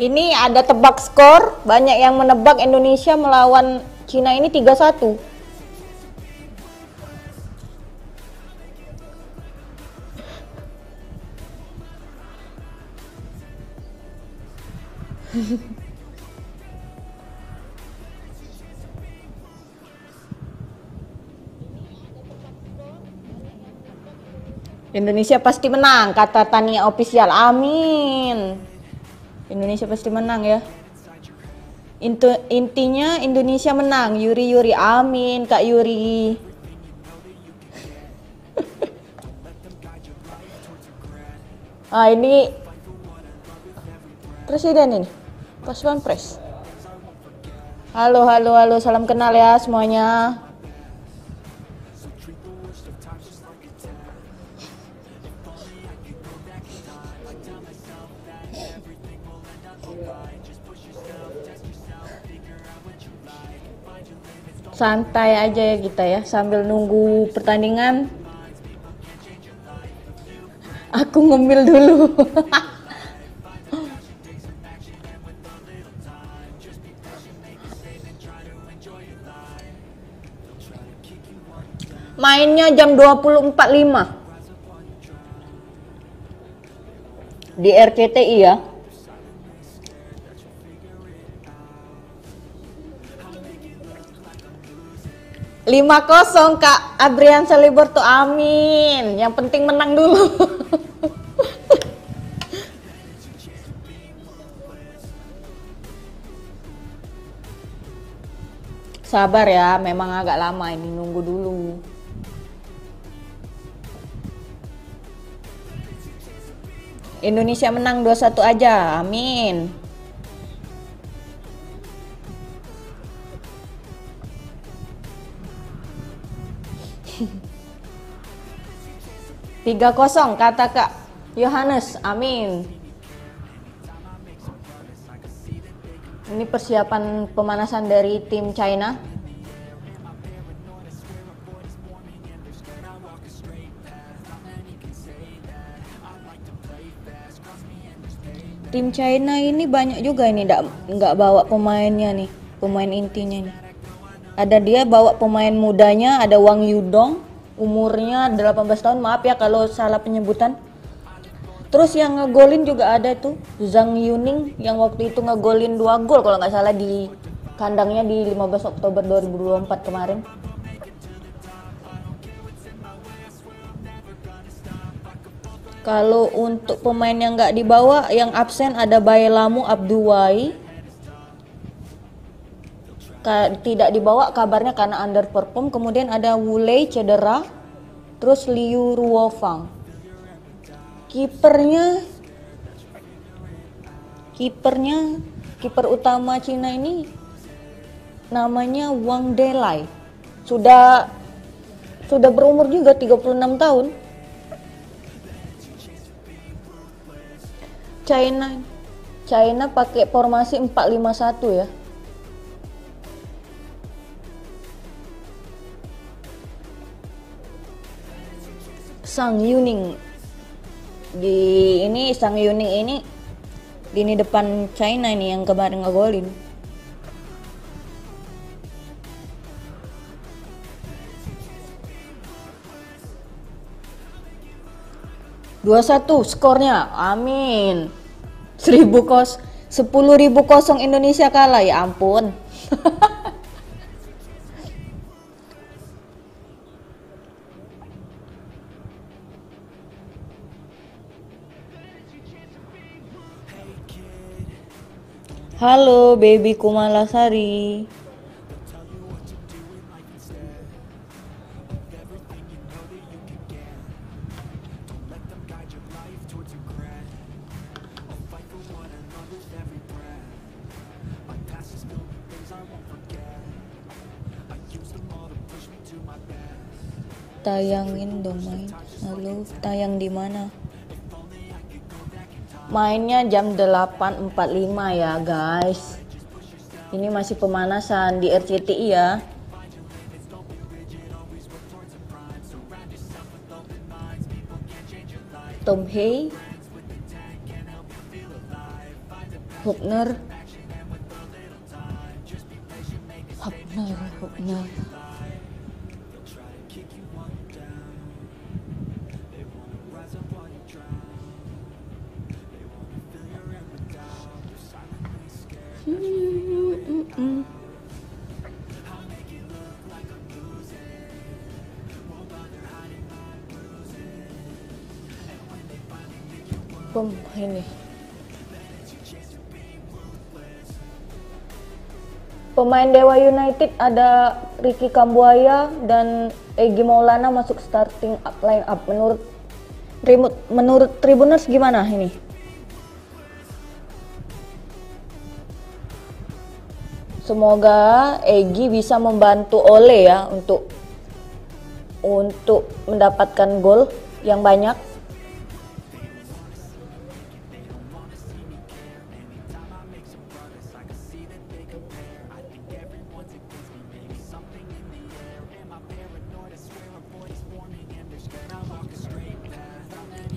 Ini ada tebak skor, banyak yang menebak Indonesia melawan Cina ini 3-1. Indonesia pasti menang, kata Tania Official. Amin. Indonesia pasti menang ya. Intinya Indonesia menang. Yuri, amin Kak Yuri. Ini presiden ini, pas pampres. Halo, salam kenal ya semuanya. Santai aja ya kita ya, sambil nunggu pertandingan. Aku ngemil dulu. Mainnya jam 20.45 di RCTI ya. 5-0 Kak Adrian Saliberto, amin. Yang penting menang dulu. Sabar ya, memang agak lama ini, nunggu dulu. Indonesia menang 2-1 aja, amin. 3-0 kata Kak Yohanes, amin. Ini persiapan pemanasan dari tim China. Tim China ini banyak juga ini nggak bawa pemainnya nih, pemain intinya nih. Ada dia bawa pemain mudanya, ada Wang Yudong, umurnya 18 tahun, maaf ya kalau salah penyebutan. Terus yang ngegolin juga ada tuh Zhang Yuning yang waktu itu ngegolin 2 gol kalau nggak salah di kandangnya di 15 Oktober 2024 kemarin. Kalau untuk pemain yang nggak dibawa, yang absen ada Baelamu Abduwai. Tidak dibawa kabarnya karena underperform. Kemudian ada Wulei cedera, terus Liu Ruofang. Kiper utama Cina ini namanya Wang Delai. Sudah berumur juga 36 tahun. China pakai formasi 4-5-1 ya. Zhang Yuning ini lini depan China ini yang kemarin ngegolin. Dua 2-1 skornya, amin. 10.000 Indonesia kalah, ya ampun. Halo baby Kumalasari. Tayangin dong main. Halo, tayang di mana? Mainnya jam 8.45 ya guys. Ini masih pemanasan di RCTI ya. Tom Hay. Hubner. Hubner. Ini pemain Dewa United ada Ricky Kambuaya dan Egy Maulana masuk starting line up. Menurut Tribuners gimana ini? Semoga Egy bisa membantu Ole ya untuk mendapatkan gol yang banyak.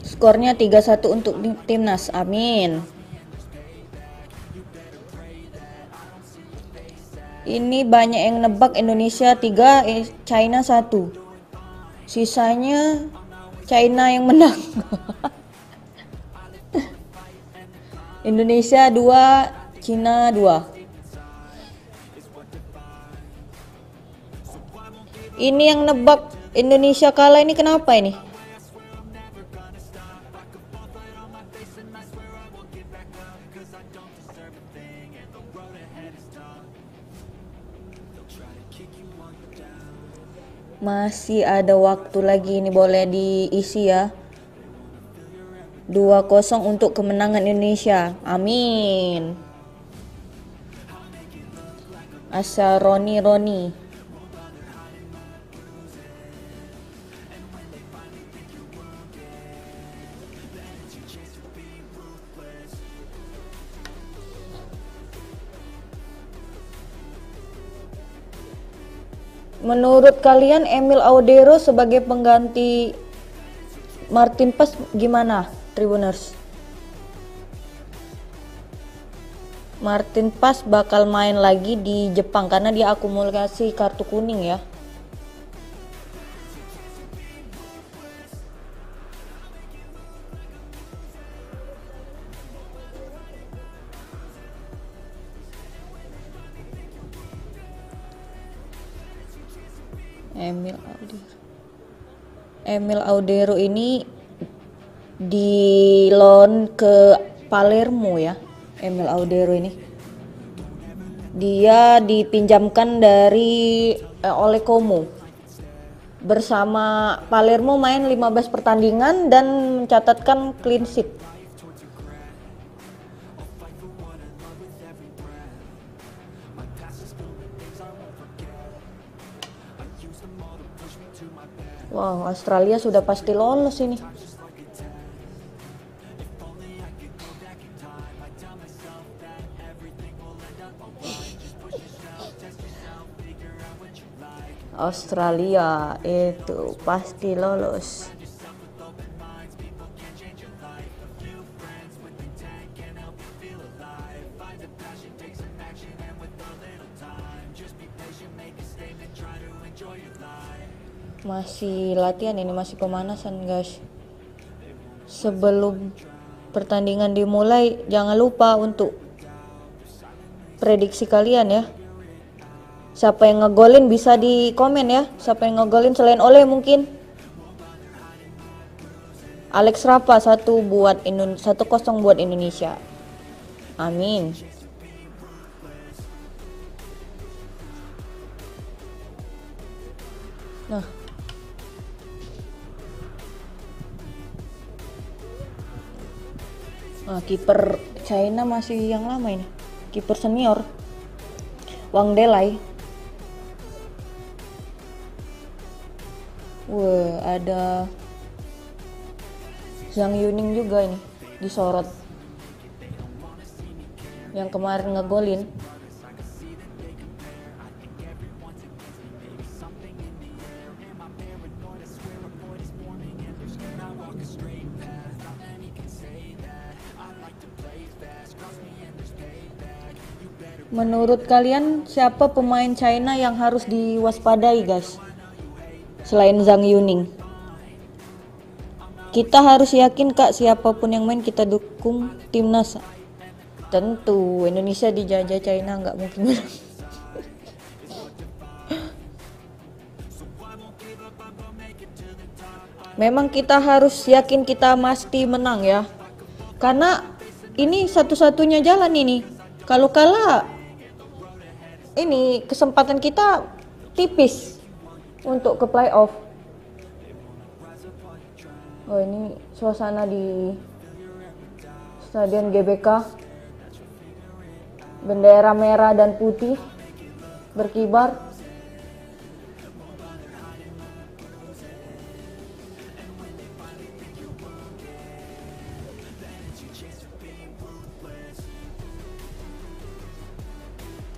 Skornya 3-1 untuk timnas. Amin. Ini banyak yang nebak Indonesia 3, China 1. Sisanya China yang menang. Indonesia 2, China 2. Ini yang nebak Indonesia kalah ini kenapa ini? Masih ada waktu lagi, ini boleh diisi ya. 2-0 untuk kemenangan Indonesia. Amin. Asa Roni. Menurut kalian Emil Audero sebagai pengganti Martin Paes gimana, Tribuners? Martin Paes bakal main lagi di Jepang karena dia akumulasi kartu kuning ya. Emil Audero ini di loan ke Palermo ya. Emil Audero ini dia dipinjamkan dari oleh Como. Bersama Palermo main 15 pertandingan dan mencatatkan clean sheet. Wow, Australia sudah pasti lolos ini. Australia itu pasti lolos. Masih latihan ini, masih pemanasan guys. Sebelum pertandingan dimulai jangan lupa untuk prediksi kalian ya. Siapa yang ngegolin bisa di komen ya. Siapa yang ngegolin selain Ole mungkin. Alex Rafa 1-0 buat Indonesia. Amin. Nah, kiper China masih yang lama ini. Kiper senior Wang Delai. Wah, ada Zhang Yuning juga ini disorot. Yang kemarin ngegolin. Menurut kalian siapa pemain China yang harus diwaspadai, guys? Selain Zhang Yuning. Kita harus yakin Kak, siapapun yang main kita dukung timnas. Tentu Indonesia dijajah China, nggak mungkin menang. Memang kita harus yakin kita pasti menang ya. Karena ini satu-satunya jalan ini. Kalau kalah, ini kesempatan kita tipis untuk ke playoff. Oh, ini suasana di Stadion GBK. Bendera merah dan putih berkibar.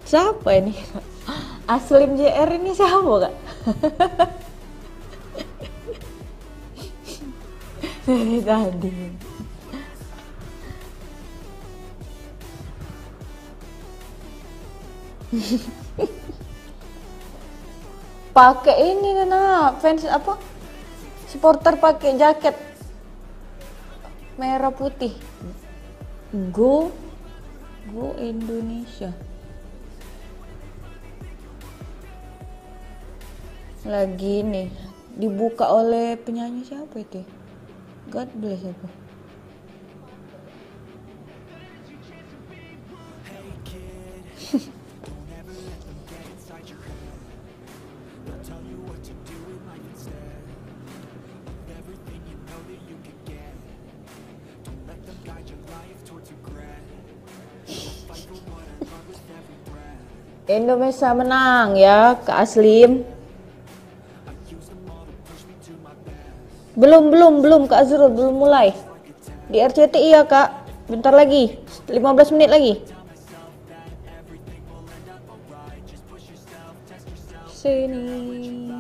Siapa ini? Aslim JR ini siapa, Kak? Dari tadi. Pakai ini Nana, fans apa? Supporter pakai jaket merah putih. Go Indonesia. Lagi nih dibuka oleh penyanyi siapa itu? God bless apa? Indonesia menang ya, Kak Aslim. Belum Kak Azrul, belum mulai. Di RCTI ya Kak, bentar lagi, 15 menit lagi. Sini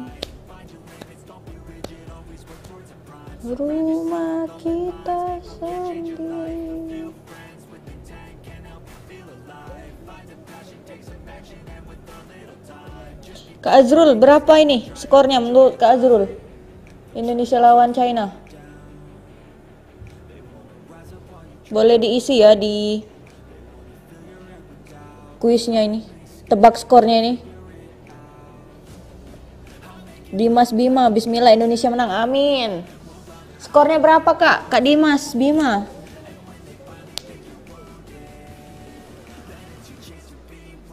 rumah kita sendiri. Kak Azrul, berapa ini skornya menurut Kak Azrul? Indonesia lawan China. Boleh diisi ya di kuisnya ini. Tebak skornya ini. Dimas Bima, bismillah Indonesia menang. Amin. Skornya berapa, Kak? Kak Dimas Bima.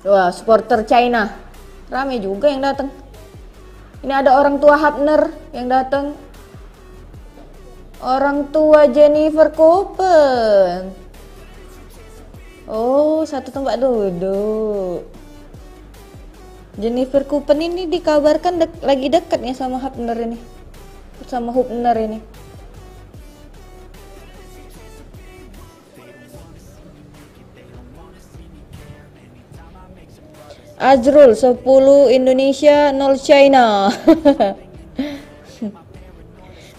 Wah, supporter China. Rame juga yang datang. Ini ada orang tua Hapner yang datang. Orang tua Jennifer Kopen. Oh, satu tempat duduk. Jennifer Kopen ini dikabarkan lagi dekat ya sama Hapner ini. Sama Hupner ini. Azrul 10 Indonesia 0 China.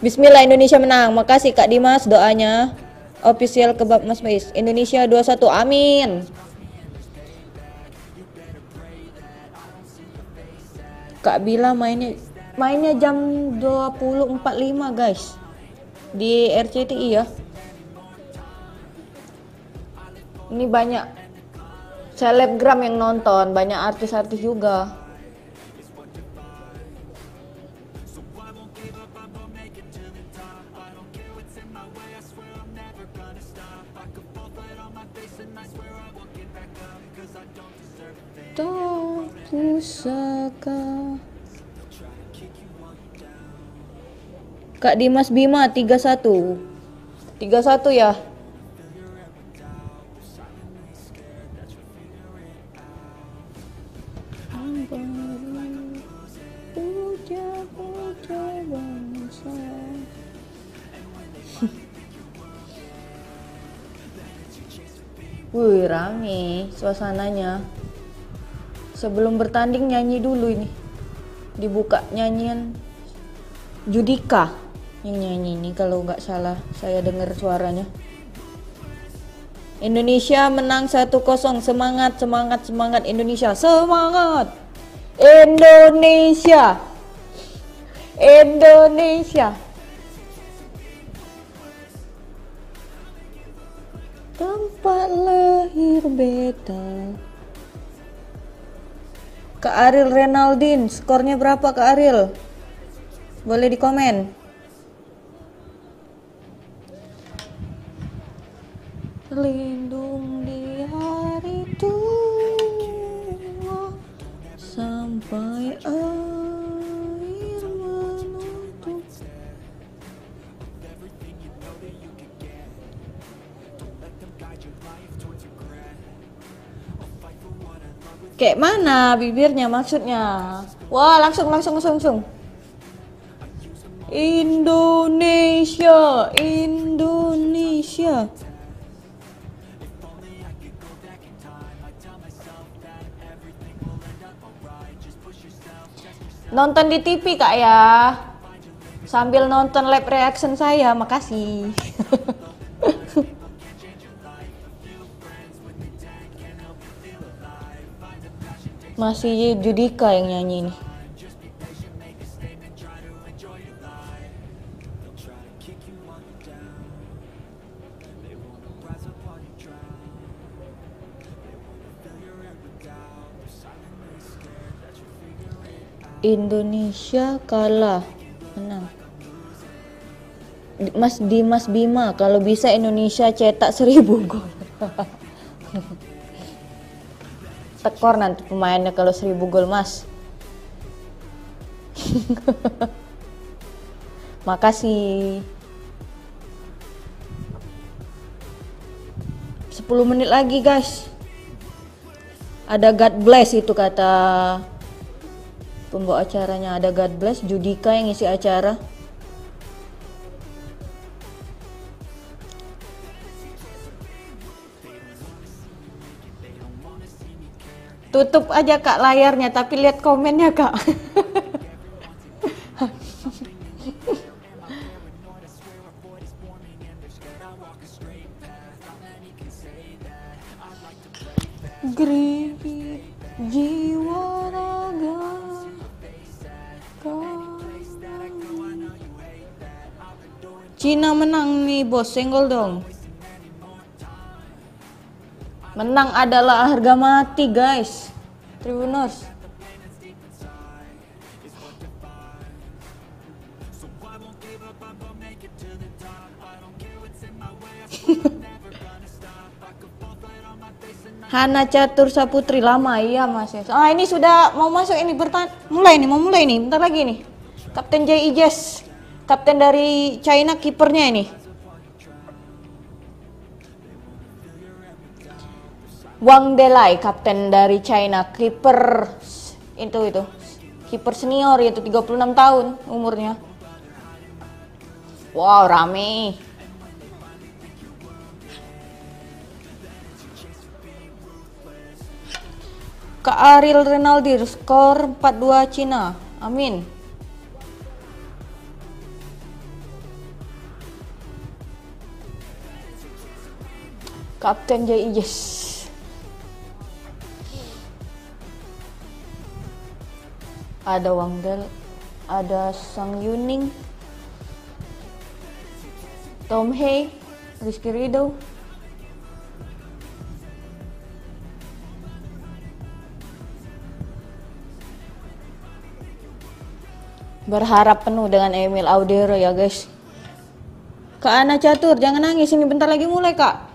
Bismillah Indonesia menang. Makasih Kak Dimas doanya. Official Kebab Mas Faiz. Indonesia 21. Amin. Kak Bila mainnya jam 20.45 guys. Di RCTI ya. Ini banyak selebgram yang nonton, banyak artis-artis juga. Tak pusaka. Kak Dimas Bima 31. 31 ya. Wih, rame suasananya. Sebelum bertanding nyanyi dulu ini. Dibuka nyanyian Judika yang nyanyi ini kalau nggak salah saya dengar suaranya. Indonesia menang 1-0. Semangat, semangat, semangat Indonesia. Semangat. Indonesia. Indonesia. Tempat lahir beta. Kak Ariel Renaldin, skornya berapa Kak Ariel? Boleh di komen. Terlindung di hari tua sampai air menutup. Kayak mana bibirnya maksudnya? Wah, langsung. Indonesia, Indonesia. Nonton di TV Kak ya. Sambil nonton live reaction saya, makasih. Masih Judika yang nyanyi nih. Indonesia kalah, menang. Mas Dimas Bima, kalau bisa Indonesia cetak 1000 gol. Tekor nanti pemainnya kalau 1000 gol Mas. Makasih. 10 menit lagi guys. Ada God bless itu kata pembawa acaranya, ada God bless. Judika yang ngisi acara. Tutup aja Kak layarnya, tapi lihat komennya Kak. Greget jiwa raga. Cina menang nih bos, senggol dong. Menang adalah harga mati guys, Tribuners. Hana Catur Saputri lama iya mas ya. Ah ini sudah mau masuk ini mulai nih bentar lagi nih. Kapten J.I. Jess, kapten dari China, kipernya ini. Wang Delai, kapten dari China, kiper itu kiper senior itu 36 tahun umurnya. Wow, rame. Kak Ariel Renaldi, skor 4-2 Cina. Amin. Kapten J.I. Jess. Ada Wang Del, ada Sang Yuning, Tom Hei, Rizky Ridho. Berharap penuh dengan Emil Audero ya guys. Kak Ana Catur, jangan nangis, ini bentar lagi mulai Kak.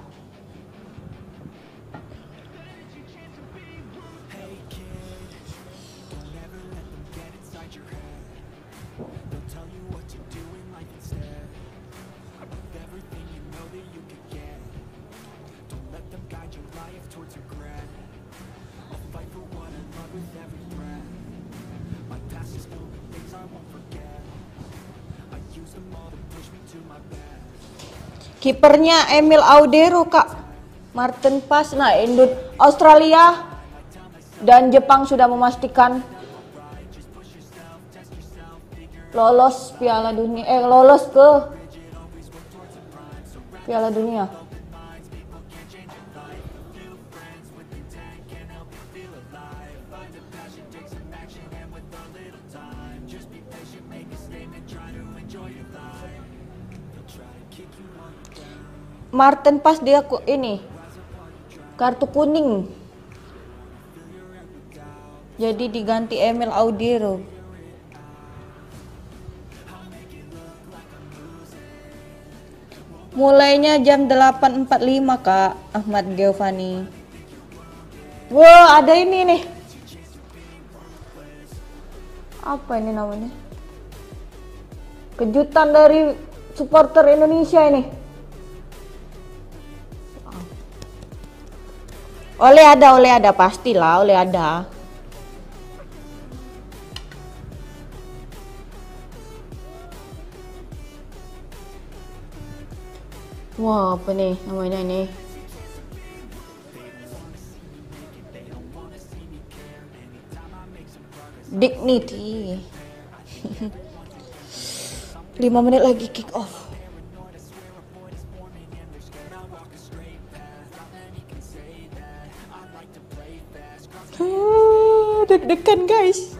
Kipernya Emil Audero Kak. Martin Pas. Nah, Australia dan Jepang sudah memastikan lolos Piala Dunia, lolos ke Piala Dunia. Martin pas dia ini kartu kuning. Jadi diganti Emil Audiero. Mulainya jam 8.45 Kak Ahmad Giovanni. Wah, ada ini nih. Apa ini namanya? Kejutan dari supporter Indonesia ini. Oleh ada pastilah, oleh ada. Wah, apa nih namanya ini? Dignity. 5 menit lagi kick off. Deg-degan guys.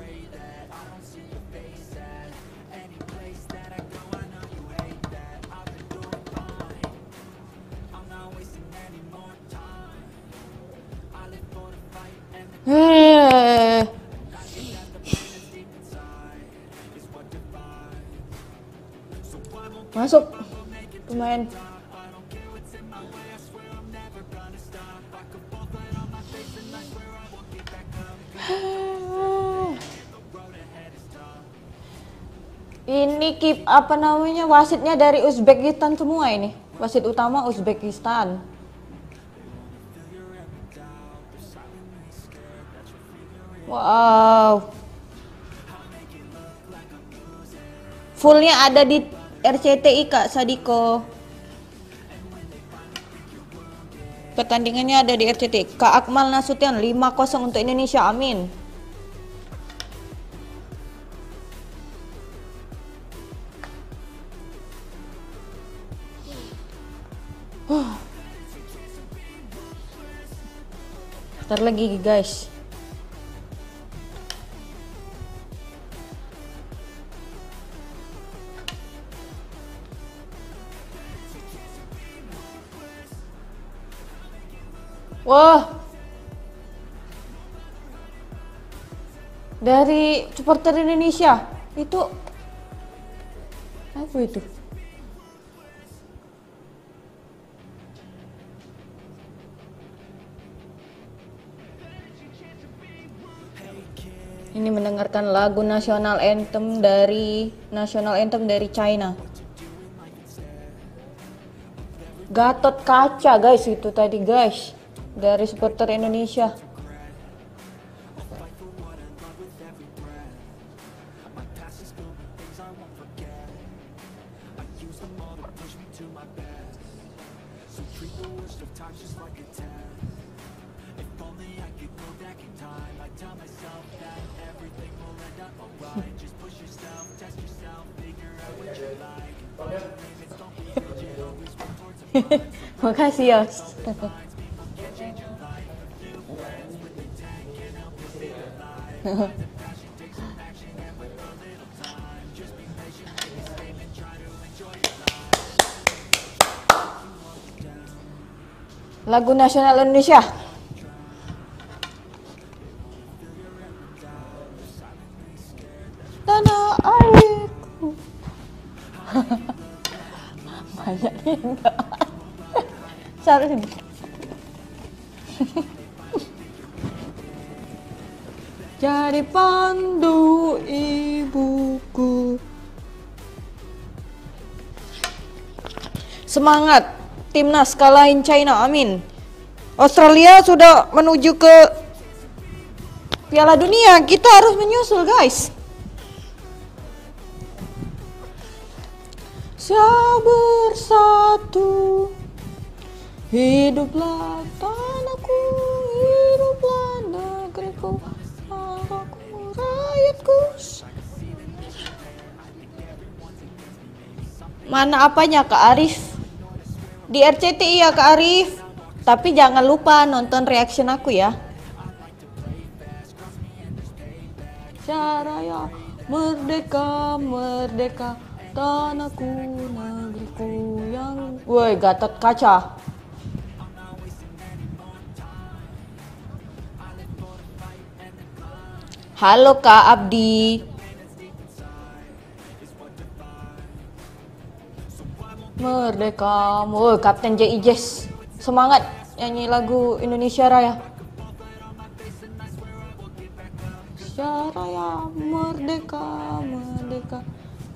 Masuk pemain. Ini apa namanya, wasitnya dari Uzbekistan semua ini. Wasit utama Uzbekistan. Wow. Fullnya ada di RCTI Kak Sadiko. Pertandingannya ada di RCTI. Kak Akmal Nasution 5-0 untuk Indonesia. Amin. Ntar lagi guys. Wah, dari supporter Indonesia itu apa itu? Ini mendengarkan lagu national anthem dari China. Gatot Kaca guys, itu tadi guys, dari supporter Indonesia. Makasih ya. Lagu nasional Indonesia. Tanah airku. Banyak enggak. Sorry. Jadi pandu ibuku. Semangat timnas kalahin China, amin. Australia sudah menuju ke Piala Dunia, kita harus menyusul guys. Bersatu, hiduplah tanahku, hiduplah negeriku, aku rakyatku. Mana apanya Kak Arif? Di RCTI ya Kak Arif. Tapi jangan lupa nonton reaction aku ya. Caranya merdeka, merdeka, tanahku, negeriku yang Woi, Gatot Kaca. Halo Kak Abdi. Merdeka. Woi, Kapten J.I. Jazz. Semangat nyanyi lagu Indonesia Raya. Indonesia Raya, merdeka, merdeka.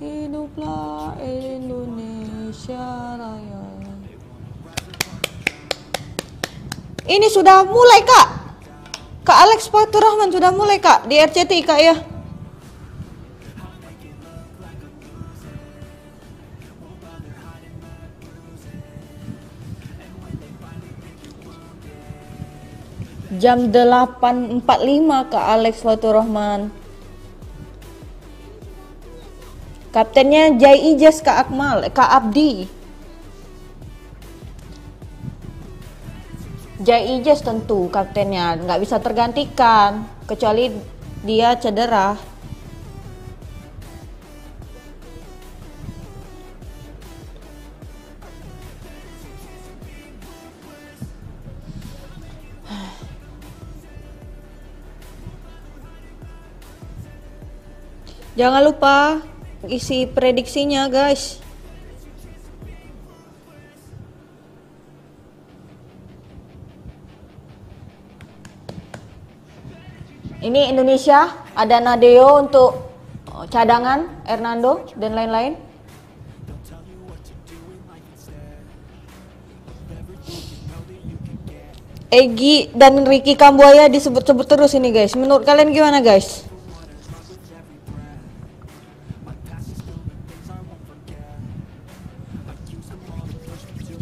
Hiduplah Indonesia Raya. Ini sudah mulai Kak. Kak Alex Fatur Rahman sudah mulai Kak di RCTI Kak ya. Jam 8.45 Kak Alex Fatur Rahman. Kaptennya J.I. Jazz Kak Akmal, Kak Abdi. J.I. Jazz tentu kaptennya, nggak bisa tergantikan kecuali dia cedera. Jangan lupa isi prediksinya guys. Ini Indonesia, ada Nadeo untuk cadangan, Hernando dan lain-lain. Egi dan Ricky Kambuaya disebut-sebut terus ini guys. Menurut kalian gimana guys?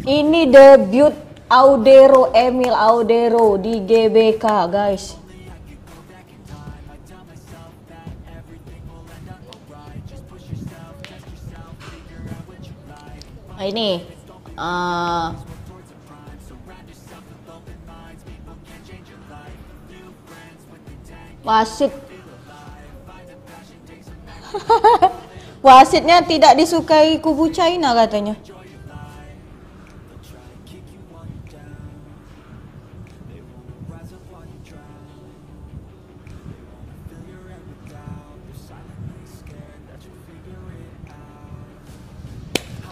Ini debut Audero, Emil Audero di GBK guys. Nah, ini wasit. Wasitnya tidak disukai kubu China katanya.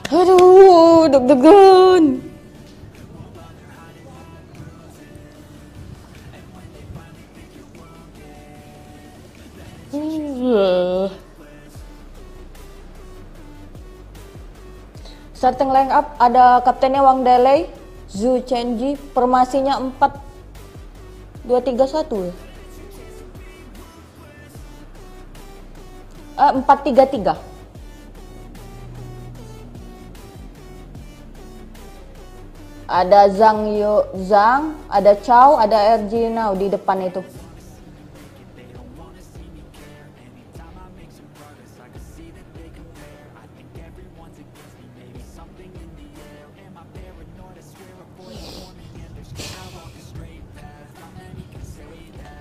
Aduh, deg-degan. Starting line up ada kaptennya Wang Delei, Zhu Chenji, formasinya 4-2-3-1 ya. 4-3-3. Ada Zhang, ada Chow, ada RG Now di depan itu.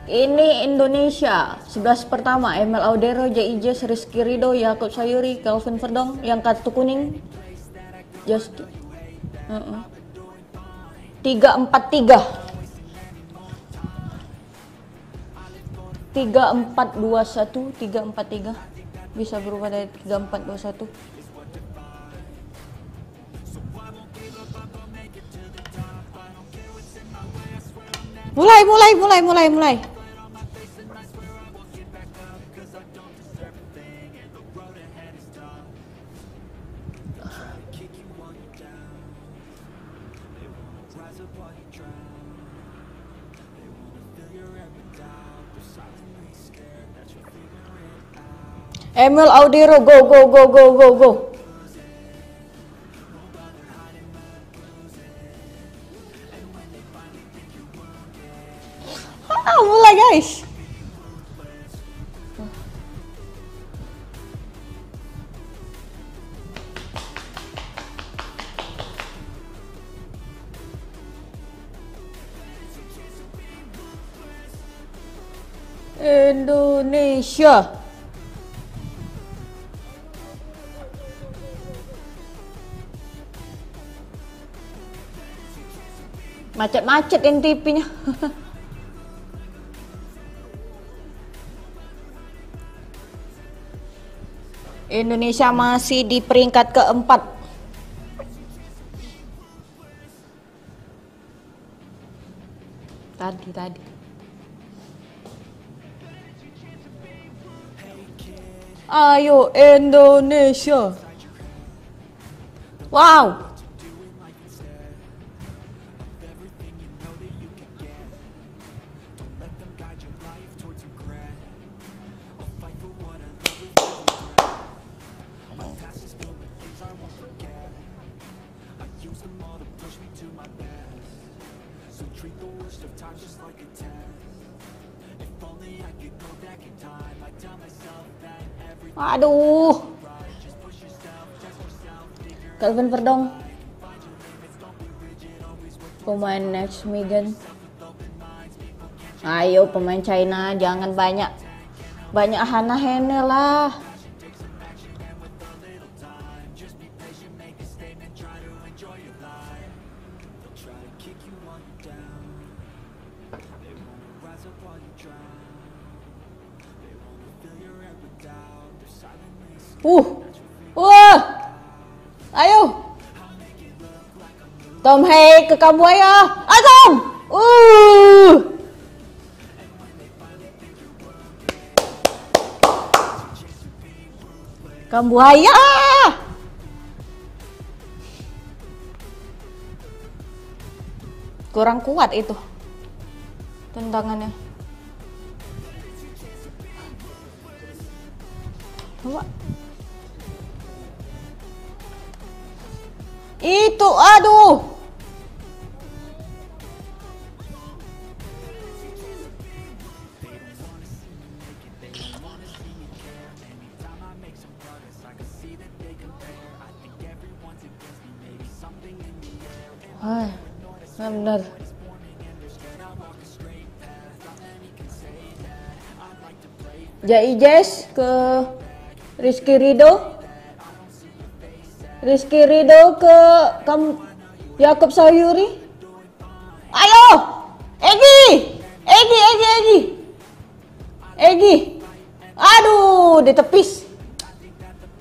Ini Indonesia, 11 pertama, Emil Audero, J.I. Jazz, Rizky Ridho, Yaakob Sayuri, Kelvin Verdong, yang kartu kuning. Just 3-4-3. 3-4-2-1, 3-4-3. Bisa berubah dari 3-4-2-1. Mulai. Emil Audero, go. Mulai guys. Indonesia. Macet-macet ini TV-nya. Indonesia masih di peringkat keempat. Tadi. Ayo Indonesia. Wow. Aduh. Calvin Verdong. Pemain next Megan. Ayo pemain China, jangan banyak Hana Hene lah. Wah. Ayo. Tom Hei ke kamu ayo. Tom. Kambuaya. Kurang kuat itu tendangannya. Coba. Itu aduh. Benar. Jaijes ke Rizky Ridho ke Yakob Sayuri. Ayo Egi. Aduh, ditepis,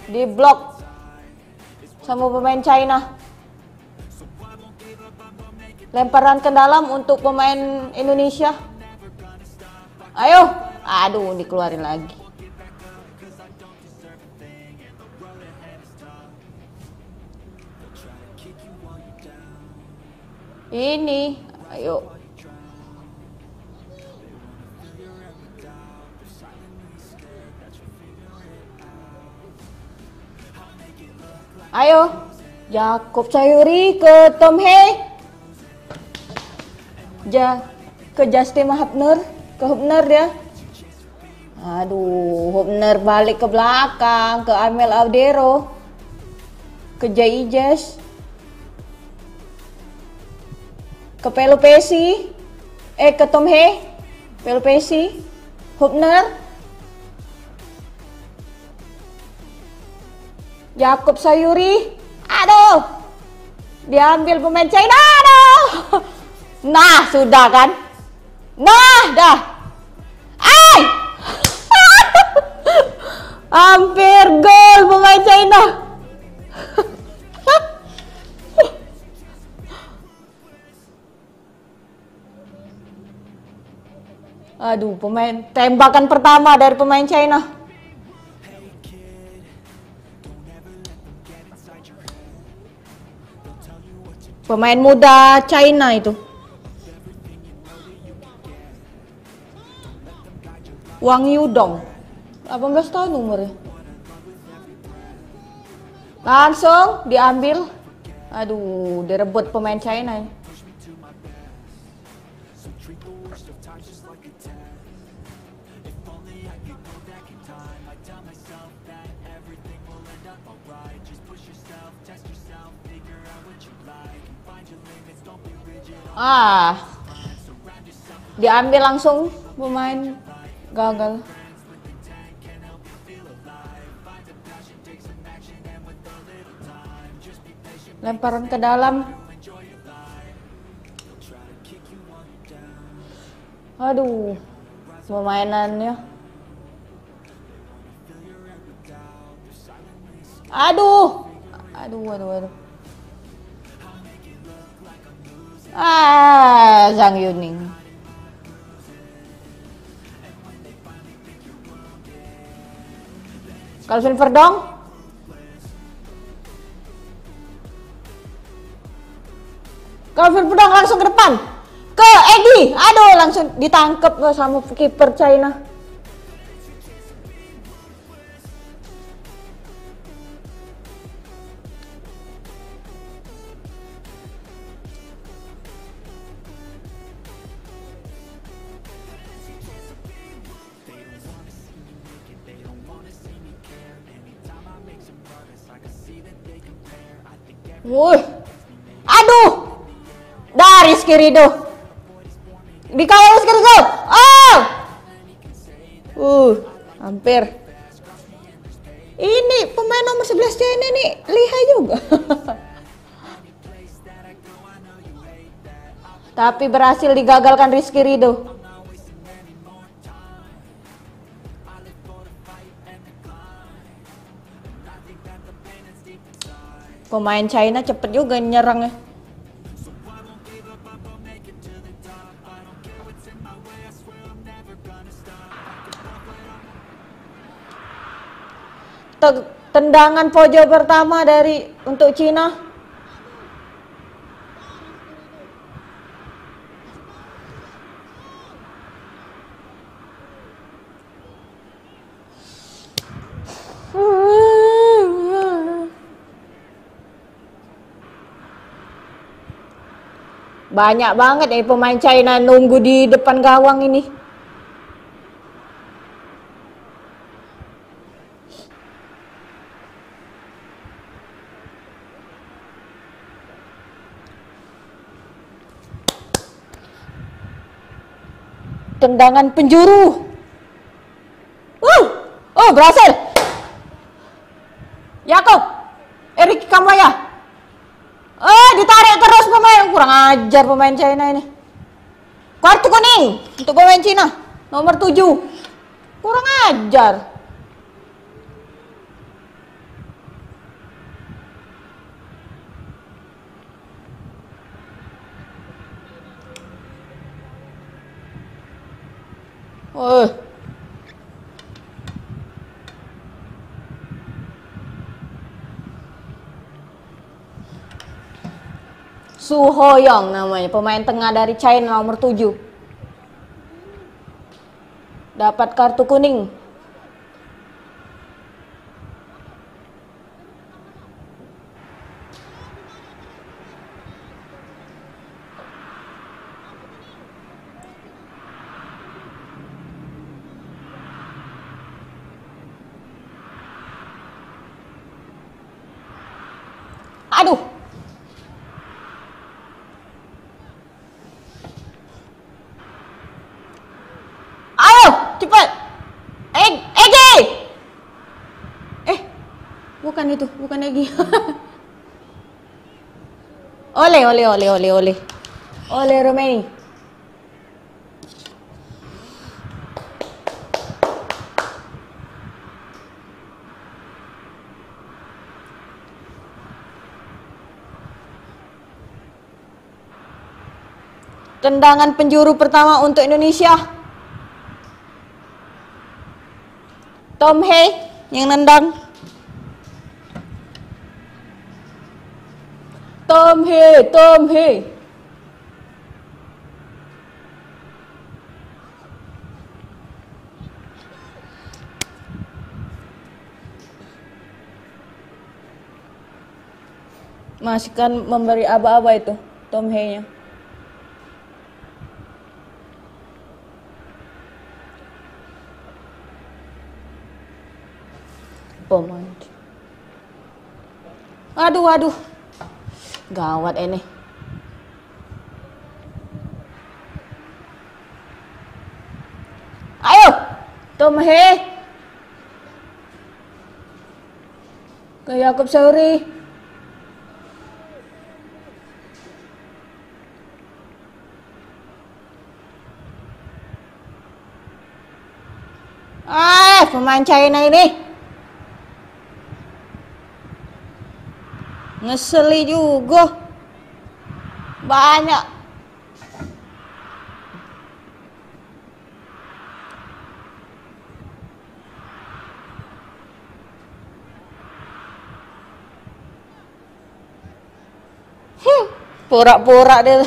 diblok sama pemain China. Lemparan ke dalam untuk pemain Indonesia. Ayo. Aduh, dikeluarin lagi. Ini, ayo. Ayo. Yakob Sayuri ke Tom Hei. Ke Justin Hubner, dia. Aduh, Hubner balik ke belakang ke Amel Audero, ke Jaijes, ke Pelopesi, ke Tom Hei, Pelopesi, Hubner, Yakob Sayuri. Aduh, diambil pemain China. Aduh. Nah, sudah kan? Nah, dah. Hampir gol pemain China. Aduh, tembakan pertama dari pemain China. Pemain muda China itu. Wang Yudong, 18 tahun umurnya. Langsung diambil. Aduh, direbut pemain China. Diambil langsung pemain, gagal. Lemparan ke dalam. Aduh, permainannya. Aduh. Aduh. Zhang Yuning. Calvin Verdong. Calvin Verdong langsung ke depan. Ke Egi. Aduh, langsung ditangkap sama kiper China. Wuh. Aduh. Dari Rizky Ridho. Dikawal Rizky Ridho. Hampir. Ini pemain nomor 11 China nih lihai juga. Tapi berhasil digagalkan Rizky Ridho. Pemain China cepet juga nyerangnya. Tendangan pojok pertama untuk Cina. Banyak banget pemain China nunggu di depan gawang ini. Tendangan penjuru. Oh, berhasil. Yakob. Erik Kamaya. Ditarik terus pemain. Kurang ajar pemain China ini. Kartu kuning untuk pemain Cina. Nomor 7. Kurang ajar. Su Hoyong namanya, pemain tengah dari China nomor 7. Dapat kartu kuning. Aduh. Ayo, cepat. Egi. Bukan itu, bukan Egi. Oleh Romeni. Tendangan penjuru pertama untuk Indonesia. Tom Hei yang nendang. Tom Hei. Masih kan memberi aba-aba itu Tom Hei-nya. Pemain. Aduh. Gawat ini. Ayo, Tom Hei. Ke Yakob Sauri. Pemain China ini ngeseli juga. Banyak. Pura-pura deh.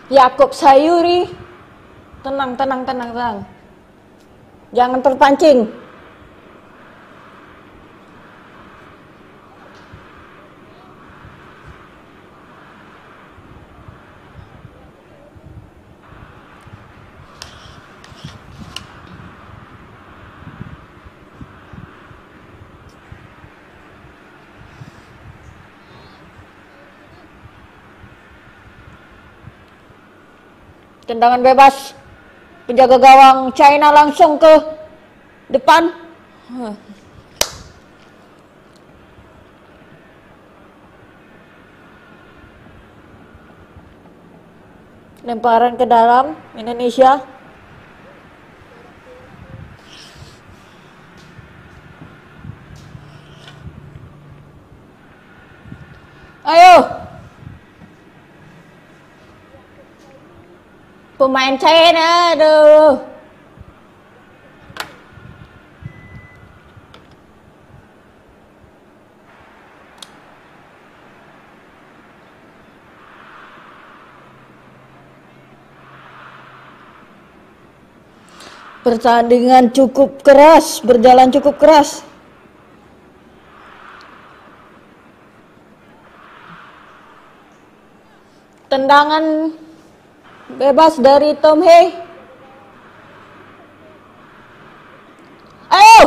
Yakob Sayuri. Tenang. Jangan terpancing. Tendangan bebas. Penjaga gawang China langsung ke depan. Lemparan ke dalam Indonesia. Ayo. Pemain China, aduh. Pertandingan cukup keras, berjalan cukup keras. Tendangan bebas dari Tom Hei. Ayo.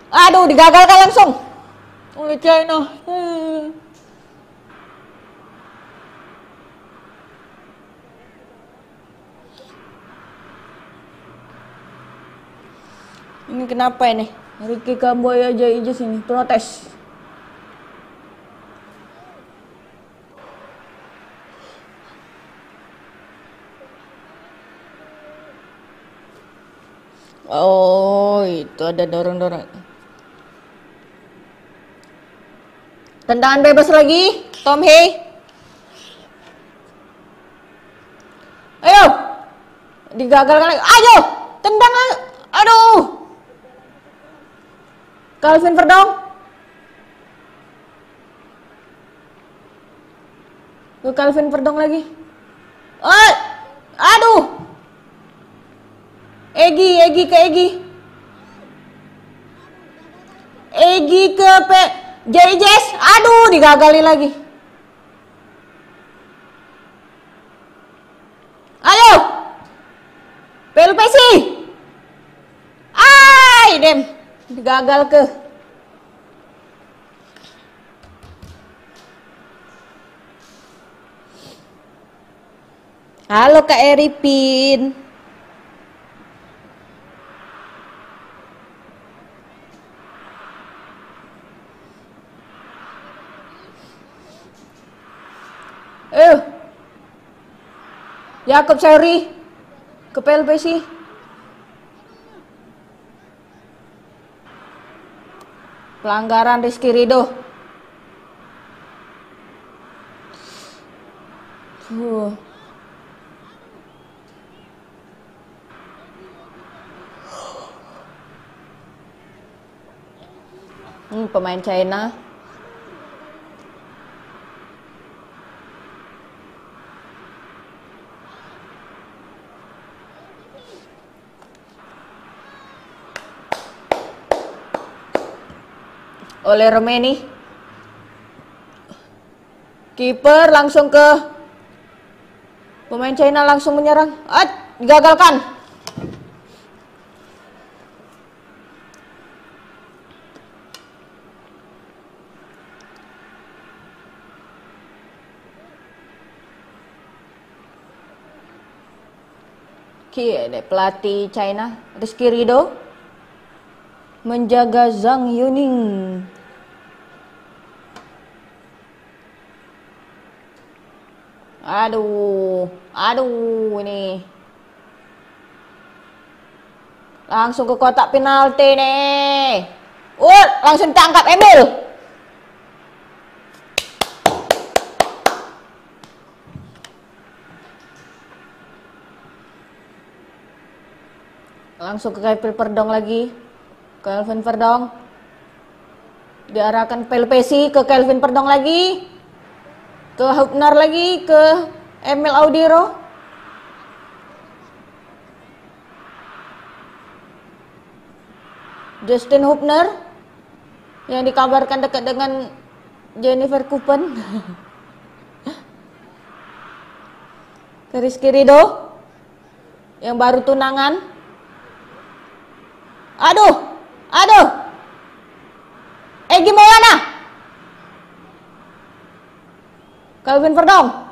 Aduh, digagalkan langsung oleh China. Ini kenapa ini? Ricky Kamboya aja sini protes. Oh, itu ada dorong-dorong. Tendangan bebas lagi, Tom Hei. Ayo. Digagalkan lagi. Ayo, tendang lagi. Aduh. Calvin Verdong. Ke Calvin Verdong lagi. Aduh. Egi ke Egi. Egi ke JJS. Aduh, digagali lagi. Ayo. Pelupesi. Dem. Digagal ke. Halo Kak Eripin. Yakob Sayuri ke PLPC. Pelanggaran Rizky Ridho. Pemain China. Oleh Romeni. Kiper langsung ke pemain China, langsung menyerang. Digagalkan. Pelatih China Rizky Ridho menjaga Zhang Yuning. Aduh, aduh ini. Langsung ke kotak penalti nih. Langsung tangkap Emil. Langsung ke Kelvin Verdong lagi. Kelvin Verdong. Diarahkan Pelpesi ke Kelvin Verdong lagi. Ke Hubner lagi, ke Emil Audiro. Justin Hubner yang dikabarkan dekat dengan Jennifer Kupen. Ke Rizky Ridho yang baru tunangan. Aduh, Egy Maulana, Kelvin Verdong,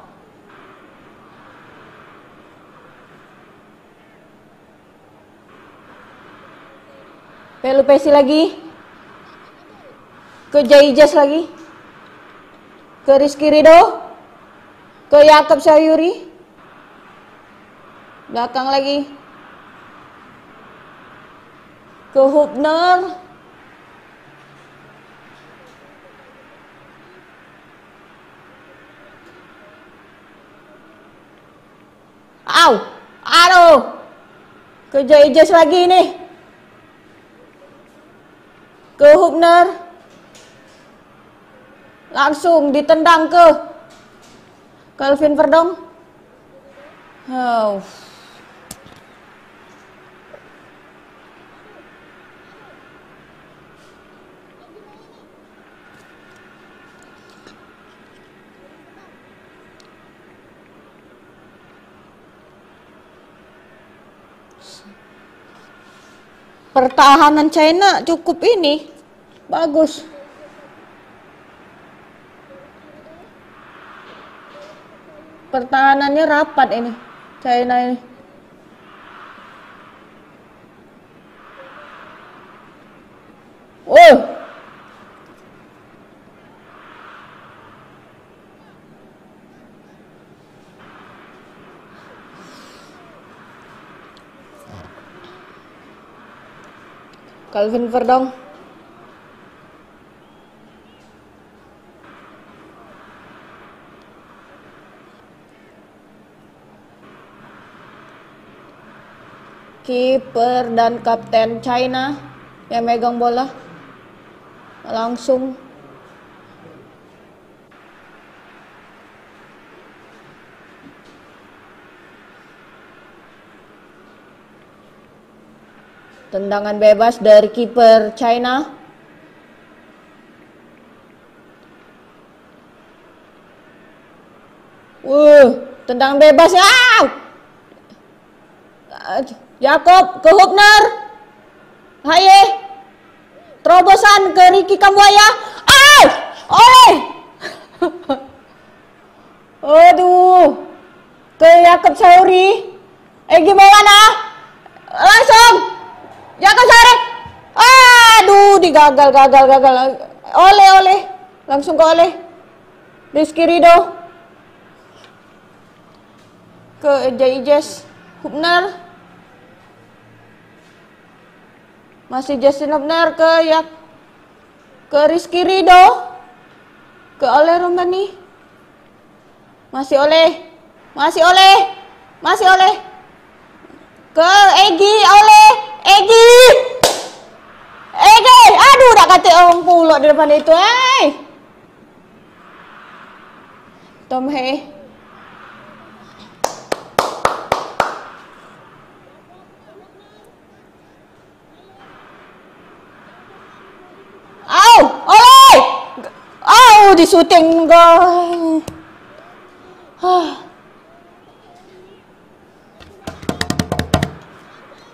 Pelupesi lagi, ke Jaijas lagi, ke Rizky Ridho, ke Yakob Sayuri, belakang lagi, ke Hubner, aduh, ke Jaijas lagi nih, ke Hubner, langsung ditendang ke Kelvin Verdong. Pertahanan China cukup ini bagus. Pertahanannya rapat ini China ini. Kelvin Verdong. Kiper dan kapten China yang megang bola langsung tendangan bebas dari kiper China. Tendangan bebas ya. Yakob ke Hubner. Haye. Terobosan ke Ricky Kambuaya. Oleh. Aduh. Ke Yakob Sayuri. Gimana? Langsung. Yakob Sayuri. Aduh, gagal. Oleh. Langsung ke Oleh. Rizky Ridho. Ke Jaijas. Hubner. Masih Justin Hubner ke Rizky Ridho, ke Oleh Romani, masih Oleh, ke Egy, aduh udah kata orang pulak di depan itu, Tom He. Di syuting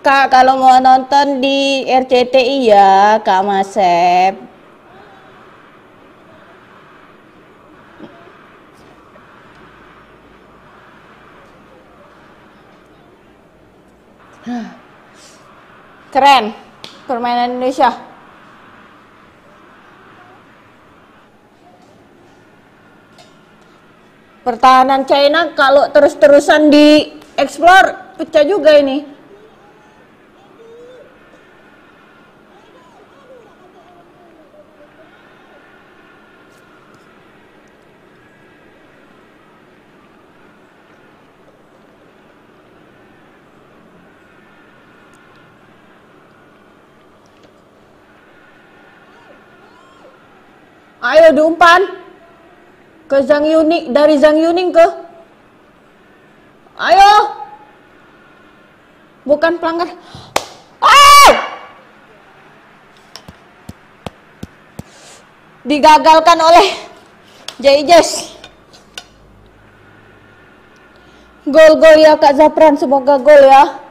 Kak, kalau mau nonton di RCTI ya Kak Masep. Keren permainan Indonesia. Pertahanan China kalau terus-terusan di explore pecah juga ini. Ayo diumpan ke Zhang Yuning, dari Zhang Yuning ke. Ayo. Bukan pelanggar. Oh! Digagalkan oleh Jaijes. Gol-gol ya Kak Zafran, semoga gol ya.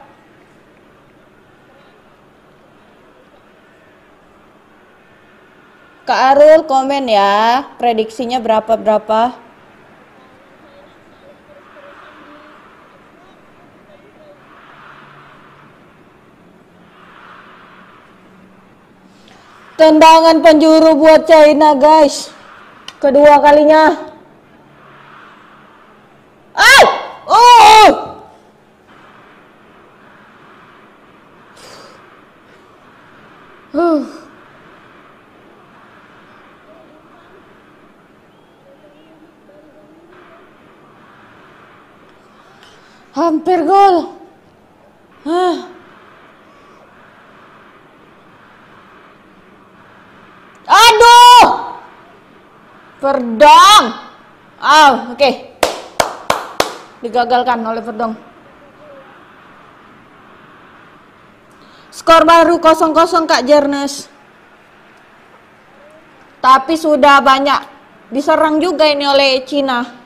Kak Arul komen ya, prediksinya berapa-berapa. Tendangan penjuru buat China guys. Kedua kalinya. Ah! Oh! Hampir gol. Aduh. Verdong. Oke. Digagalkan oleh Verdong. Skor baru 0-0 Kak Jernes. Tapi sudah banyak diserang juga ini oleh Cina.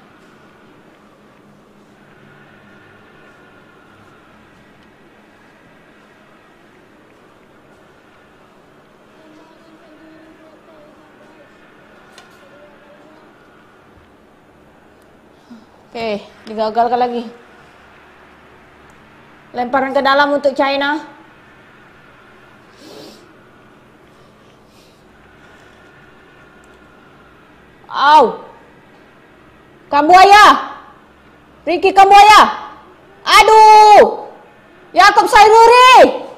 Oke, digagalkan lagi. Lemparan ke dalam untuk China. Kambuaya. Ricky Kambuaya. Aduh. Yakob Sairuri.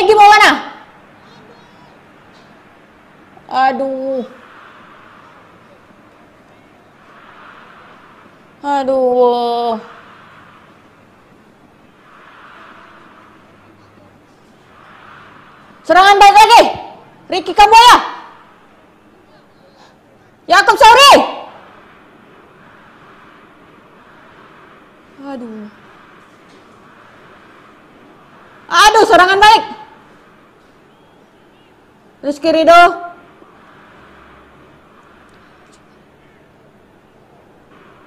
Gimana mana? Aduh. Serangan balik lagi. Ricky Kambuaya. Yakob Sauri. Aduh, serangan balik. Rizky Ridho.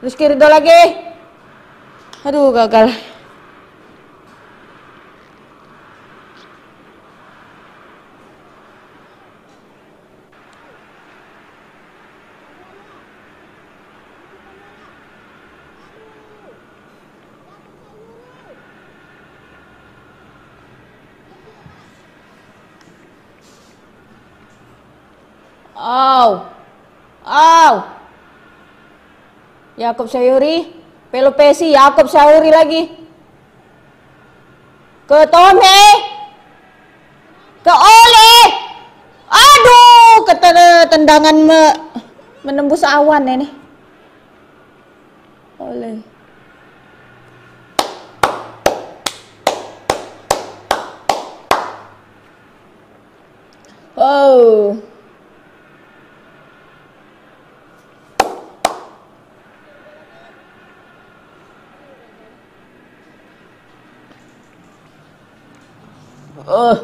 Rizky Ridho lagi. Aduh, gagal. Yakob Sayuri, Pelopesi, Yakob Sayuri lagi. Ke Tome. Ke Ole. Aduh, tendangan menembus awan ini. Ole.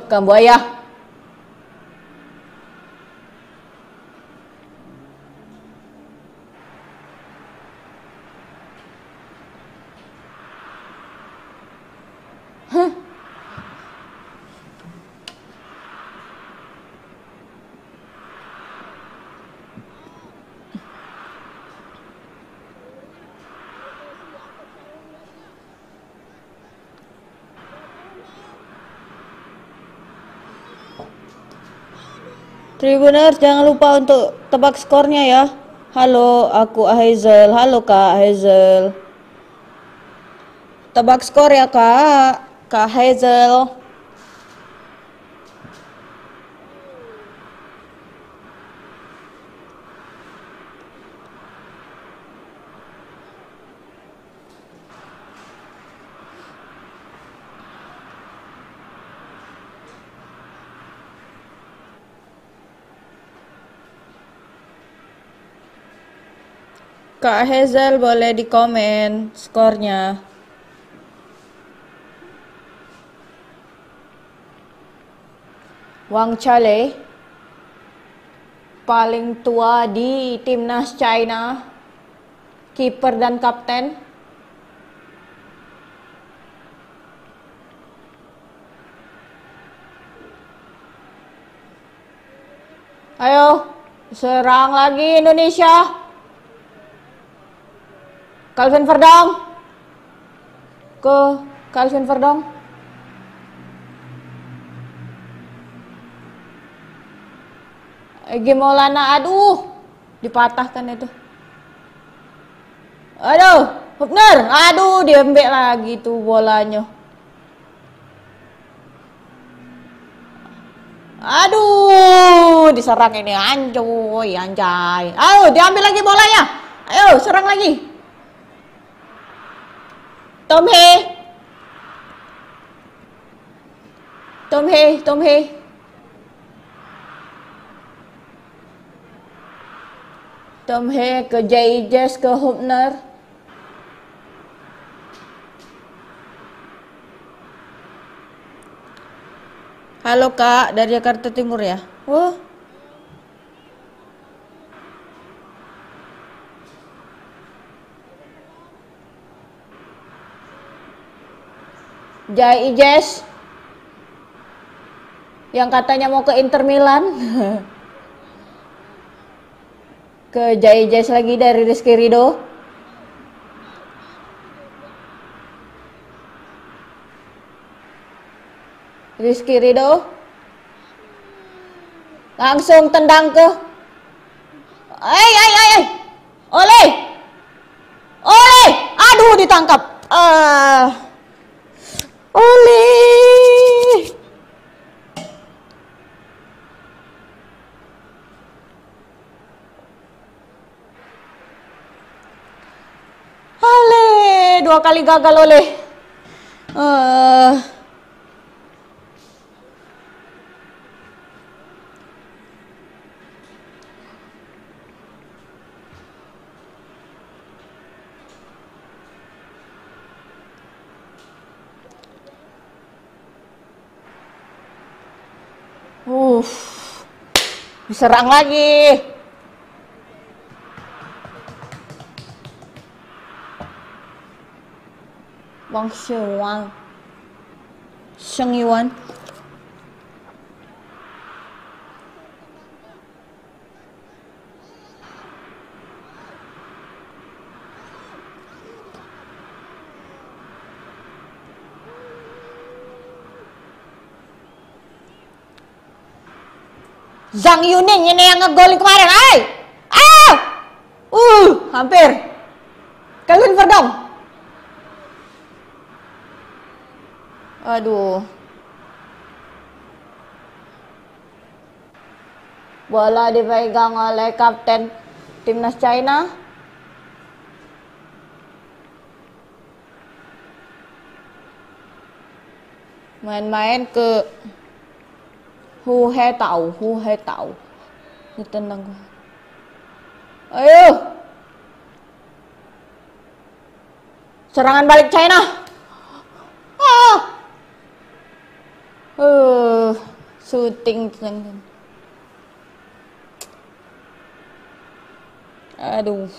Kambuaya. Tribuners, jangan lupa untuk tebak skornya ya. Halo, aku Hazel. Halo Kak Hazel. Tebak skor ya Kak. Kak Hazel. Kak Hazel boleh di komen skornya. Wang Chale paling tua di timnas China, kiper dan kapten. Ayo, serang lagi Indonesia. Calvin Verdong. Ke Calvin Verdong. Egy Maulana, aduh, dipatahkan itu. Aduh, Hubner, aduh, diambil lagi tuh bolanya. Aduh, diserang ini, anjoy, anjay. Ayo, diambil lagi bolanya. Ayo, serang lagi. Tom Hee. Tom Hee, Tom Hee. Tom Hee ke Jay-Jess ke Hubner. Halo Kak, dari Jakarta Timur ya. Wah. Jay-Jess yang katanya mau ke Inter Milan. Ke Jay-Jess lagi dari Rizky Ridho. Rizky Ridho langsung tendang ke oleh aduh ditangkap oleh dua kali gagal oleh diserang lagi. Bang Sheng Yuan. Zhang Yuning ini yang ngegolin kemarin, hampir. Calvin Verdong. Aduh. Bola dipegang oleh kapten timnas China. Main-main ke Hu He Tao. Ditendang gua. Ayo. Serangan balik China. Shooting. Aduh.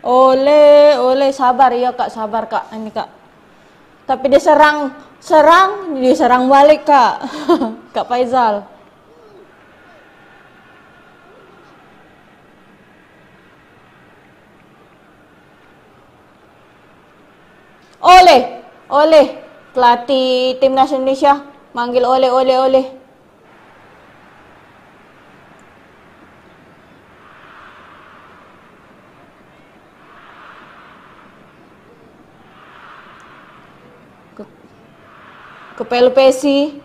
Oleh sabar ya Kak, sabar Kak. Ini Kak. Tapi diserang balik Kak. Kak Faizal. Oleh pelatih timnas Indonesia manggil oleh. ke Pelupesi,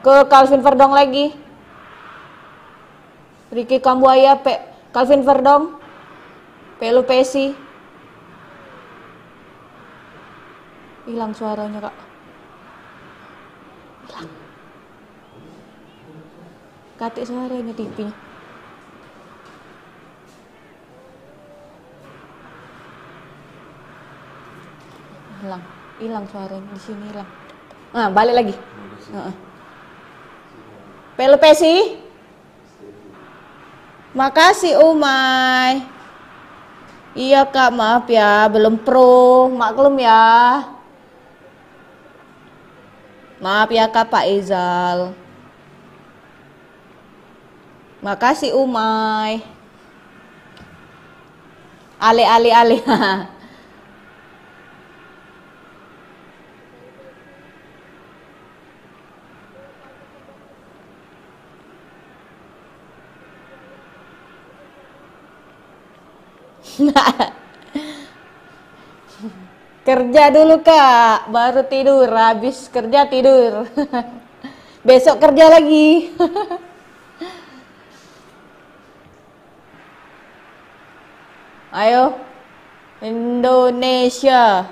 ke Calvin Verdong lagi, Ricky Kambuaya, Calvin Verdong, Pelupesi. Hilang suaranya kak, hilang. Katik suaranya TV-nya. Hilang suaranya di sini hilang. Nah, balik lagi. Pelupesi. Makasih Umay. Iya kak, maaf ya, belum pro, maklum ya. Maaf ya kak Pak Izal. Makasih Umay. Ale. Kerja dulu kak, baru tidur. Habis kerja tidur. Besok kerja lagi. Ayo, Indonesia.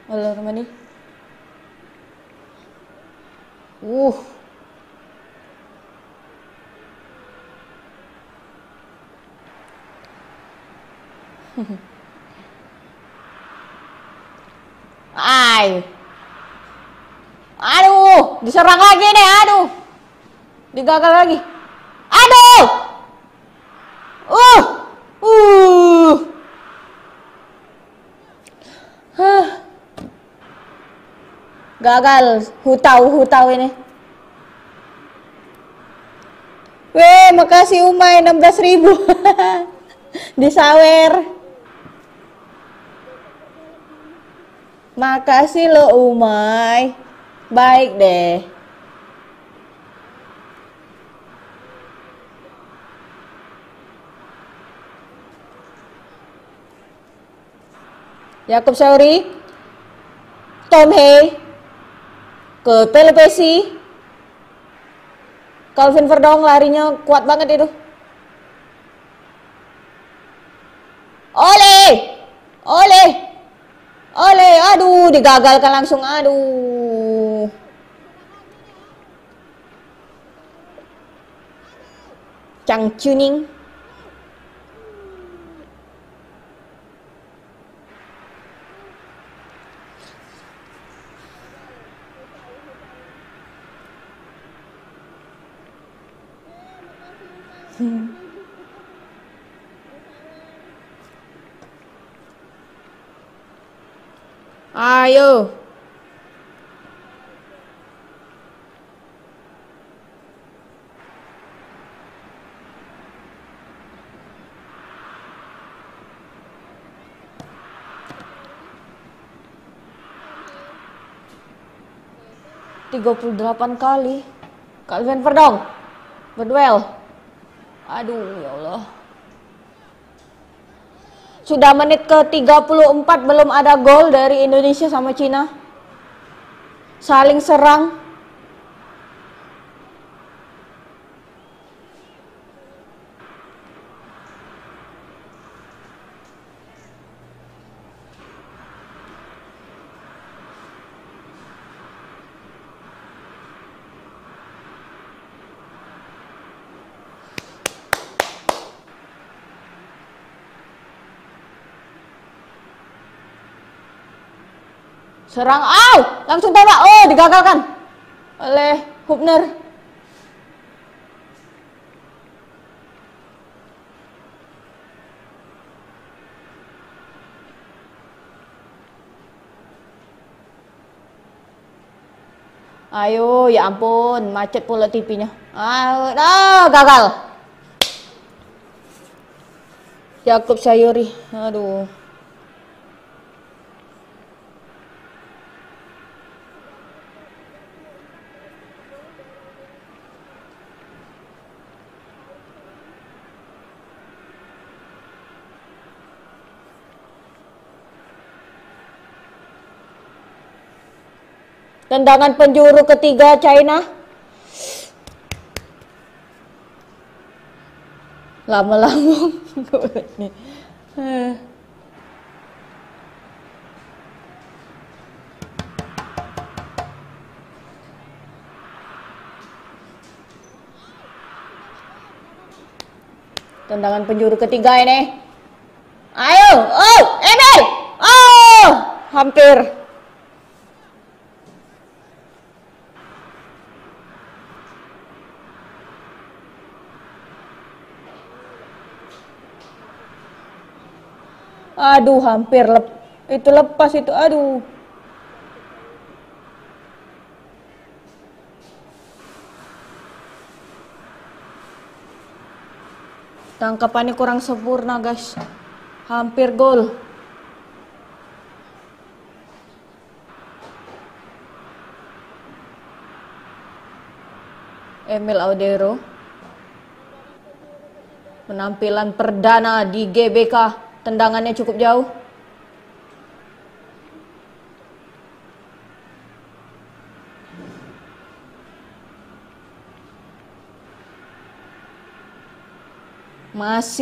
Halo Romani. Aduh, diserang lagi nih, aduh. Digagal lagi. Aduh. Gagal, hutau ini. Weh, makasih Umay 16.000. Disawer. Makasih lo Umay. Baik deh. Yakub Sauri, Tom Hay, ke Pelupesi, Calvin Verdong larinya kuat banget itu. Oleh, aduh digagalkan langsung, aduh. Chang Chuning. Ayo. ...38 kali. Calvin Verdong berduel. Aduh ya Allah. Sudah menit ke 34 belum ada gol dari Indonesia sama Cina. Saling serang. Serang, langsung tembak. Digagalkan oleh Hubner. Ayo, ya ampun, macet pula TV-nya. Gagal. Yakub Sayuri, aduh. Tendangan penjuru ketiga China. Lama-lama. Tendangan penjuru ketiga ini. Ayo, oh, Emil, oh, hampir. Aduh, hampir itu lepas itu, aduh. Tangkapannya kurang sempurna, guys. Hampir gol. Emil Audero. Penampilan perdana di GBK. Tendangannya cukup jauh.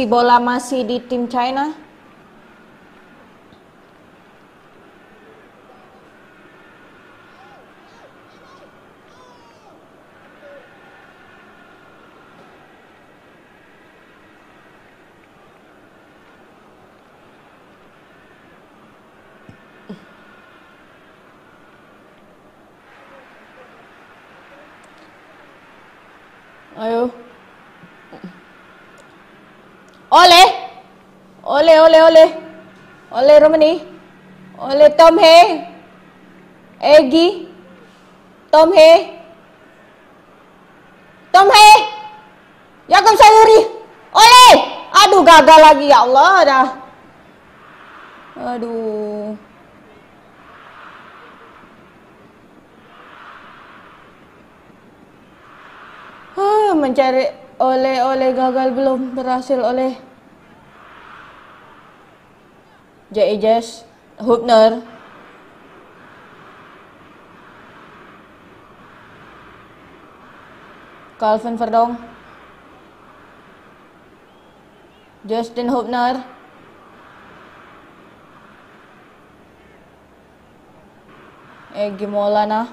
Bola masih di tim China. Ayo. Ole Romani. Ole Tom He. Egi. Tom He. Yakub Sayuri. Ole. Aduh, gagal lagi, ya Allah dah. Aduh. Mencari oleh gagal, belum berhasil oleh J.J. Hubner. Calvin Verdong. Justin Hubner. Egi Maulana.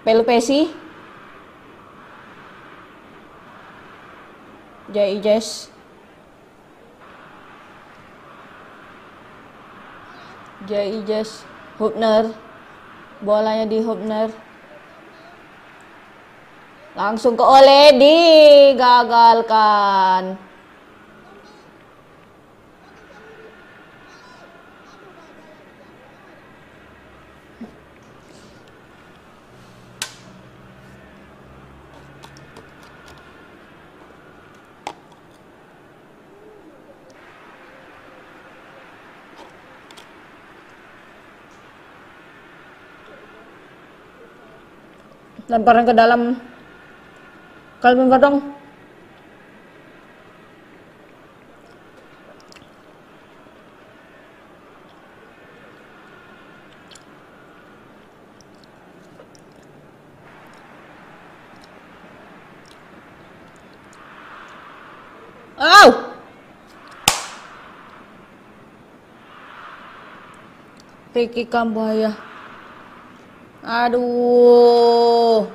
Pelupesi. J.J. Hubner. Bolanya di Hubner. Langsung ke Ole, digagalkan. Lemparan ke dalam. Calvin Verdong. Ricky Kambuaya. Aduh.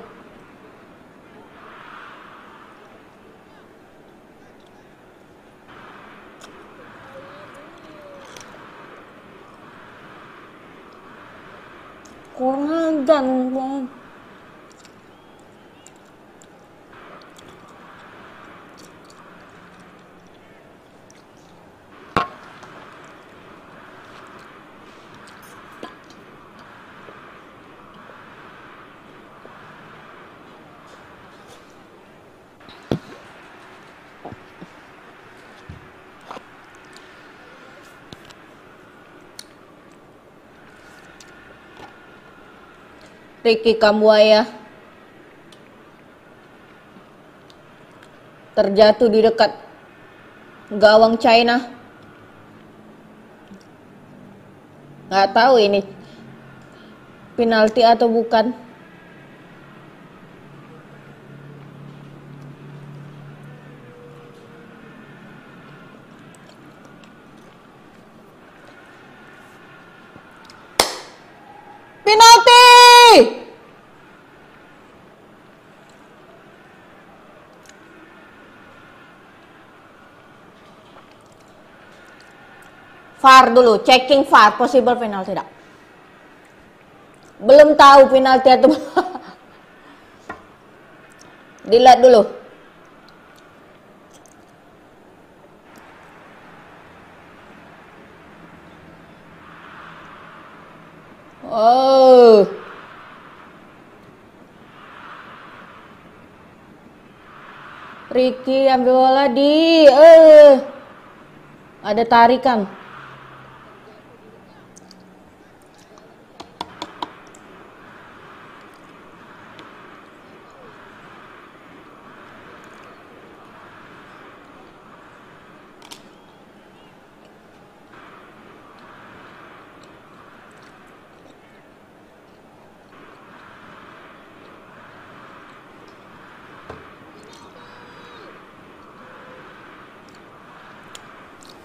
Kurang ajar. Ricky Kambuaya terjatuh di dekat gawang China. Nggak tahu ini penalti atau bukan. Penalti! VAR dulu, checking VAR, possible penalti tidak? Belum tahu penalti atau dilihat dulu. Oh. Ricky ambil bola di ada tarikan.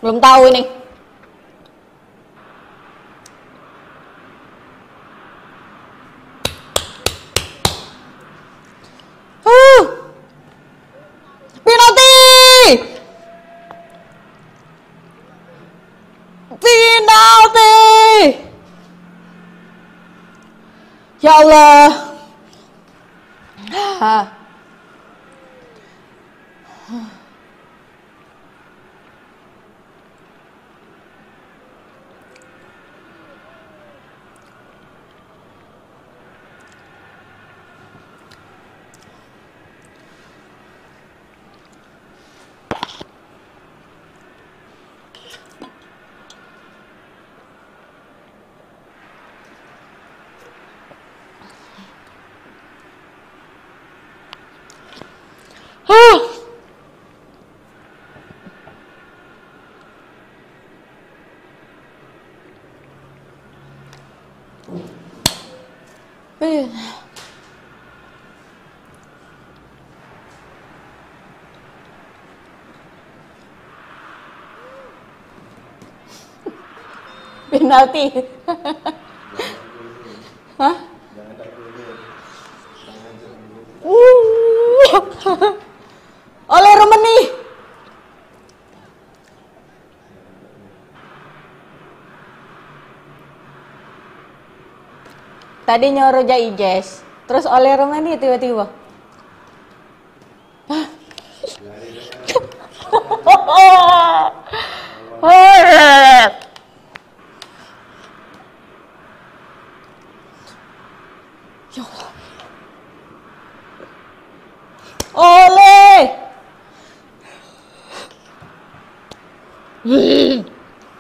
Belum tahu ini. Penalti! Penalti! Ya Allah. Penalti. Hah? Oleh Romani. Tadi nyuruh Jaijes, terus oleh Romani tiba-tiba. Oleh.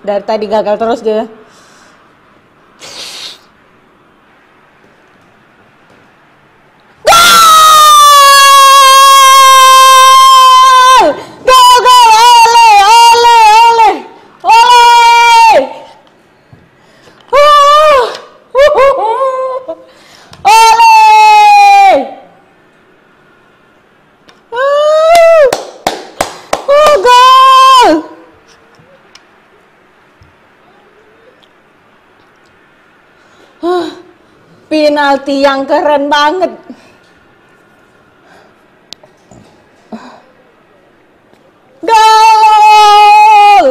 Dari tadi gagal terus dia. Penalti yang keren banget. Gol!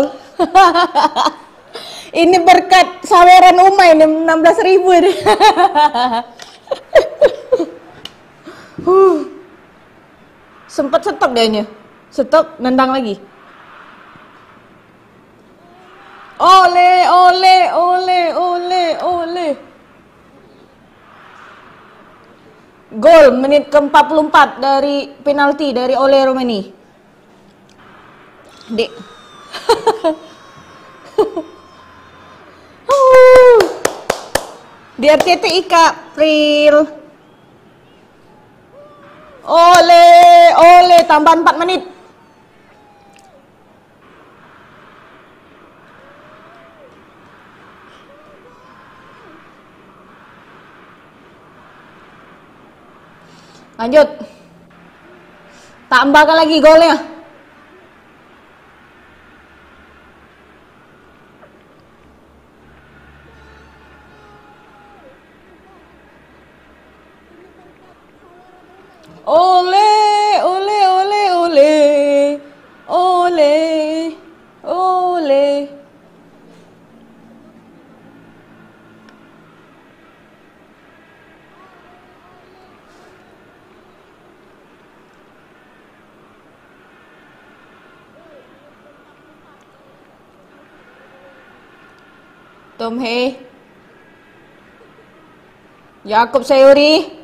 Ini berkat saweran Uma ini 16.000 ini. Sempat stop dia. Stop, nendang lagi. Ole, ole, ole, ole, ole. Gol menit ke-44 dari penalti dari Ole Romani. Dek. Di RCT Ika April. Ole, ole, tambah 4 menit. Lanjut. Tambahkan lagi golnya. Ole, ole, ole, ole. Ole. Ole. Tom Hee, Jakub Sayuri,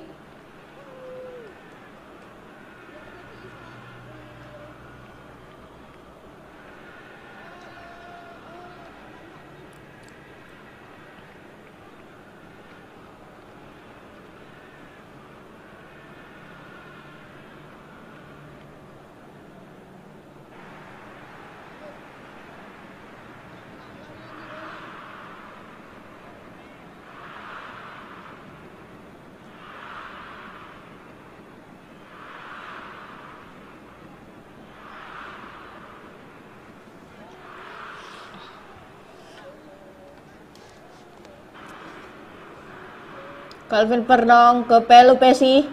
Calvin Perdong ke Pelu Pesi,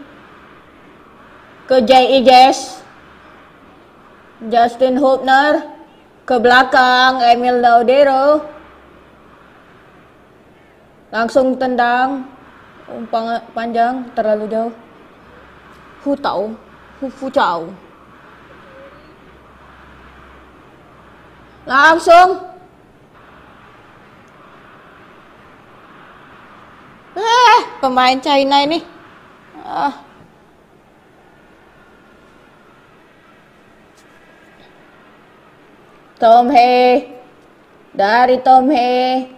ke J.I. Jazz, Justin Hubner, ke belakang Emil Laudero, langsung tendang, umpan panjang terlalu jauh. Hu Tao, Hu Fu Chao, langsung. Pemain China ini. Tom Hee, dari Tom Hee.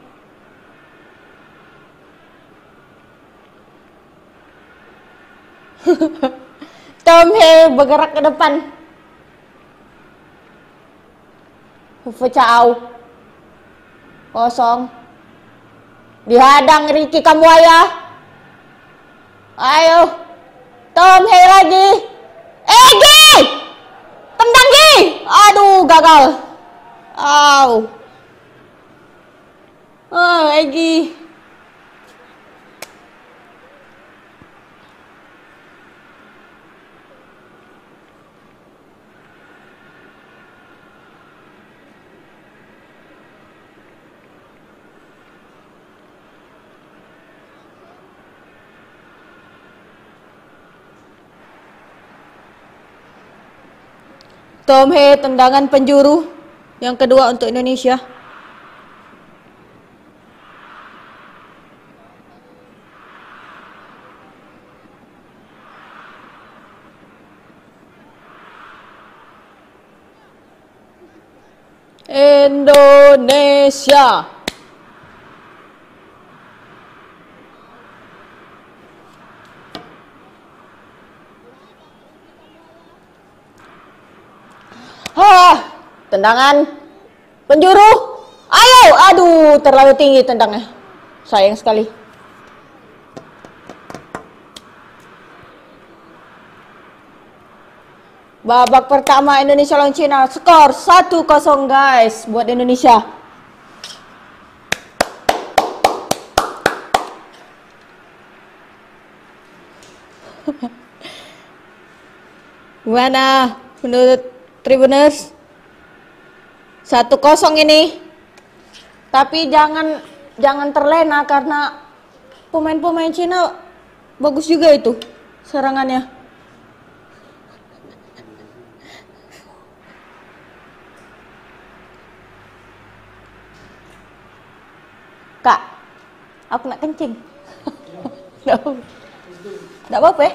Tom Hee bergerak ke depan. Hu Chao kosong, dihadang Ricky Kambuaya. Ayo, Tom Hee lagi. Egi, tendang Gi. Aduh, gagal. Egi. Tom Hee, tendangan penjuru yang kedua untuk Indonesia. Indonesia. Tendangan penjuru. Ayo, aduh, terlalu tinggi tendangnya. Sayang sekali. Babak pertama Indonesia lawan Cina, skor 1-0 guys buat Indonesia. Gimana menurut Tribuners? 1-0 ini. Tapi jangan terlena karena pemain-pemain Cina bagus juga itu serangannya. Kak, aku nak kencing. Nggak apa-apa ya?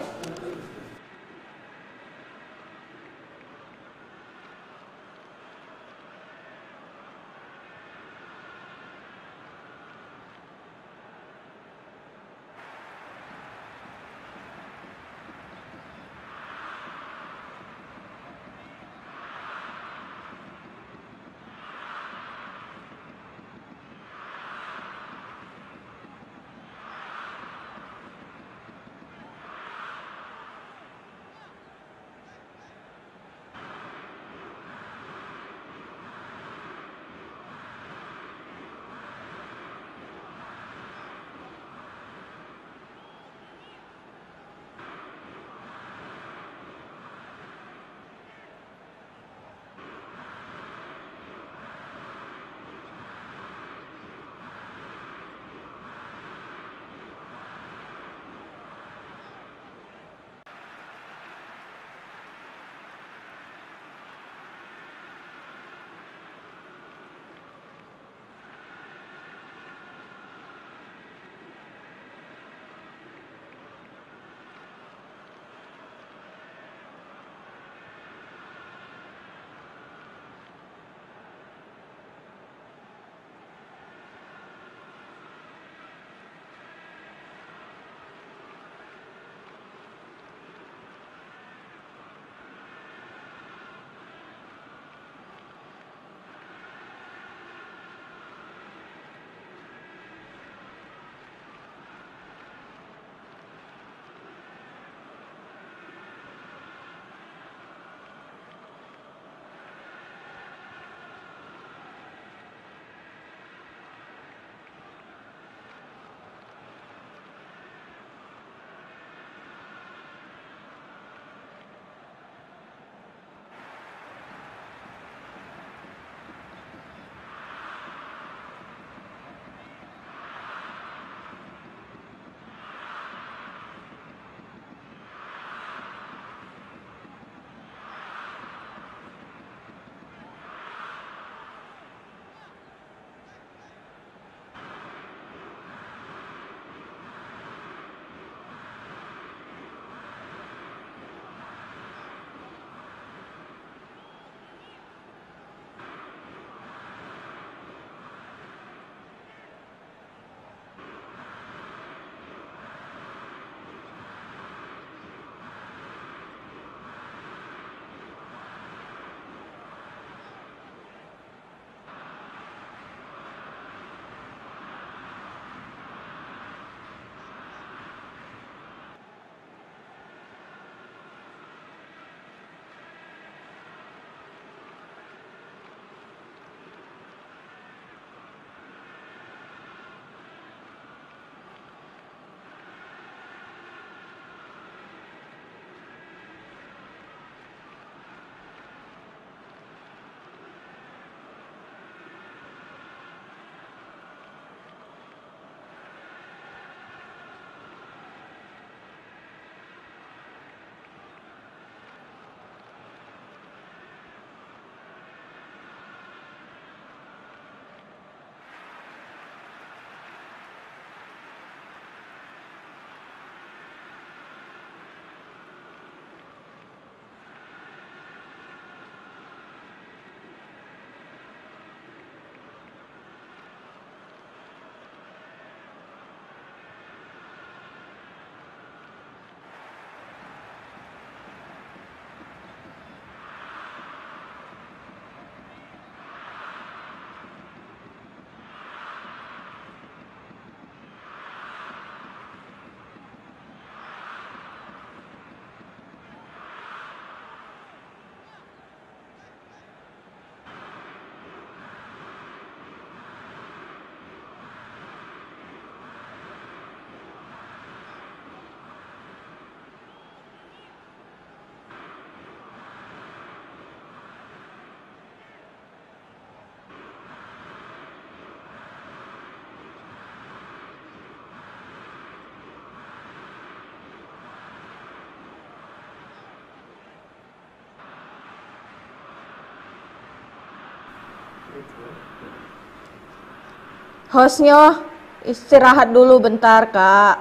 Hostnya istirahat dulu bentar, Kak.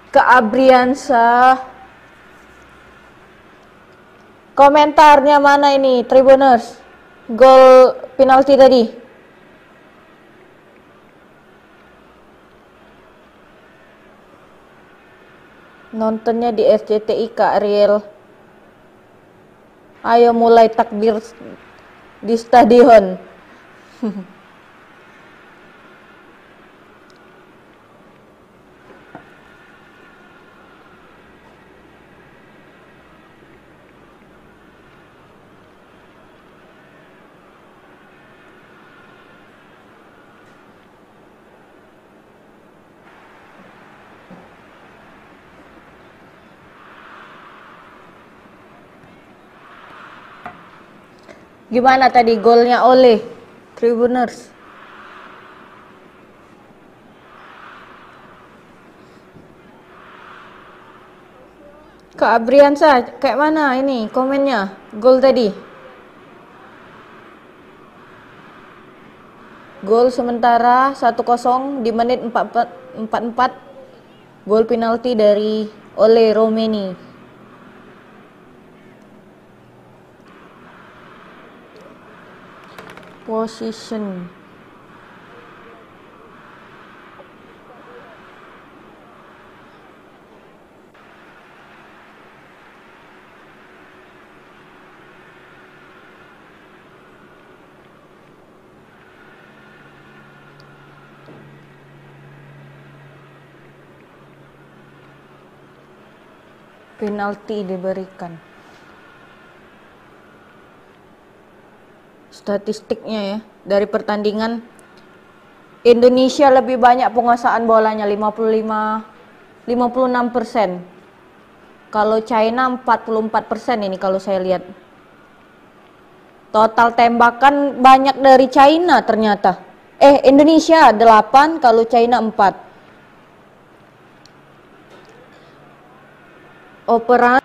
Kak Abriansa. Komentarnya mana ini, Tribuners? Gol penalti tadi. Nontonnya di RCTI, Kak Ariel. Ayo mulai takbir di stadion. Gimana tadi golnya oleh Tribuners? Kak Abriansa, kayak mana ini komennya? Gol tadi. Gol sementara 1-0 di menit 44. Gol penalti dari Ole Romeni. Position. Penalti diberikan. Statistiknya ya, dari pertandingan Indonesia lebih banyak penguasaan bolanya 56%. Kalau China 44% ini kalau saya lihat. Total tembakan banyak dari China ternyata. Indonesia 8, kalau China 4. Operan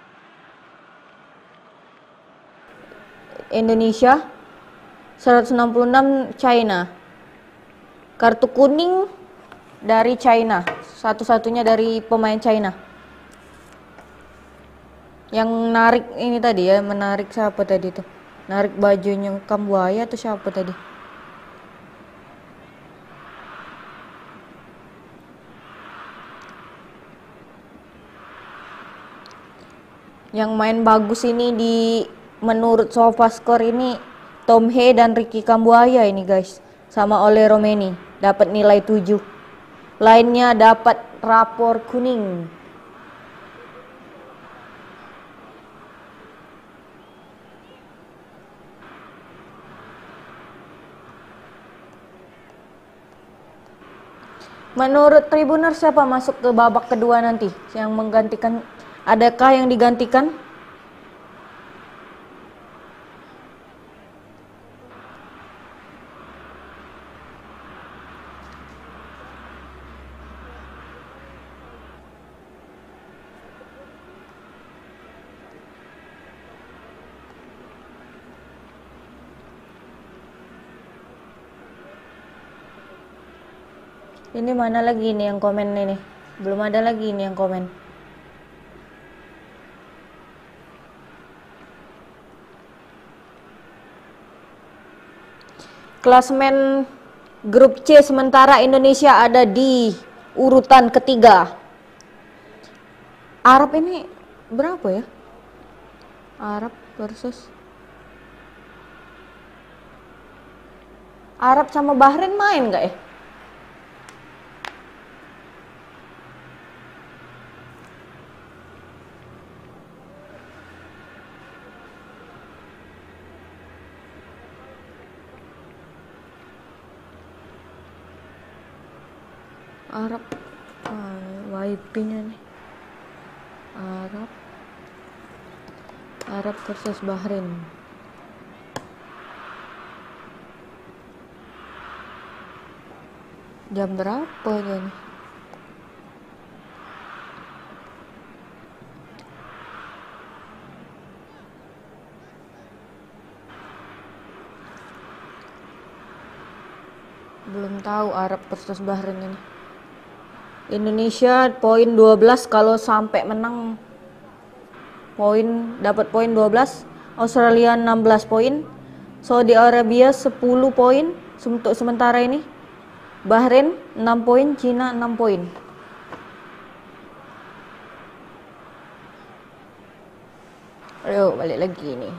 Indonesia 166, China. Kartu kuning dari China, satu-satunya dari pemain China. Yang narik ini tadi ya, menarik siapa tadi tuh? Narik bajunya Kambuaya atau siapa tadi? Yang main bagus ini menurut SofaScore ini Tom He dan Ricky Kambuaya ini guys, sama Ole Romeni dapat nilai 7. Lainnya dapat rapor kuning. Menurut Tribuner siapa masuk ke babak kedua nanti yang menggantikan? Adakah yang digantikan? Ini mana lagi nih yang komen ini? Belum ada lagi nih yang komen. Klasemen grup C sementara Indonesia ada di urutan ketiga. Arab ini berapa ya? Arab versus Arab sama Bahrain main nggak ya? Arab, WIP-nya nih. Arab versus Bahrain. Jam berapa aja nih? Belum tahu Arab versus Bahrain ini. Indonesia poin 12 kalau sampai menang, dapat poin 12. Australia 16 poin. Saudi Arabia 10 poin untuk sementara ini. Bahrain 6 poin, Cina 6 poin. Ayo balik lagi nih.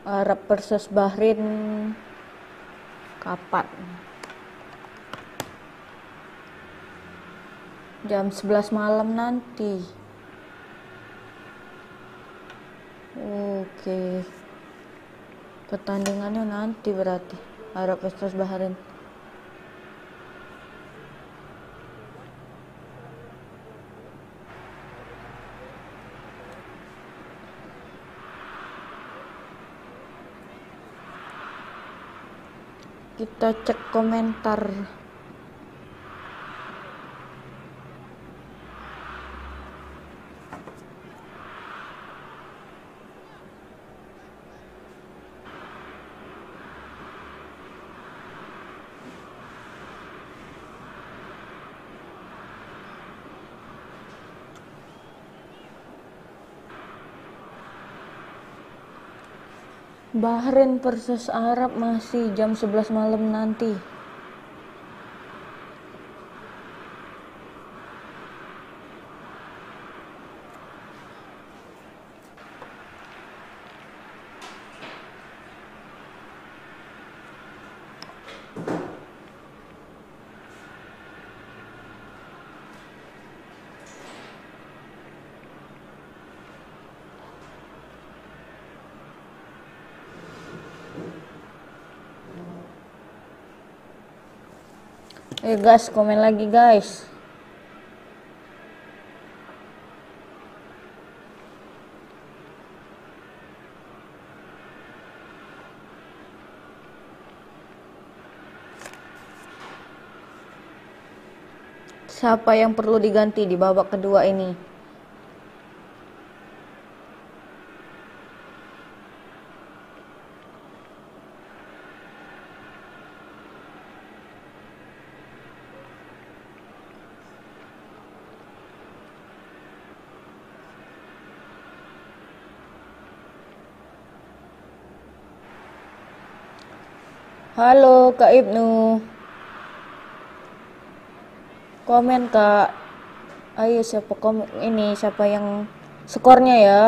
Arab versus Bahrain kapan? Jam 11 malam nanti. Oke. Pertandingannya nanti berarti Arab versus Bahrain. Kita cek komentar. Bahrain versus Arab masih jam 11 malam nanti. Guys, komen lagi guys. Siapa yang perlu diganti di babak kedua ini? Halo Kak Ibnu. Komen Kak. Ayo siapa yang skornya ya?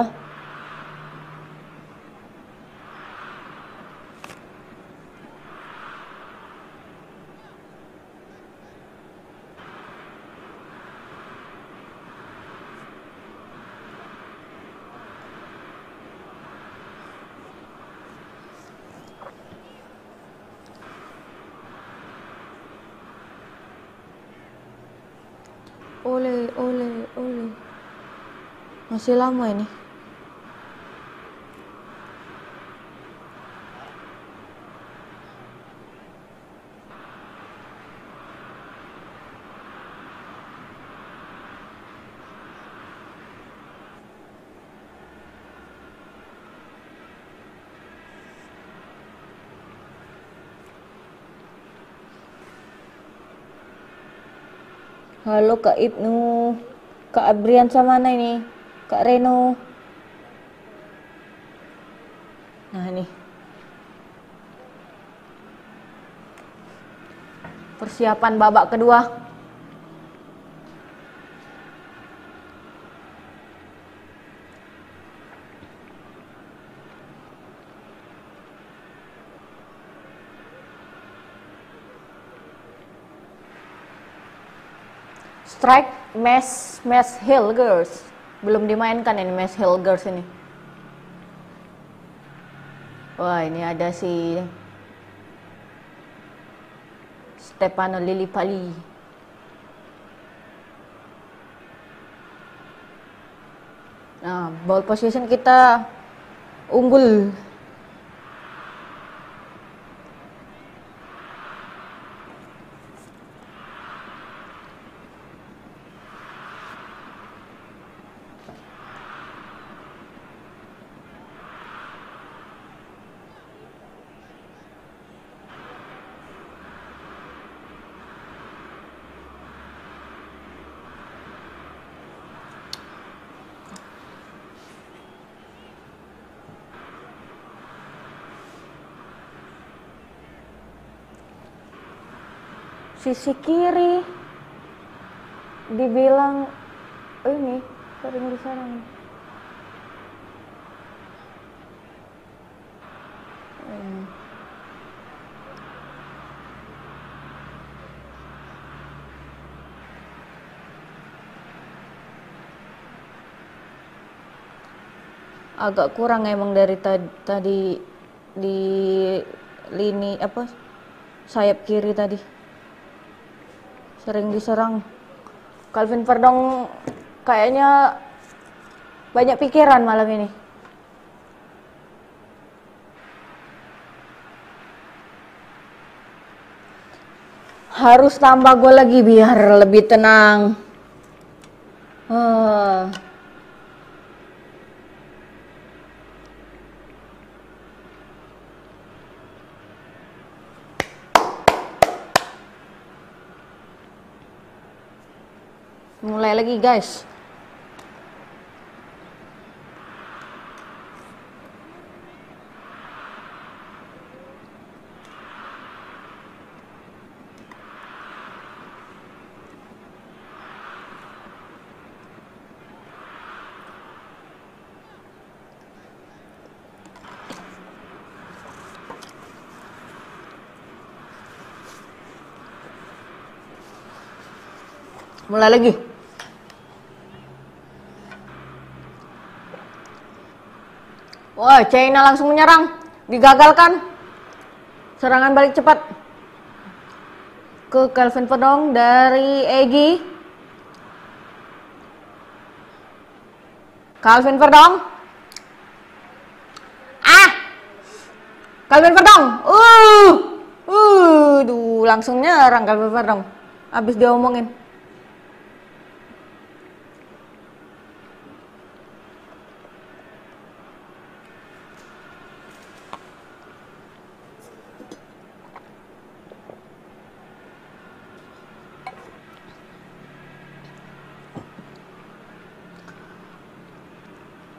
Oleh. Masih lama ini. Halo Kak Ibnu. Kak Abrian sama mana ini? Kak Reno. Nah nih. Persiapan babak kedua. Strike Mash Hill Girls. Belum dimainkan ini Mash Hill Girls ini. Wah, ini ada si Stefano Lillipali. ball position kita unggul. Sisi kiri dibilang ini sering diserang. Agak kurang emang dari tadi di lini apa sayap kiri tadi. Sering diserang. Calvin Verdong kayaknya banyak pikiran malam ini. Harus tambah gol lagi biar lebih tenang. Mulai lagi guys. Mulai lagi. Wah, China langsung menyerang. Digagalkan. Serangan balik cepat. Ke Calvin Verdong dari Egy. Calvin Verdong. Calvin Verdong. Langsung nyerang Calvin Verdong. Habis dia omongin.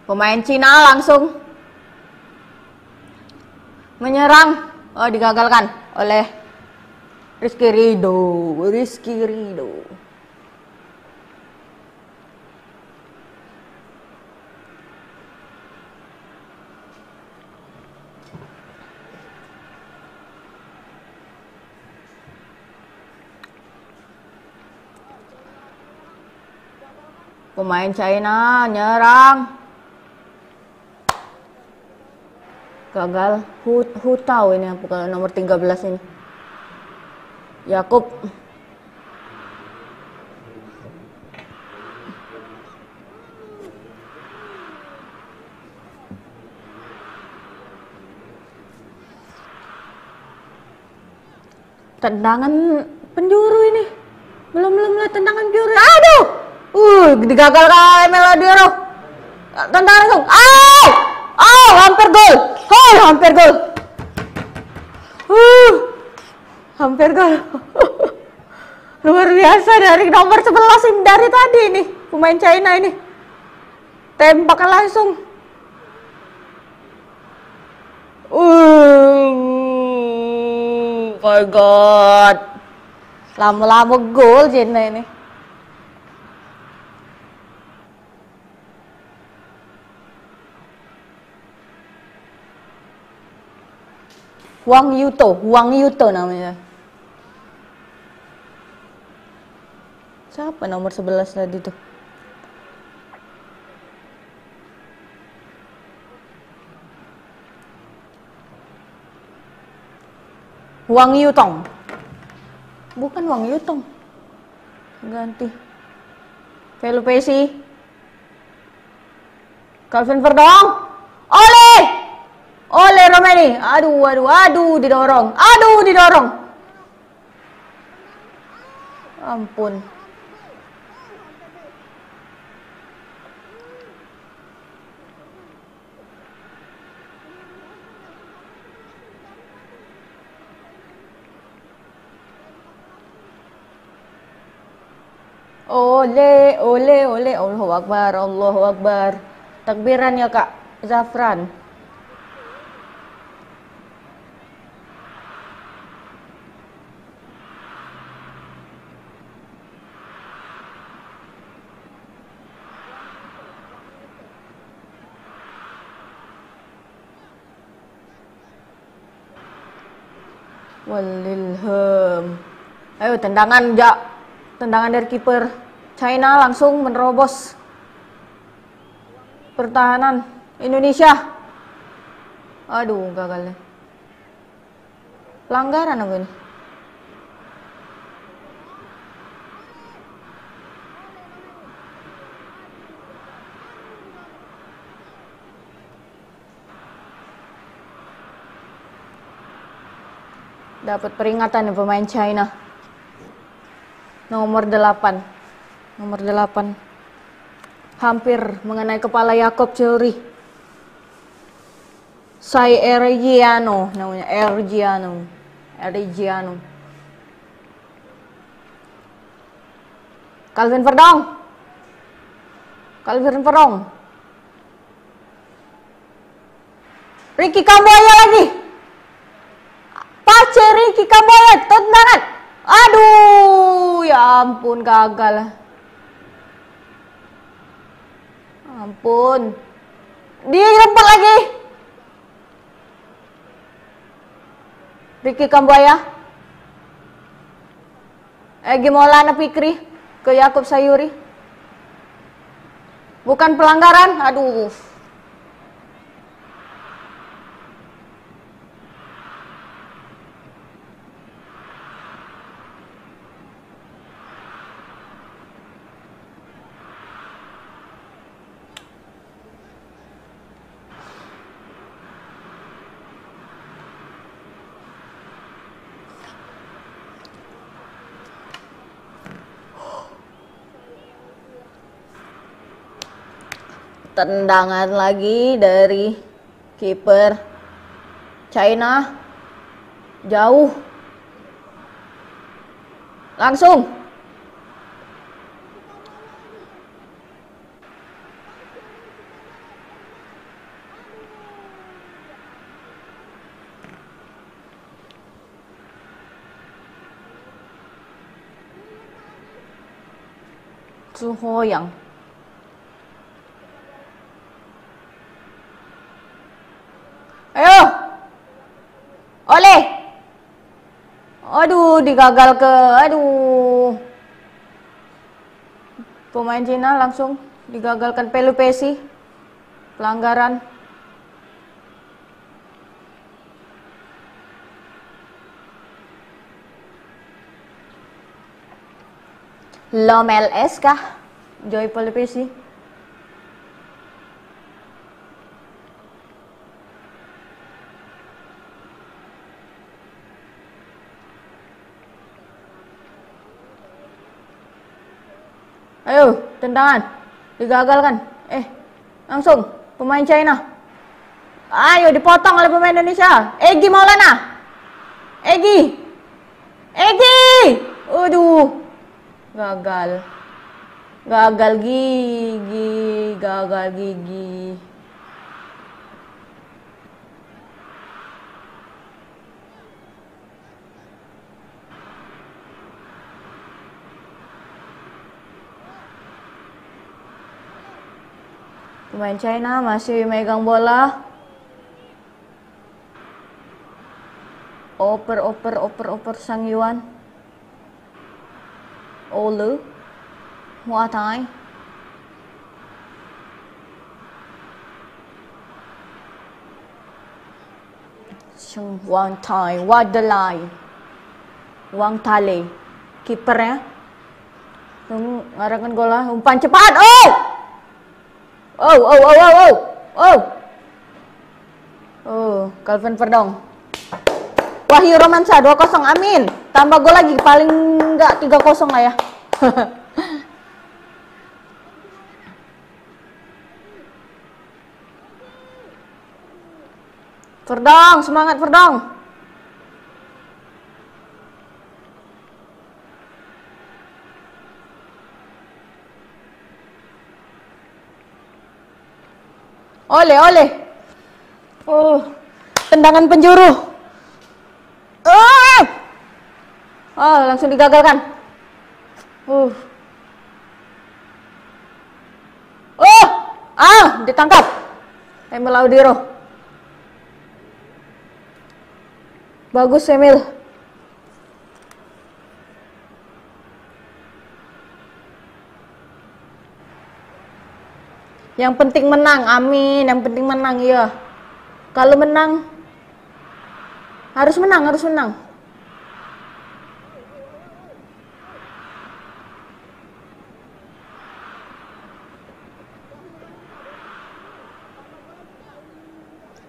Pemain Cina langsung menyerang. Oh, digagalkan oleh Rizky Ridho. Pemain China nyerang. Gagal. Hu tahu ini apa kalau nomor 13 ini. Yakub. Tendangan penjuru ini. Belum lihat tendangan penjuru. Aduh. Digagalkan Melodiero. Tendangan langsung. Hampir gol. Hampir gol. Hampir gol. Luar biasa dari nomor 11 ini dari tadi ini. Pemain China ini. Tembakan langsung. My God. Lama-lama gol China ini. Wang Yuto namanya. Siapa nomor 11 tadi tuh? Wang Yutong. Bukan Wang Yutong. Ganti. Velupesi. Calvin Verdong. Oleh. Oleh Romani. Aduh, didorong. Aduh, didorong. Ampun. Ole, ole, ole. Allahu Akbar, Allahu Akbar. Takbiran ya Kak Zafran. Walilham. Ayo tendangan ja. Tendangan dari kiper China langsung menerobos pertahanan Indonesia. Aduh, gagal. Pelanggaran apa ini? Dapat peringatan nih pemain China. Nomor 8. Nomor 8. Hampir mengenai kepala Yakob Chilri. Sai Ergiano namanya, Ergiano. Calvin Verdong. Ricky Kamboya lagi. Pace Ricky Kamboya, tendangan. Aduh, ya ampun, gagal. Ampun. Dia lempar lagi. Ricky Kamboya. Egy Maulana Fikri ke Yakob Sayuri. Bukan pelanggaran. Aduh. Tendangan lagi dari kiper China. Jauh. Langsung. Su Hoyang. Ayo. Oleh. Aduh, digagal ke. Aduh. Pemain Cina langsung digagalkan Pelupesi. Pelanggaran. Lomel S kah? Joy Pelupesi. Ayo, tendangan. Digagalkan. Langsung. Pemain China. Ayo, dipotong oleh pemain Indonesia. Egy Maulana. Egy. Aduh. Gagal. Gagal gigi. Pemain China masih megang bola. Oper Sang Yuan. Ole. Hoa Thái. Sang Wang Thái. Wadalai. Wang Tale. Kipernya. Ngarangkan bola. Umpan cepat. Oh! Oh, oh, oh, oh, oh, oh. Oh, Calvin Verdong. Wahyu Romansa 2-0, amin. Tambah gol lagi, paling enggak 3-0 lah ya. Verdong, semangat Verdong. Ole, ole. Oh, tendangan penjuru. Oh, langsung digagalkan. Oh, ditangkap. Emil Audiro. Bagus Emil. Yang penting menang, amin. Yang penting menang, ya. Kalau menang, harus menang, harus menang.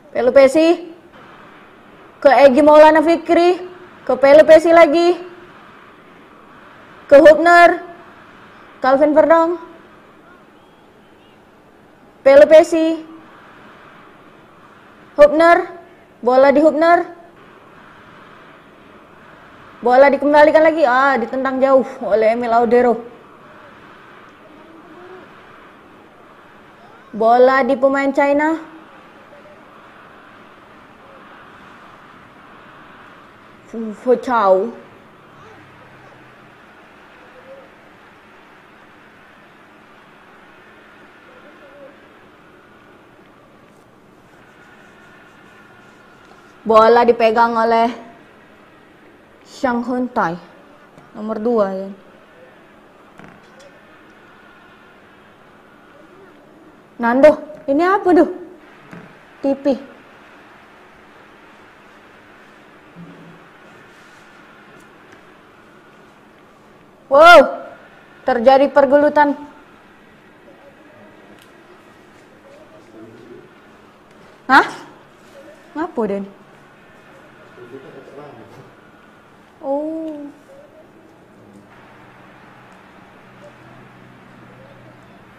Pelupesi ke Egy Maulana Fikri, ke Pelupesi lagi, ke Hubner, Calvin Verdong, Pelupesi, Hubner, bola di Hubner, bola dikembalikan lagi, ditendang jauh oleh Emil Audero. Bola di pemain China. Fu Chao. Bola dipegang oleh Shang Huntai, nomor 2 ya. Nando, ini apa tuh? TV. Wow, terjadi pergelutan. Hah? Ngapa Den? Oh.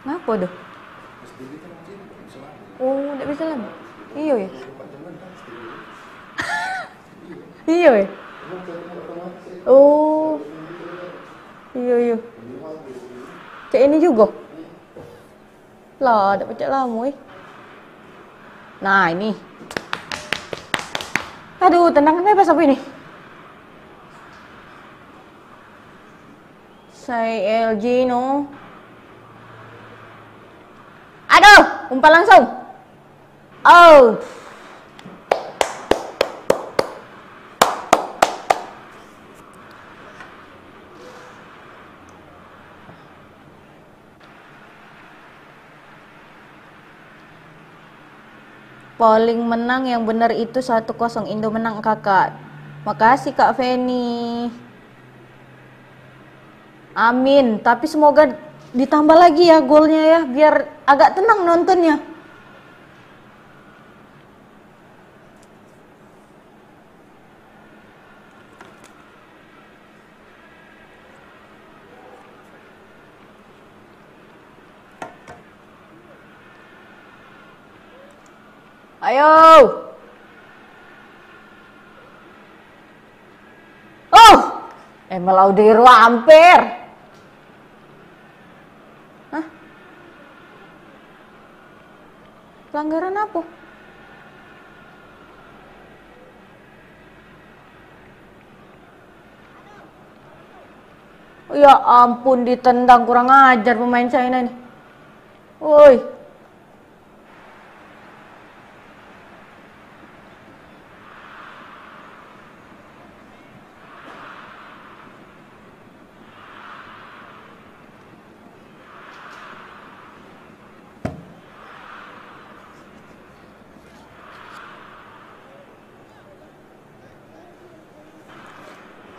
Ngapa tuh? Oh, tidak bisa lama. Iya ya. Iya ya. Oh. Iya iya. Cek ini juga. Lah, tak pecah lama Nah, ini. Aduh, tendangan bebas apa ini? Say LG no. Aduh, umpan langsung. Oh. Polling menang yang benar itu 1-0 Indo menang kakak. Makasih Kak Feni. Amin. Tapi semoga ditambah lagi ya golnya ya, biar agak tenang nontonnya. Ayo. Oh, Emil Audero hampir. Hah? Pelanggaran apa? Ya ampun, ditendang, kurang ajar pemain China ini. Woi.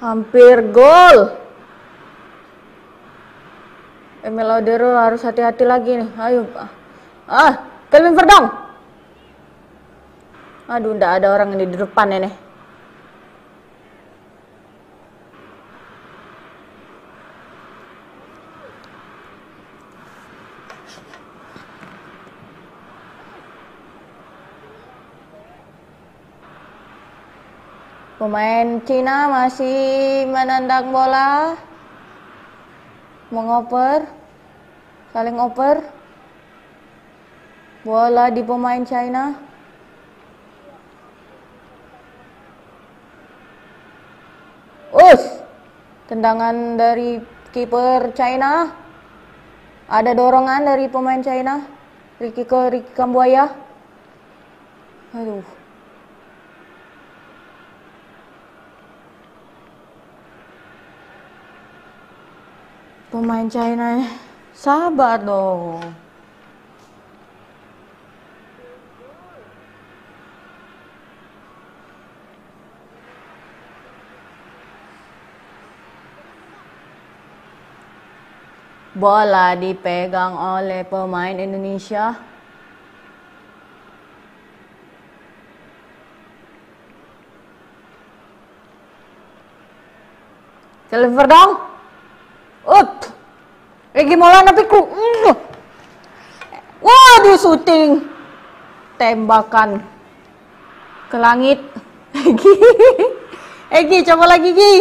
Hampir gol. Emil Audero harus hati-hati lagi nih. Ayo, Kelvin Verdong. Aduh, ndak ada orang ini di depan ini. Pemain Cina masih menendang bola, mengoper, saling oper. Bola di pemain China. Tendangan dari kiper China. Ada dorongan dari pemain China. Ricky Kambuaya. Aduh. Pemain China, sabar dong. Bola dipegang oleh pemain Indonesia. Kelvin Verdong. Egy Maulana Fikri. Waduh, syuting. Tembakan ke langit. Egy, coba lagi, Gi.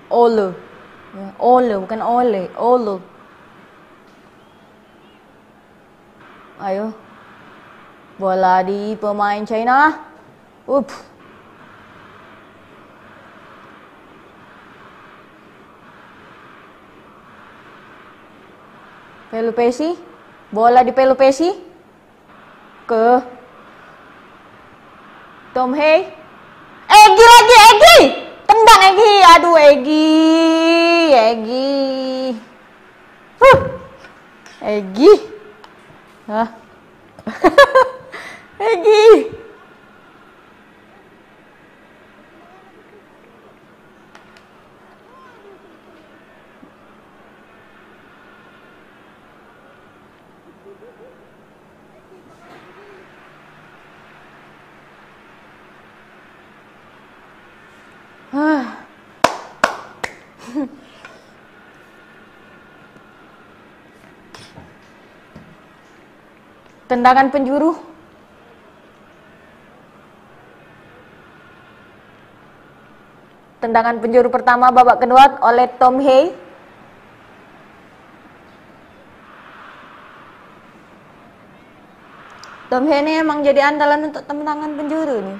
Ole. Ole, bukan ole. Ole. Ayo. Bola di pemain China. Pelupesi. Bola di Pelupesi. Ke Tom Hei. Egy lagi, Egy. Tendang Egy. Aduh, Egy. Egy. Hah? Egy. Tendangan penjuru. Tendangan penjuru pertama babak kedua oleh Tom Hei. Tom Hei ini emang jadi andalan untuk tendangan penjuru nih.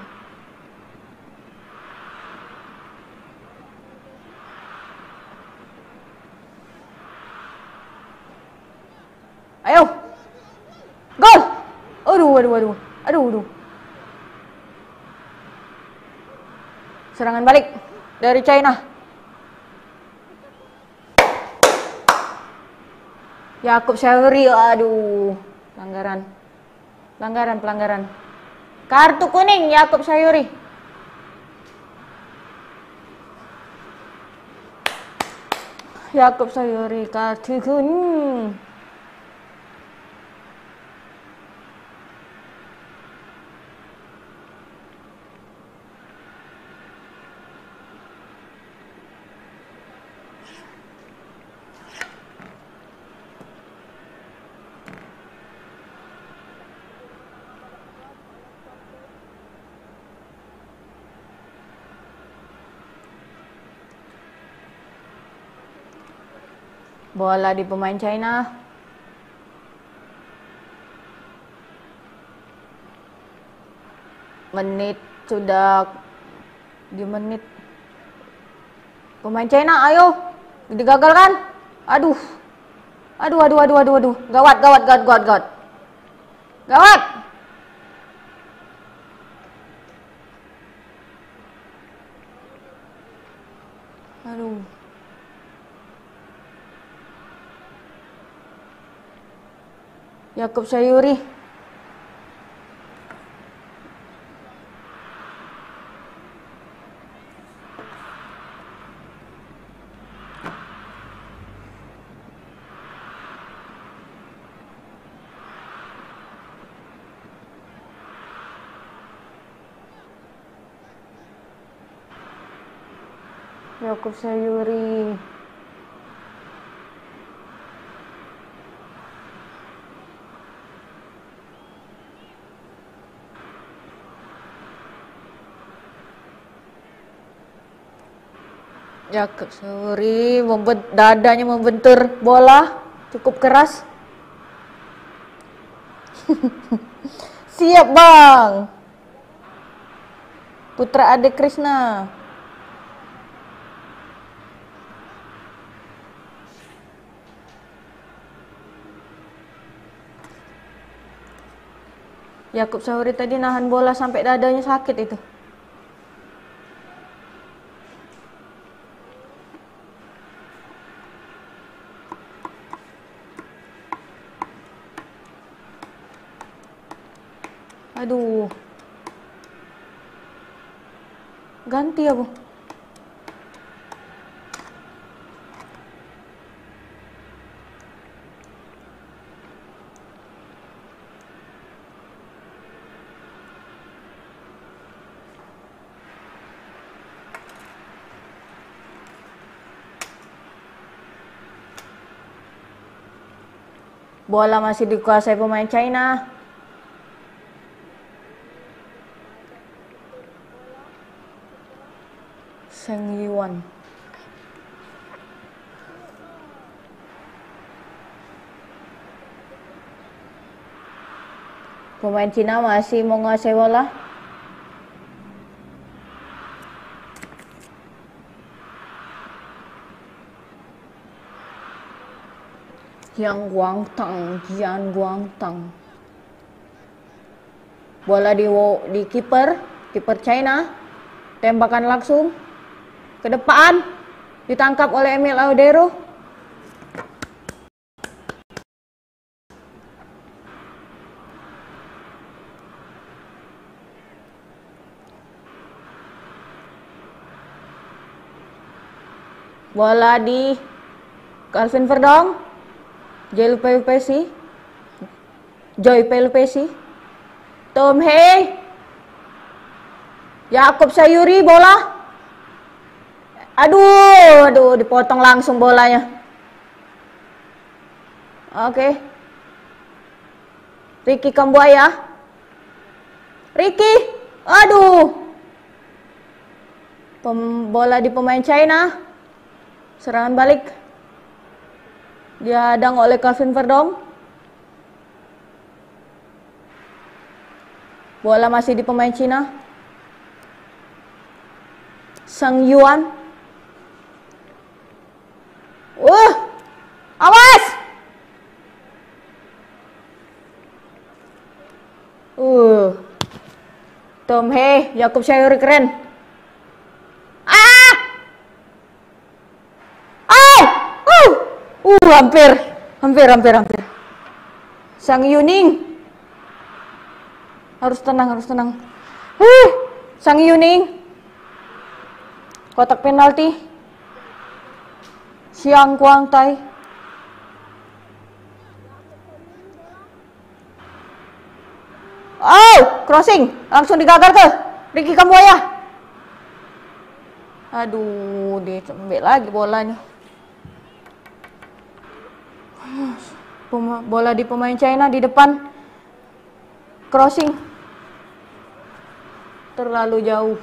Ayo. Gol. Aduh. Serangan balik dari China. Yakub Syahuri, aduh. Pelanggaran. Kartu kuning Yakub Syahuri. Yakub Syahuri kartu kuning. Bola di pemain China. Menit sudah di menit. Pemain China, ayo. Digagalkan. Aduh. Gawat. Gawat. Aduh. Yakub Syahuri Yakub Sayuri. Yakub Sayuri dadanya membentur bola cukup keras. Siap bang. Putra Ade Krishna. Yakub Sayuri tadi nahan bola sampai dadanya sakit itu. Aduh. Ganti ya, Bu. Bola masih dikuasai pemain China. Seng Yuan. Pemain Cina masih menguasai bola. Jian Guangtang. Bola di kiper China. Tembakan langsung ke depan, ditangkap oleh Emil Audero. Bola di Calvin Verdong. Joy Pelupesi. Tom Hei. Yakub Sayuri bola. Aduh, dipotong langsung bolanya. Oke. Ricky Kambuaya. Ricky. Aduh. Bola di pemain China. Serangan balik. Dihadang oleh Calvin Verdong. Bola masih di pemain Cina. Sang Yuan. Awas! Tom Hei, Yakub Sayuri keren. Hampir. Sang Yuning. Harus tenang. Sang Yuning. Kotak penalti. Xiang Guangtai. Crossing. Langsung digagal ke Ricky Kambuaya. Aduh, diambil lagi bolanya. Bola di pemain China di depan. Crossing. Terlalu jauh.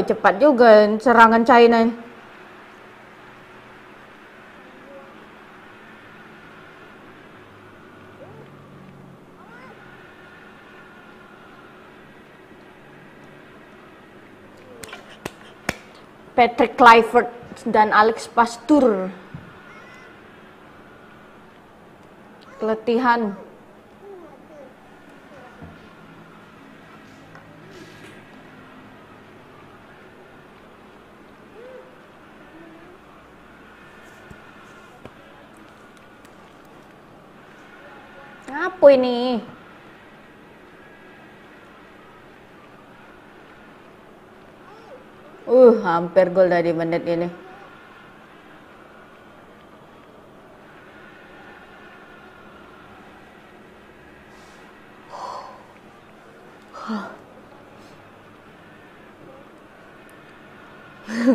Cepat juga serangan China. Patrick Kluivert dan Alex Pastur. Keletihan. Apa ini? Hampir gol dari menit ini.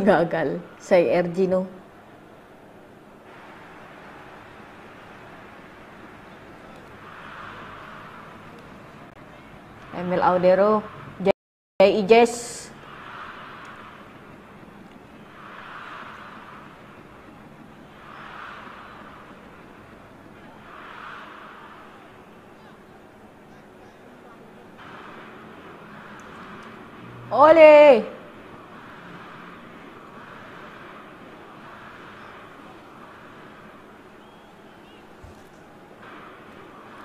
Gagal. Saya Ergino. Emil Audero. Ijes. Ole.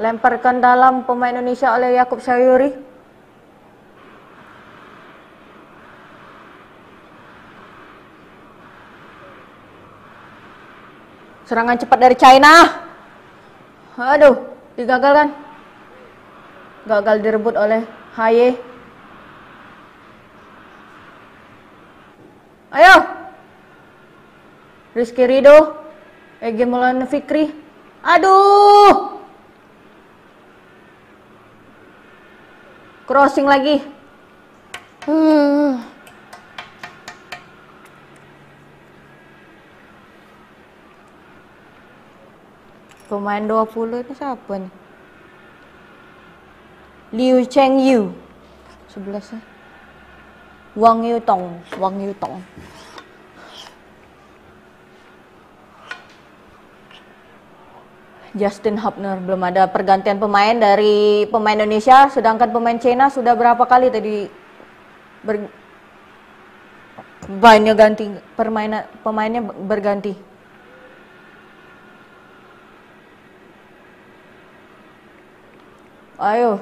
Lemparkan dalam pemain Indonesia oleh Yakub Sayuri. Serangan cepat dari China. Aduh, digagalkan. Gagal direbut oleh Haye. Ayo. Rizky Ridho. Egi Maulana Fikri. Aduh. Crossing lagi. Pemain 20 itu siapa nih? Liu Chengyu 11 ya. Wang Yutong. Justin Hubner. Belum ada pergantian pemain dari pemain Indonesia, sedangkan pemain China sudah berapa kali tadi pemainnya berganti. Ayo.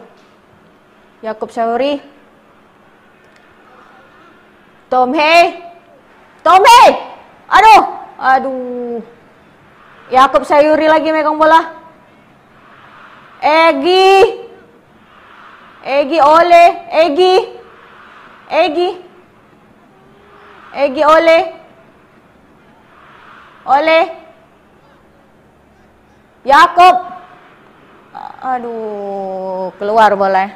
Yakub Sayuri. Tom Hei. Aduh. Yakub Sayuri lagi megang bola. Egi Ole. Yakub. Aduh, keluar bola.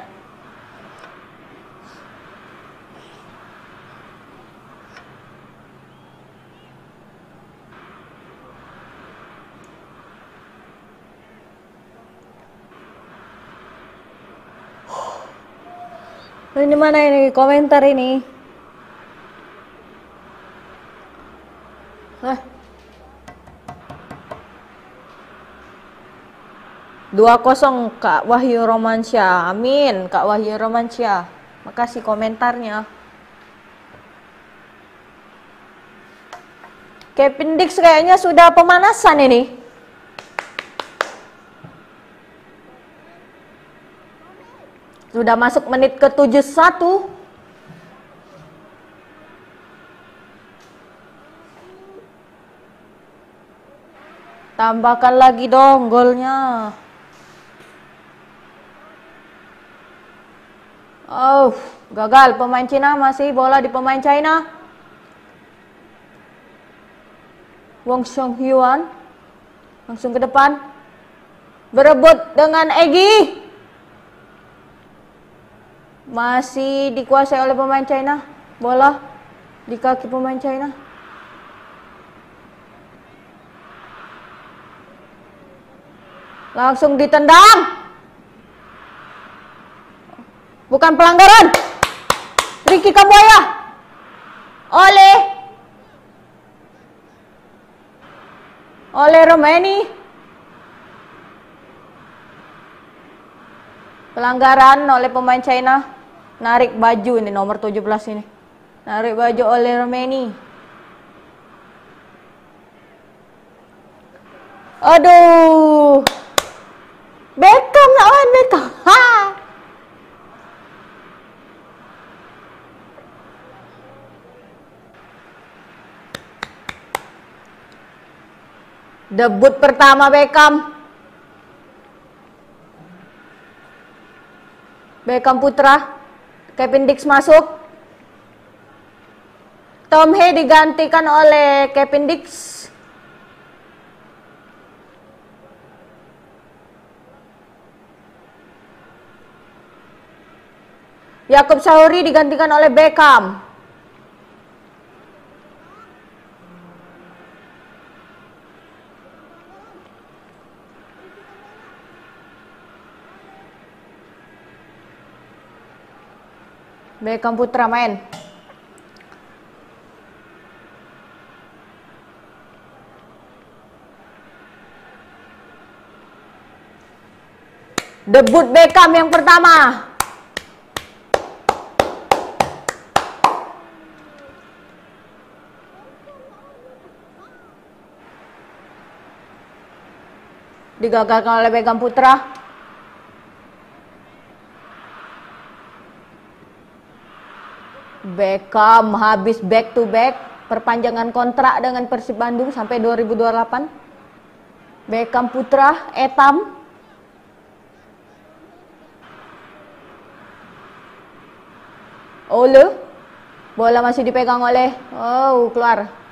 Ini mana ini komentar ini? 2-0 Kak Wahyu Romansyah. Amin, Kak Wahyu Romansyah. Makasih komentarnya. Kevin Dix kayaknya sudah pemanasan ini. Sudah masuk menit ke-71. Tambahkan lagi dong golnya. Oh, gagal pemain Cina, masih bola di pemain China. Wong Xiong Hyuan langsung ke depan. Berebut dengan Egi. Masih dikuasai oleh pemain China. Bola di kaki pemain China. Langsung ditendang. Bukan pelanggaran. Ricky Kamboya. Oleh Romani. Pelanggaran oleh pemain China. Narik baju ini nomor 17 ini. Narik baju oleh Romani. Aduh. Beckham lawan Beckham. Ha. Debut pertama Beckham. Beckham putra. Kevin Dix masuk. Tom Hei digantikan oleh Kevin Dix. Yakub Sayuri digantikan oleh Beckham. Beckham Putra main. Debut Beckham yang pertama. Digagalkan oleh Beckham Putra. Beckham habis back to back perpanjangan kontrak dengan Persib Bandung sampai 2028. Beckham Putra, Etam. Ole. Bola masih dipegang oleh keluar.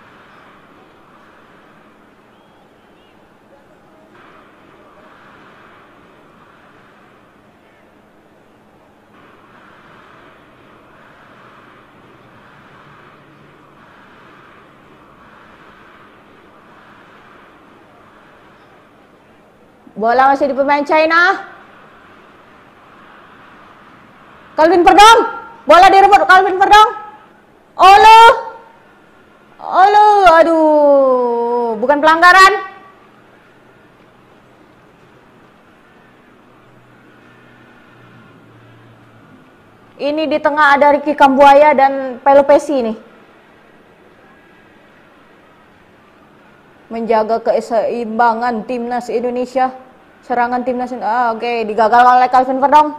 Bola masih di pemain China. Calvin Verdong. Bola direbut Calvin Verdong. Olo. Aduh. Bukan pelanggaran. Ini di tengah ada Ricky Kambuaya dan Pelopesi nih. Menjaga keseimbangan timnas Indonesia. Serangan timnas oke, digagalkan oleh Calvin Verdong.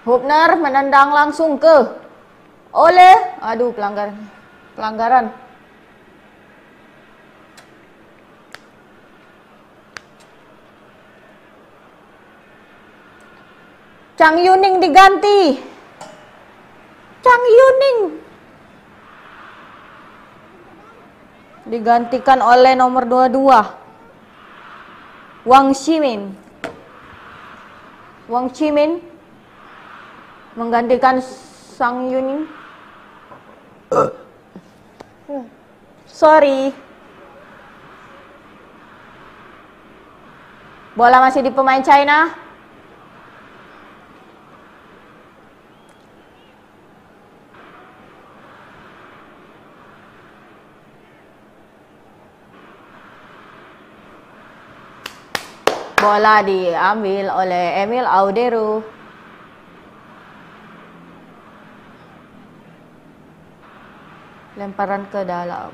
Hubner menendang langsung ke Ole. Aduh, pelanggaran. Chang Yuning diganti. Chang Yuning digantikan oleh nomor 22 Wang Ximin. Wang Ximin menggantikan Chang Yuning. Sorry. Bola masih di pemain China. Bola diambil oleh Emil Audero. Lemparan ke dalam.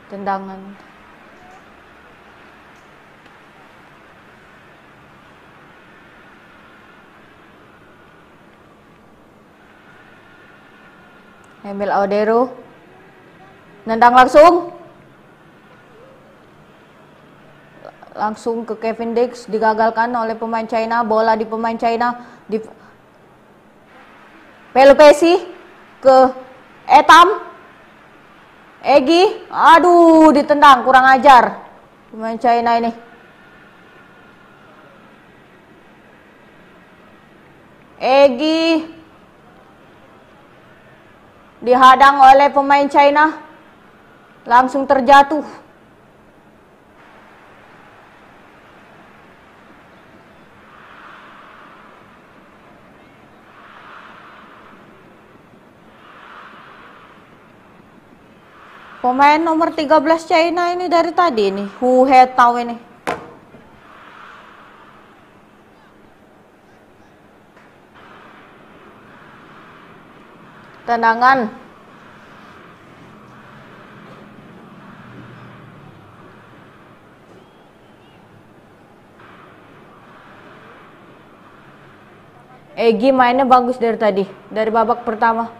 Tendangan. Emil Audero. Nendang langsung ke Kevin Dix, digagalkan oleh pemain China. Bola di pemain China, di Pelopesi ke Etam. Egi, aduh, ditendang, kurang ajar pemain China ini. Egi dihadang oleh pemain China, langsung terjatuh. Pemain nomor 13 China ini dari tadi nih, Hu Hetao ini. Tendangan. Egi mainnya bagus dari tadi, dari babak pertama.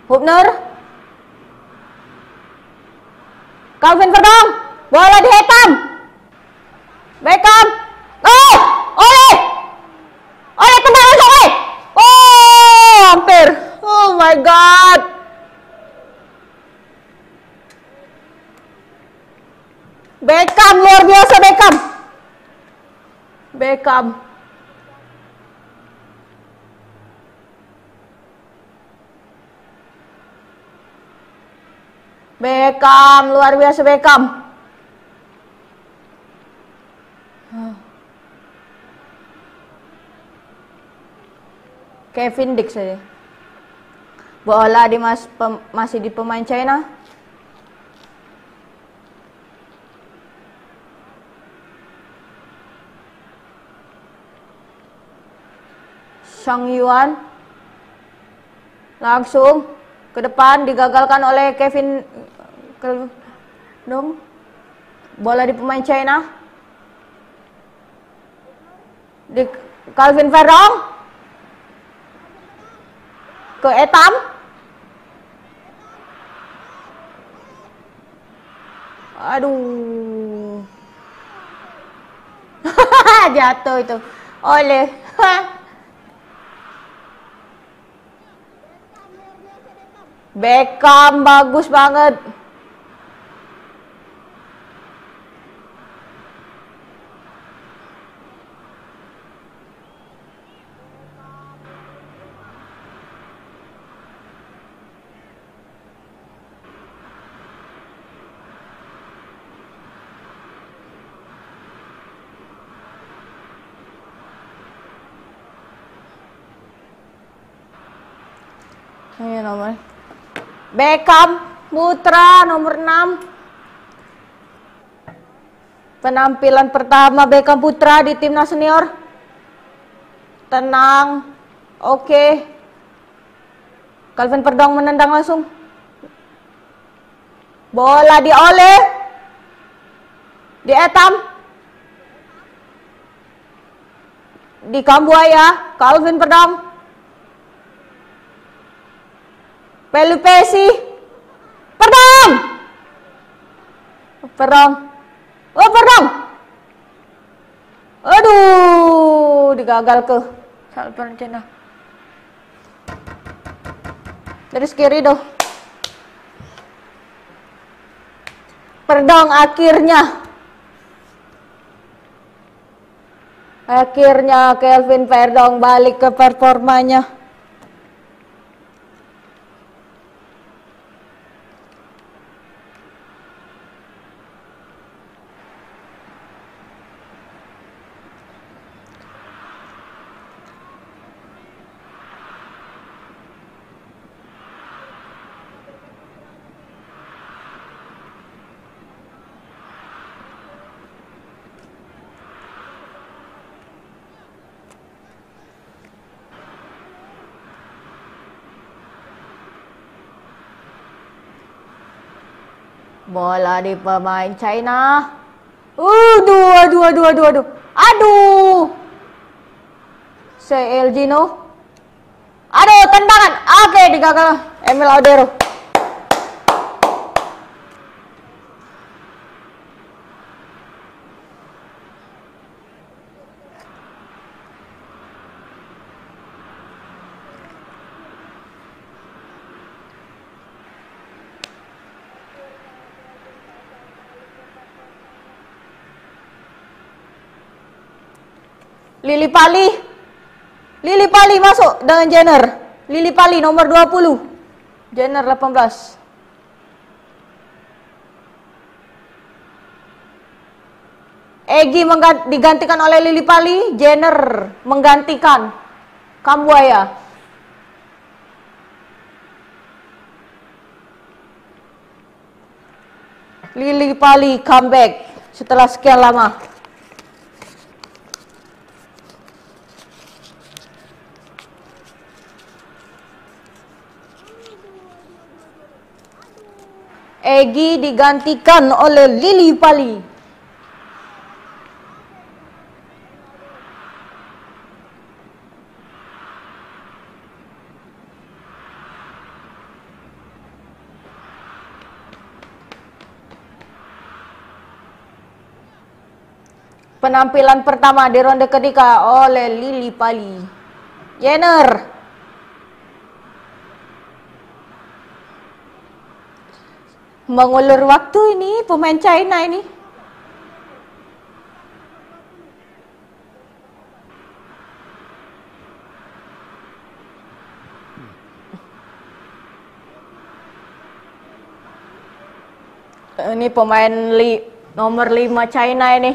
Hubner, Calvin Verdong, bola di Etam. Beckham, oleh tendang langsung, hampir, oh my god. luar biasa Beckham. Beckham. Beckham, luar biasa Beckham. Kevin Dix saja. Bola masih di pemain China. Shang Yuan langsung ke depan, digagalkan oleh Kevin dong. Bola di pemain China. Di Calvin Verdong ke Etam. Aduh. Jatuh itu. Oleh. Beckham bagus banget. Ini nomor Beckham Putra nomor 6. Penampilan pertama Beckham Putra di timnas senior. Tenang. Oke. Calvin Verdong menendang langsung. Bola dioleh. Di Etam. Di Kambuaya, Calvin Verdong. Pelupesi, Verdong, oh Verdong, aduh, digagal ke Salvan Cina. Dari kiri doh, Verdong akhirnya Calvin Verdong balik ke performanya. Bola di pemain China. Aduh. Elgino. Aduh, tendangan. Oke, digagal Emil Audero. Lili Pali masuk dengan Jenner. Lili Pali nomor 20. Jenner 18. Egy digantikan oleh Lili Pali, Jenner menggantikan Kambuaya. Lili Pali comeback setelah sekian lama. Egy digantikan oleh Lili Pali. Penampilan pertama di ronde ketiga oleh Lili Pali. Jenner. Mengulur waktu ini pemain China ini. Ini pemain nomor 5 China ini.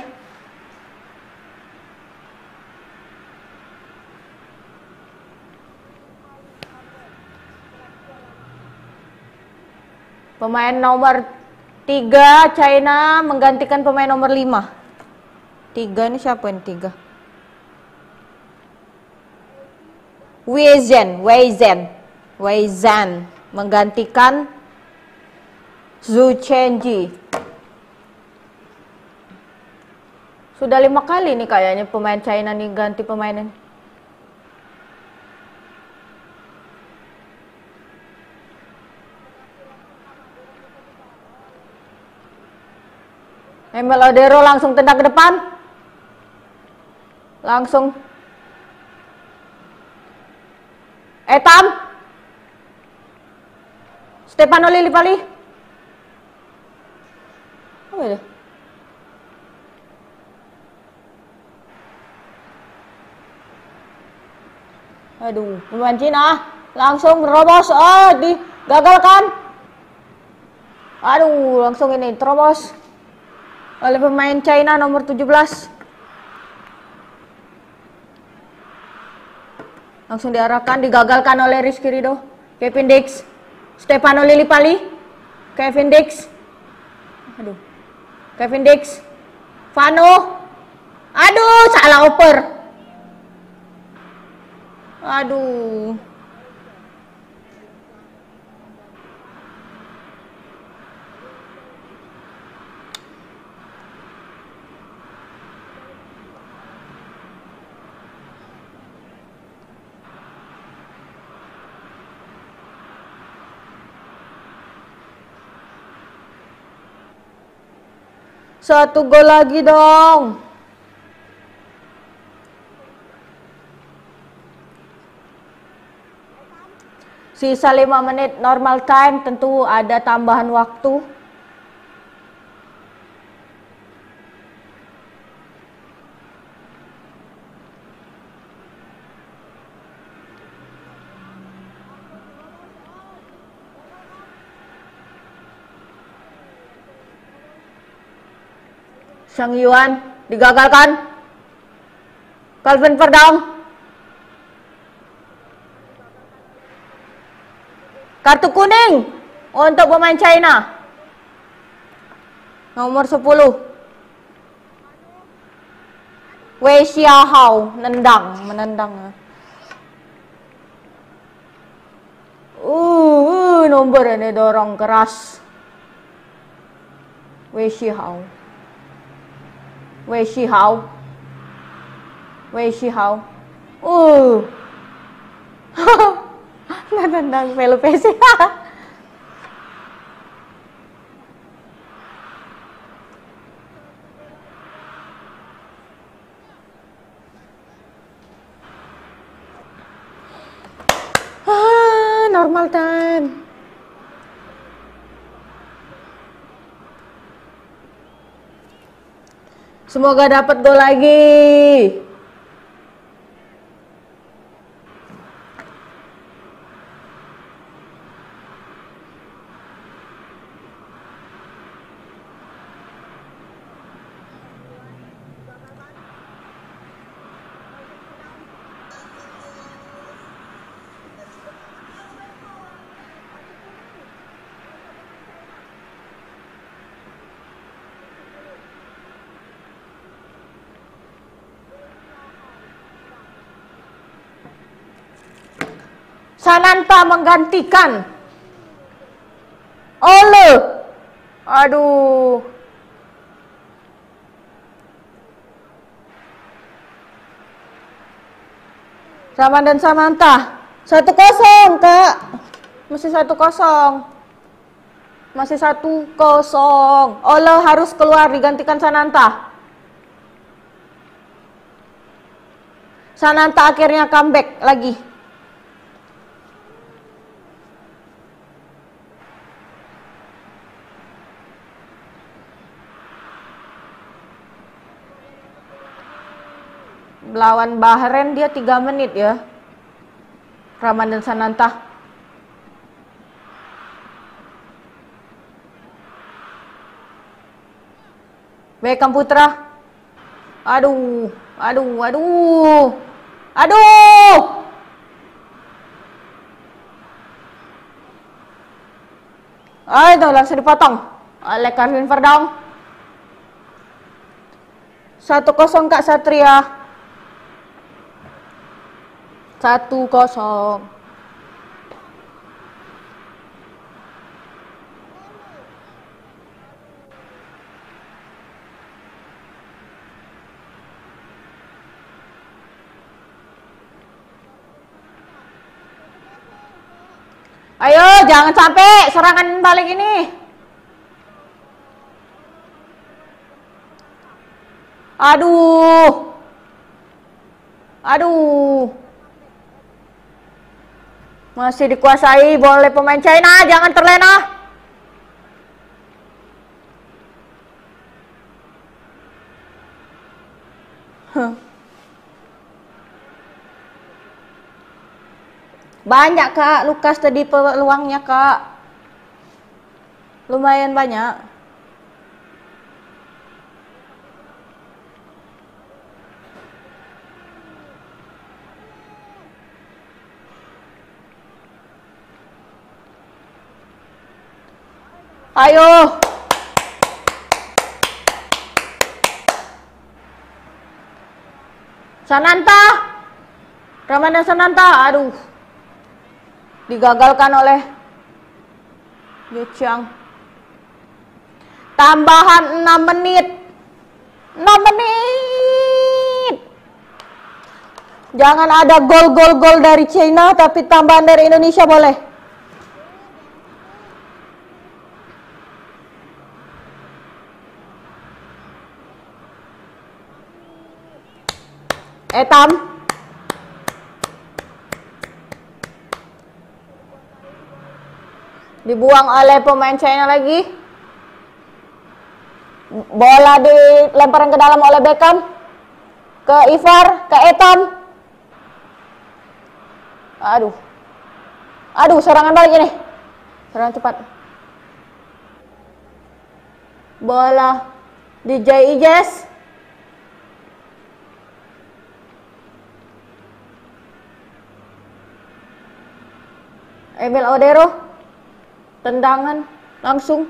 Pemain nomor 3 China menggantikan pemain nomor 5. 3 ini siapa ini 3? Wei Zhan menggantikan Zhu Chenji. Sudah 5 kali nih kayaknya pemain China nih ganti pemain ini. Emil Odero langsung tendang ke depan. Langsung. Etam. Stefano Lillipali. Apa itu? Aduh, pemain Cina langsung terobos. Digagalkan. Aduh, langsung ini terobos oleh pemain China nomor 17. Langsung diarahkan, digagalkan oleh Rizky Ridho. Kevin Dix, Stefano Lillipali, Kevin Dix. Aduh. Kevin Dix. Vano. Aduh, salah oper. Aduh. Satu gol lagi dong. Sisa 5 menit normal time, tentu ada tambahan waktu. Sang Yuan digagalkan. Calvin Verdong. Kartu kuning untuk pemain China. Nomor 10. Wei Xiaohao menendang. Nomor ini dorong keras. Wei Xiaohao. Nendang Pelopesi. Normal time. Semoga dapat gol lagi. Sananta menggantikan Ole. Aduh. Raman dan Samantha 1-0, Kak. Masih 1-0. Ole harus keluar, digantikan Sananta. Sananta akhirnya comeback lagi. Lawan Bahrain dia 3 menit ya. Ramadan Sananta. Beckham Putra. Aduh, aduh, aduh. Aduh. Itu langsung dipotong oleh Kevin Verdong. 1-0 Kak Satria. 1-0. Ayo, jangan sampai serangan balik ini. Aduh. Aduh. Masih dikuasai oleh pemain China, jangan terlena. Banyak Kak, Lukas tadi peluangnya Kak. Lumayan banyak. Ayo. Sananta. Ramadan Sananta, aduh. Digagalkan oleh Yuchang. Tambahan 6 menit. 6 menit. Jangan ada gol dari China, tapi tambahan dari Indonesia boleh. Etam. Dibuang oleh pemain China lagi. Bola dilemparan ke dalam oleh Beckham. Ke Ivar, ke Etam. Aduh. Aduh, serangan balik ini. Serangan cepat. Bola di Ijes. Emil Odero. Tendangan langsung.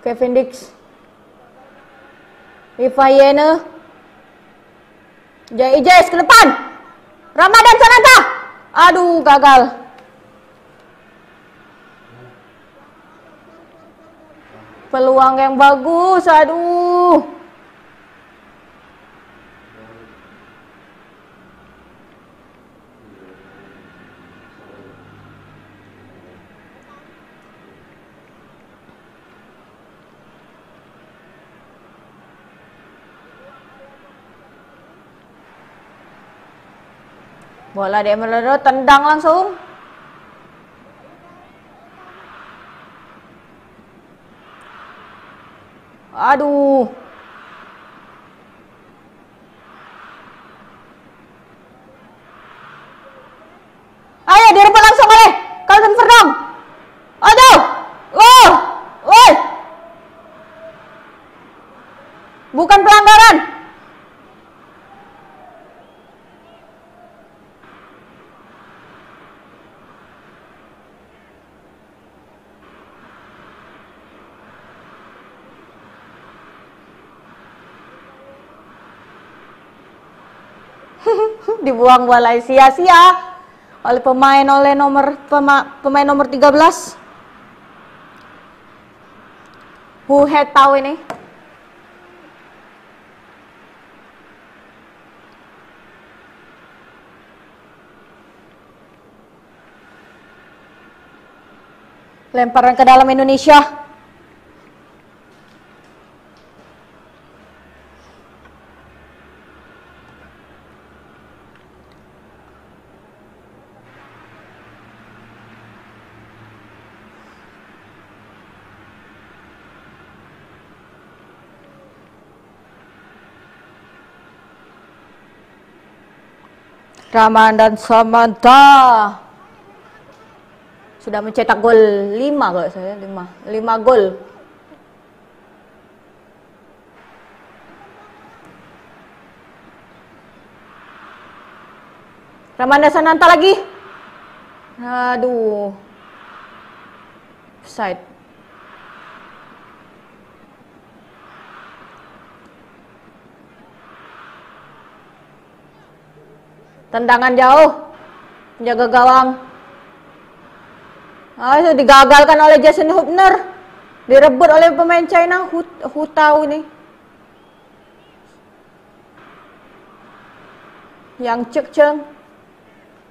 Kevin Dix. Rifayene. Ijes ke depan. Ramadan Sananta. Aduh, gagal. Peluang yang bagus, aduh. Bola dia melorot, tendang langsung. Aduh. Ayo direbut langsung oleh Kevin Verdong. Aduh. Woi. Bukan pelanggaran. Dibuang bola sia-sia oleh pemain nomor 13. Hu Hetau ini. Lemparan ke dalam Indonesia. Ramadan Samantha sudah mencetak gol 5 kalau saya 5 gol. Ramadan Sananta lagi. Aduh. Offside. Tendangan jauh. Menjaga gawang. Itu digagalkan oleh Justin Hubner. Direbut oleh pemain China. Hu Tao ini. Yang Cek Cheng.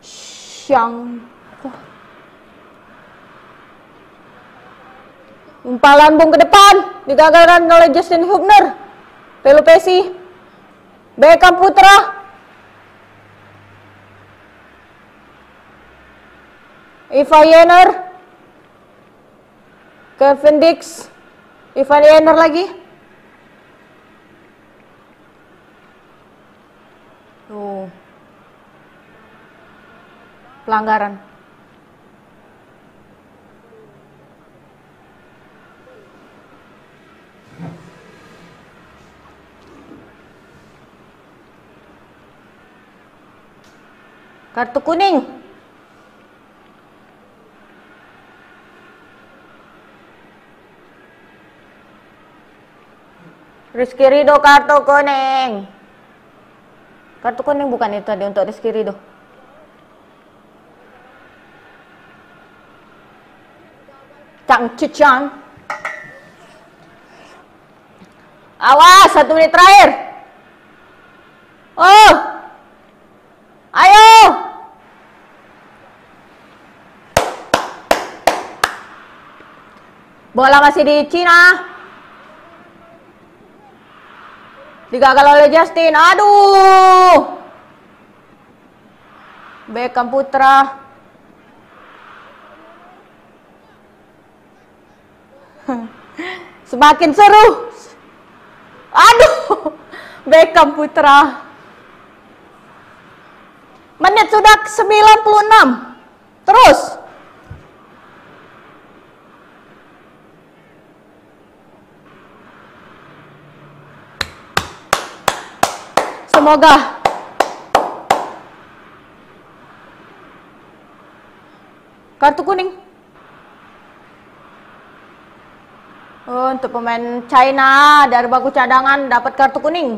Xiang. Umpan lambung ke depan. Digagalkan oleh Justin Hubner. Pelupesi. Beckham Putra. Ivan Jenner, Kevin Dix, Ivan Jenner lagi. Tuh. Pelanggaran. Kartu kuning. Rizky Ridho kartu kuning. Kartu kuning bukan itu tadi untuk Rizky Ridho. Chang Chichang. Awas, 1 menit terakhir. Oh. Ayo. Bola masih di Cina. Digagal oleh Justin. Aduh. Beckham Putra. Semakin seru. Aduh. Beckham Putra. Menit sudah 96. Terus. Semoga kartu kuning untuk pemain China dari bangku cadangan dapat kartu kuning.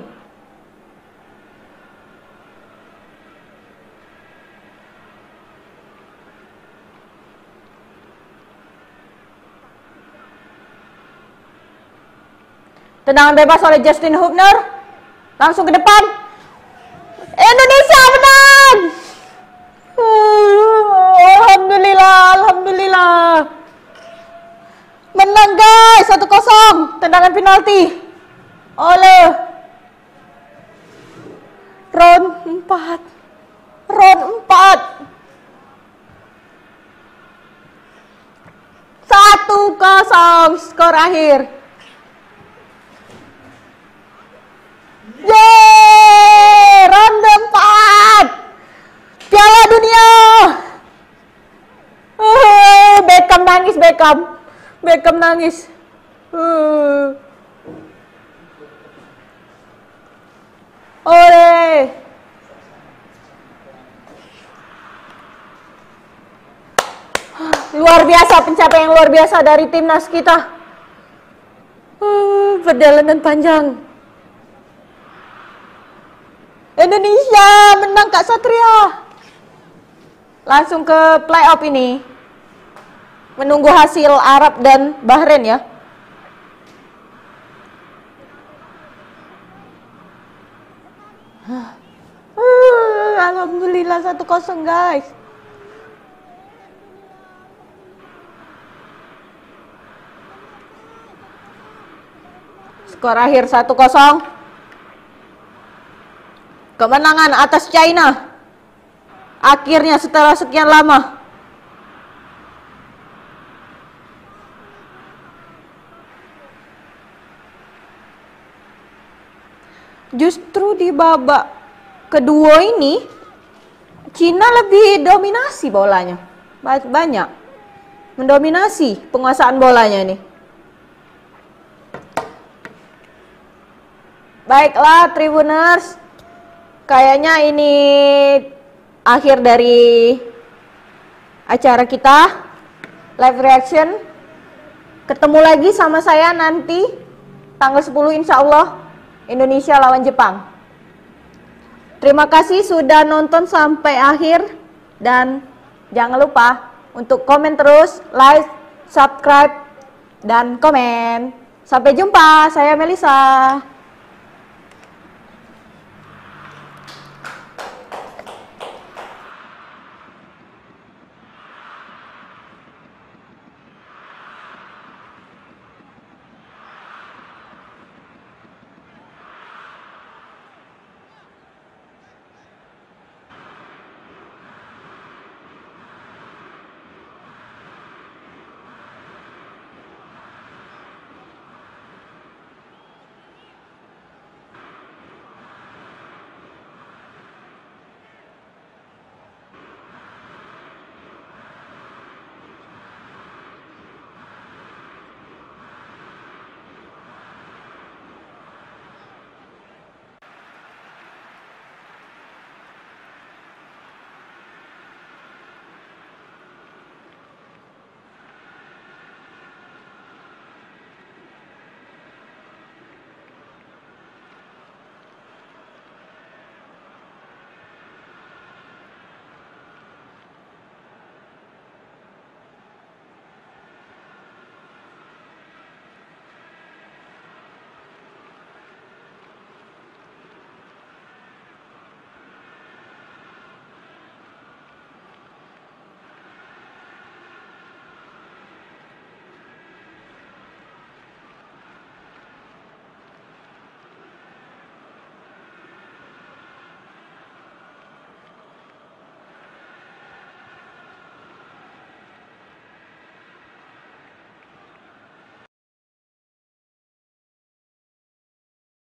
Tendangan bebas oleh Justin Hubner, langsung ke depan. Indonesia menang. Alhamdulillah, alhamdulillah. Menang guys, 1-0. Tendangan penalti oleh Ron 4. Ron 4. 1-0 skor akhir. Yeay, ronde 4 Piala Dunia. Beckham nangis, Beckham nangis. Oleh. Luar biasa, pencapaian yang luar biasa dari timnas kita. Perjalanan panjang. Indonesia menang Kak Satria. Langsung ke playoff ini. Menunggu hasil Arab dan Bahrain ya. Alhamdulillah 1-0 guys. Skor akhir 1-0. Kemenangan atas China. Akhirnya setelah sekian lama. Justru di babak kedua ini Cina lebih dominasi bolanya. Banyak. Mendominasi penguasaan bolanya ini. Baiklah Tribuners. Kayaknya ini akhir dari acara kita. Live reaction. Ketemu lagi sama saya nanti tanggal 10 insya Allah Indonesia lawan Jepang. Terima kasih sudah nonton sampai akhir dan jangan lupa untuk komen terus, like, subscribe, dan komen. Sampai jumpa, saya Melisa.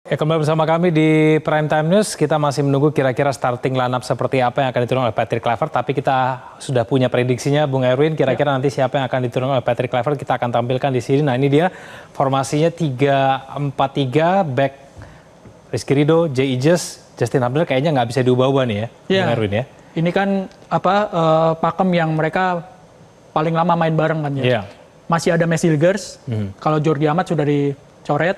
Kembali bersama kami di Prime Time News. Kita masih menunggu kira-kira starting lineup seperti apa yang akan diturunkan oleh Patrick Kluivert. Tapi kita sudah punya prediksinya, Bung Erwin. Kira-kira nanti siapa yang akan diturunkan oleh Patrick Kluivert kita akan tampilkan di sini. Nah ini dia formasinya 3-4-3, back Rizky Ridho, Jay Ijes, Justin Hubner kayaknya nggak bisa diubah-ubah nih ya, Bung Erwin ya. Ini kan pakem yang mereka paling lama main bareng kan ya. Masih ada Mesilgers, kalau Jordi Amat sudah dicoret,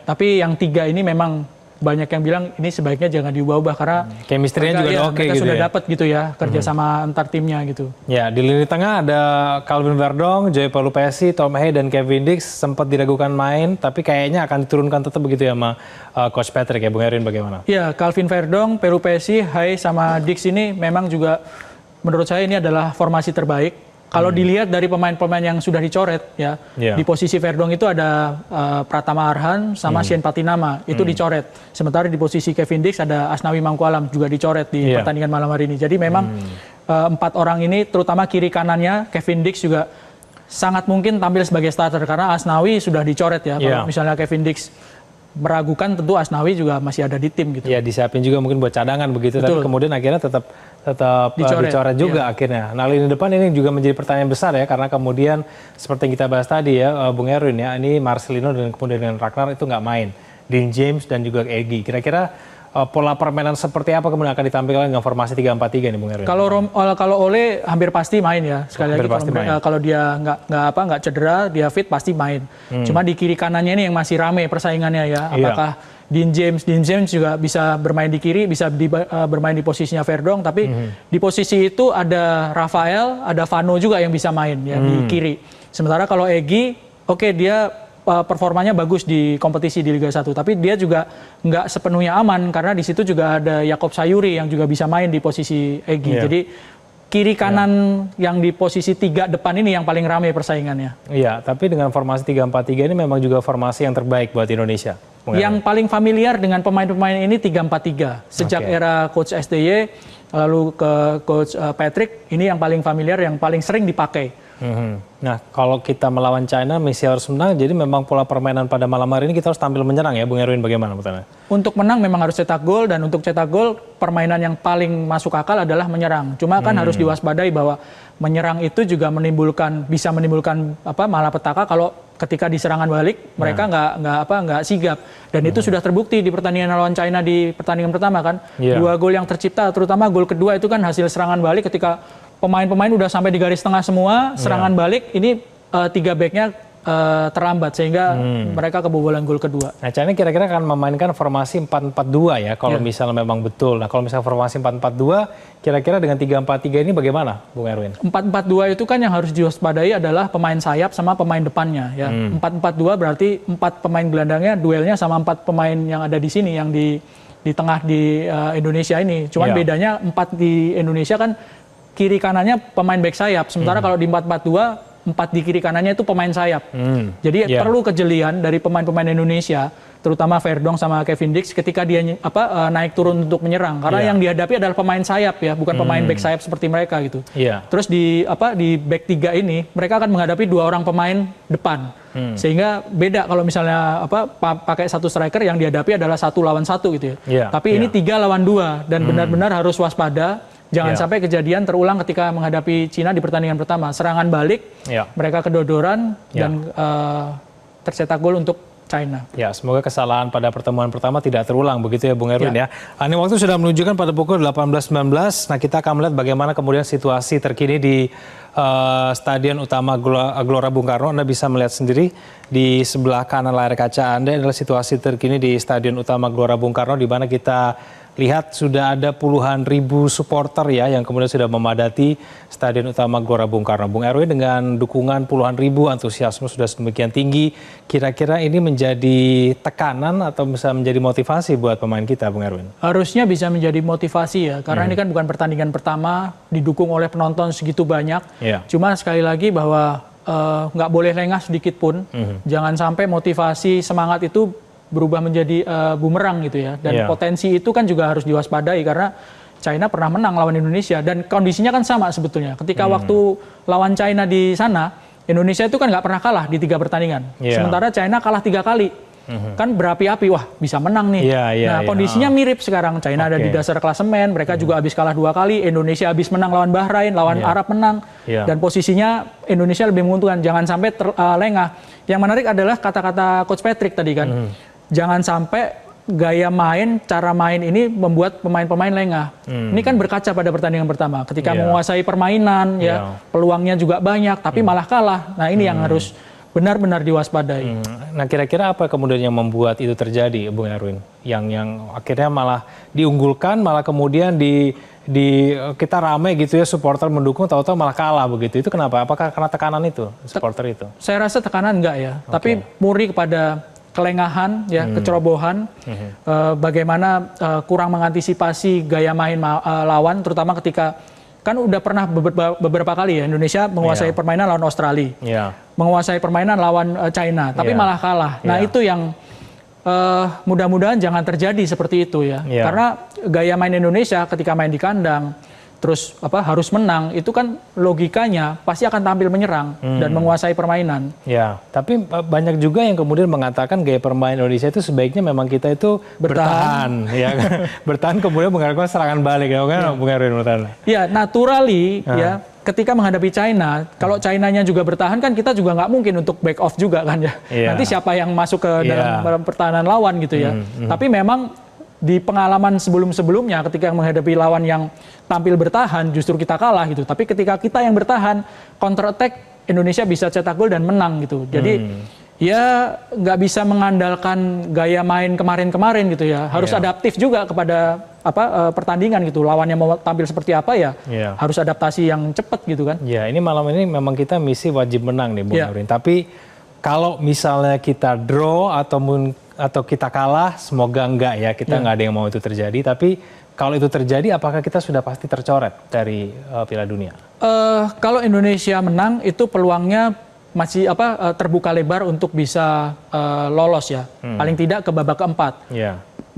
tapi yang tiga ini memang banyak yang bilang ini sebaiknya jangan diubah-ubah karena chemistry-nya juga oke gitu sudah ya. dapat gitu ya kerja sama antar timnya gitu. Ya, di lini tengah ada Calvin Verdong, Joey Pelupesi, Tom Hay dan Kevin Dix sempat diragukan main tapi kayaknya akan diturunkan tetap begitu ya sama Coach Patrick ya. Bung Erwin bagaimana? Ya, Calvin Verdong, Pelupesi, Hay sama Dix ini memang juga menurut saya ini adalah formasi terbaik. Kalau dilihat dari pemain-pemain yang sudah dicoret ya, di posisi Verdong itu ada Pratama Arhan sama Shane Patinama itu dicoret. Sementara di posisi Kevin Dix ada Asnawi Mangkualam juga dicoret di pertandingan malam hari ini. Jadi memang empat orang ini terutama kiri kanannya Kevin Dix juga sangat mungkin tampil sebagai starter karena Asnawi sudah dicoret ya. Kalau misalnya Kevin Dix meragukan tentu Asnawi juga masih ada di tim gitu. Ya disiapin juga mungkin buat cadangan begitu. Betul. Tapi kemudian akhirnya tetap dicoret juga akhirnya. Nah lini depan ini juga menjadi pertanyaan besar ya karena kemudian seperti yang kita bahas tadi ya Bung Erwin ya, ini Marcelino dan kemudian dengan Ragnar itu nggak main, Dean James dan juga Egy. Kira-kira pola permainan seperti apa kemudian akan ditampilkan dengan formasi 3-4-3 nih Bung Erwin? Kalau Ole hampir pasti main ya. Sekali lagi kalau dia nggak cedera, dia fit pasti main. Cuma di kiri kanannya ini yang masih rame persaingannya ya. Apakah Dean James juga bisa bermain di kiri, bisa bermain di posisinya Verdong, tapi di posisi itu ada Rafael, ada Vano juga yang bisa main ya di kiri. Sementara kalau Egy, oke, dia performanya bagus di kompetisi di Liga 1, tapi dia juga nggak sepenuhnya aman karena di situ juga ada Yakob Sayuri yang juga bisa main di posisi Egy. Jadi kiri kanan yang di posisi 3 depan ini yang paling ramai persaingannya. Iya, tapi dengan formasi 3-4-3 ini memang juga formasi yang terbaik buat Indonesia. Yang paling familiar dengan pemain-pemain ini 3-4-3. Sejak era Coach STY lalu ke Coach Patrick, ini yang paling familiar, yang paling sering dipakai. Nah, kalau kita melawan China, Messi harus menang. Jadi memang pola permainan pada malam hari ini kita harus tampil menyerang ya, Bung Erwin. Bagaimana menurut Anda? Untuk menang memang harus cetak gol, dan untuk cetak gol permainan yang paling masuk akal adalah menyerang. Cuma kan harus diwaspadai bahwa menyerang itu juga bisa menimbulkan malapetaka kalau ketika di serangan balik mereka nggak sigap, dan itu sudah terbukti di pertandingan lawan China di pertandingan pertama kan. 2 gol yang tercipta, terutama gol kedua itu kan hasil serangan balik ketika pemain-pemain udah sampai di garis tengah semua, serangan balik ini 3 backnya terlambat sehingga mereka kebobolan gol kedua. Nah, China kira-kira akan memainkan formasi 4-4-2 ya kalau misalnya memang betul. Nah, kalau misalnya formasi 4-4-2, kira-kira dengan 3-4-3 ini bagaimana, Bung Erwin? 4-4-2 itu kan yang harus diwaspadai adalah pemain sayap sama pemain depannya ya. 4-4-2 berarti 4 pemain gelandangnya duelnya sama 4 pemain yang ada di sini, yang di tengah di Indonesia ini. Cuman bedanya 4 di Indonesia kan kiri kanannya pemain back sayap, sementara kalau di 4-4-2 4 di kiri kanannya itu pemain sayap. Jadi perlu kejelian dari pemain-pemain Indonesia, terutama Verdong sama Kevin Dix ketika dia naik turun untuk menyerang, karena yang dihadapi adalah pemain sayap ya, bukan pemain back sayap seperti mereka gitu. Terus di back 3 ini mereka akan menghadapi 2 orang pemain depan. Sehingga beda kalau misalnya pakai 1 striker yang dihadapi adalah 1 lawan 1 gitu ya. Tapi ini 3 lawan 2 dan benar-benar harus waspada. Jangan sampai kejadian terulang ketika menghadapi Cina di pertandingan pertama. Serangan balik, mereka kedodoran dan tercetak gol untuk China. Ya, semoga kesalahan pada pertemuan pertama tidak terulang begitu ya, Bung Erwin ya. Ini waktu sudah menunjukkan pada pukul 18.19. Nah, kita akan melihat bagaimana kemudian situasi terkini di Stadion Utama Gelora Bung Karno. Anda bisa melihat sendiri di sebelah kanan layar kaca Anda adalah situasi terkini di Stadion Utama Gelora Bung Karno, di mana kita lihat sudah ada puluhan ribu supporter ya yang kemudian sudah memadati Stadion Utama Gelora Bung Karno. Bung Erwin, dengan dukungan puluhan ribu, antusiasme sudah sedemikian tinggi, kira-kira ini menjadi tekanan atau bisa menjadi motivasi buat pemain kita, Bung Erwin? Harusnya bisa menjadi motivasi ya, karena ini kan bukan pertandingan pertama didukung oleh penonton segitu banyak. Cuma sekali lagi bahwa nggak boleh lengah sedikit pun, jangan sampai motivasi semangat itu berubah menjadi bumerang gitu ya, dan potensi itu kan juga harus diwaspadai karena China pernah menang lawan Indonesia dan kondisinya kan sama sebetulnya. Ketika waktu lawan China di sana, Indonesia itu kan nggak pernah kalah di 3 pertandingan, sementara China kalah 3 kali. Kan berapi-api, wah bisa menang nih. Nah, kondisinya mirip sekarang. China ada di dasar klasemen, mereka juga habis kalah 2 kali, Indonesia habis menang lawan Bahrain, lawan Arab menang, dan posisinya Indonesia lebih menguntungkan. Jangan sampai lengah. Yang menarik adalah kata-kata Coach Patrick tadi kan. Jangan sampai gaya main, cara main ini membuat pemain-pemain lengah. Ini kan berkaca pada pertandingan pertama. Ketika menguasai permainan, ya peluangnya juga banyak, tapi malah kalah. Nah, ini yang harus benar-benar diwaspadai. Nah, kira-kira apa kemudian yang membuat itu terjadi, Bung Erwin? Yang akhirnya malah diunggulkan, malah kemudian kita rame gitu ya, supporter mendukung, tahu-tahu malah kalah begitu. Itu kenapa? Apakah karena tekanan itu, supporter itu? Saya rasa tekanan enggak ya, tapi murni kepada kelengahan, ya, kecerobohan, bagaimana kurang mengantisipasi gaya main lawan, terutama ketika kan udah pernah beberapa kali ya Indonesia menguasai permainan lawan Australia, menguasai permainan lawan China, tapi malah kalah. Nah, itu yang mudah-mudahan jangan terjadi seperti itu ya, karena gaya main Indonesia ketika main di kandang, terus harus menang, itu kan logikanya pasti akan tampil menyerang dan menguasai permainan. Ya, tapi banyak juga yang kemudian mengatakan gaya permainan Indonesia itu sebaiknya memang kita itu bertahan ya, bertahan kemudian mengarahkan serangan balik ya, kan, Bung Erwin menurut Anda? Ya, naturally ya, ketika menghadapi China, kalau China-nya juga bertahan kan kita juga nggak mungkin untuk back off juga kan ya. Nanti siapa yang masuk ke dalam pertahanan lawan gitu ya. Tapi memang di pengalaman sebelum-sebelumnya ketika menghadapi lawan yang tampil bertahan justru kita kalah gitu. Tapi ketika kita yang bertahan, counter attack, Indonesia bisa cetak gol dan menang gitu. Jadi ya nggak bisa mengandalkan gaya main kemarin-kemarin gitu ya. Harus adaptif juga kepada pertandingan gitu. Lawannya mau tampil seperti apa ya, harus adaptasi yang cepat gitu kan. Ya, ini malam ini memang kita misi wajib menang nih, Bung Erwin. Tapi kalau misalnya kita draw atau kita kalah, semoga enggak ya, kita nggak ada yang mau itu terjadi. Tapi kalau itu terjadi, apakah kita sudah pasti tercoret dari Piala Dunia? Kalau Indonesia menang, itu peluangnya masih terbuka lebar untuk bisa lolos ya, paling tidak ke babak keempat.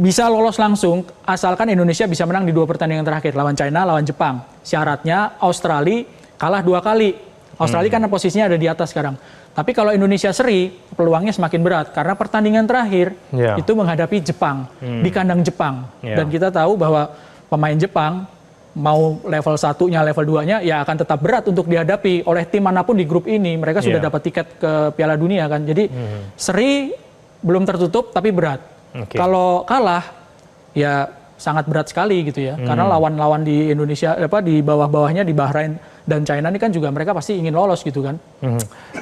Bisa lolos langsung, asalkan Indonesia bisa menang di 2 pertandingan terakhir, lawan China, lawan Jepang. Syaratnya Australia kalah 2 kali. Australia kan posisinya ada di atas sekarang. Tapi kalau Indonesia seri, peluangnya semakin berat karena pertandingan terakhir itu menghadapi Jepang di kandang Jepang. Dan kita tahu bahwa pemain Jepang mau level 1-nya, level 2-nya ya akan tetap berat untuk dihadapi oleh tim manapun di grup ini. Mereka sudah dapat tiket ke Piala Dunia kan. Jadi seri belum tertutup tapi berat. Kalau kalah ya sangat berat sekali gitu ya. Karena lawan-lawan di Indonesia di bawah-bawahnya di Bahrain dan China ini kan juga mereka pasti ingin lolos gitu kan.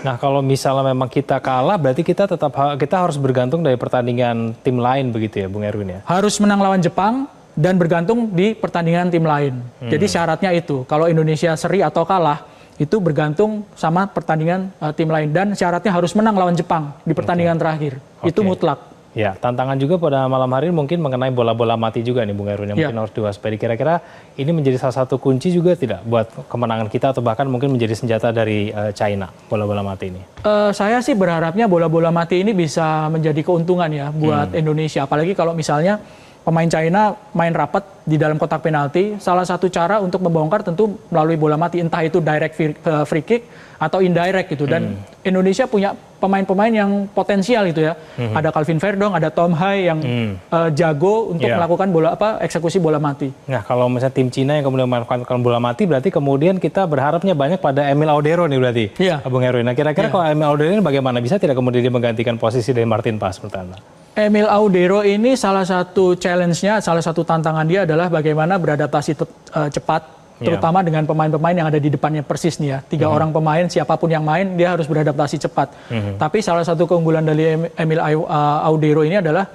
Nah, kalau misalnya memang kita kalah berarti kita harus bergantung dari pertandingan tim lain begitu ya Bung Erwin ya. Harus menang lawan Jepang dan bergantung di pertandingan tim lain. Jadi syaratnya itu, kalau Indonesia seri atau kalah, itu bergantung sama pertandingan tim lain. Dan syaratnya harus menang lawan Jepang di pertandingan terakhir. Itu mutlak. Ya, tantangan juga pada malam hari ini mungkin mengenai bola-bola mati juga nih Bung Erwin, yang mungkin harus diwaspadai. Kira-kira ini menjadi salah satu kunci juga tidak buat kemenangan kita atau bahkan mungkin menjadi senjata dari China, bola-bola mati ini? Saya sih berharapnya bola-bola mati ini bisa menjadi keuntungan ya buat Indonesia. Apalagi kalau misalnya pemain China main rapat di dalam kotak penalti, salah satu cara untuk membongkar tentu melalui bola mati, entah itu direct free kick atau indirect gitu. Dan Indonesia punya pemain-pemain yang potensial gitu ya. Ada Calvin Verdong, ada Tom Hai yang jago untuk melakukan eksekusi bola mati. Nah, kalau misalnya tim Cina yang kemudian melakukan bola mati, berarti kemudian kita berharapnya banyak pada Emil Audero nih berarti, Bung Erwin. Nah, kira-kira kalau Emil Audero ini bagaimana? Bisa tidak kemudian dia menggantikan posisi dari Martin Paes menurut Anda? Emil Audero ini salah satu challenge-nya, salah satu tantangan dia adalah bagaimana beradaptasi cepat, terutama dengan pemain-pemain yang ada di depannya persis nih ya. 3 orang pemain, siapapun yang main, dia harus beradaptasi cepat. Tapi salah satu keunggulan dari Emil Audero ini adalah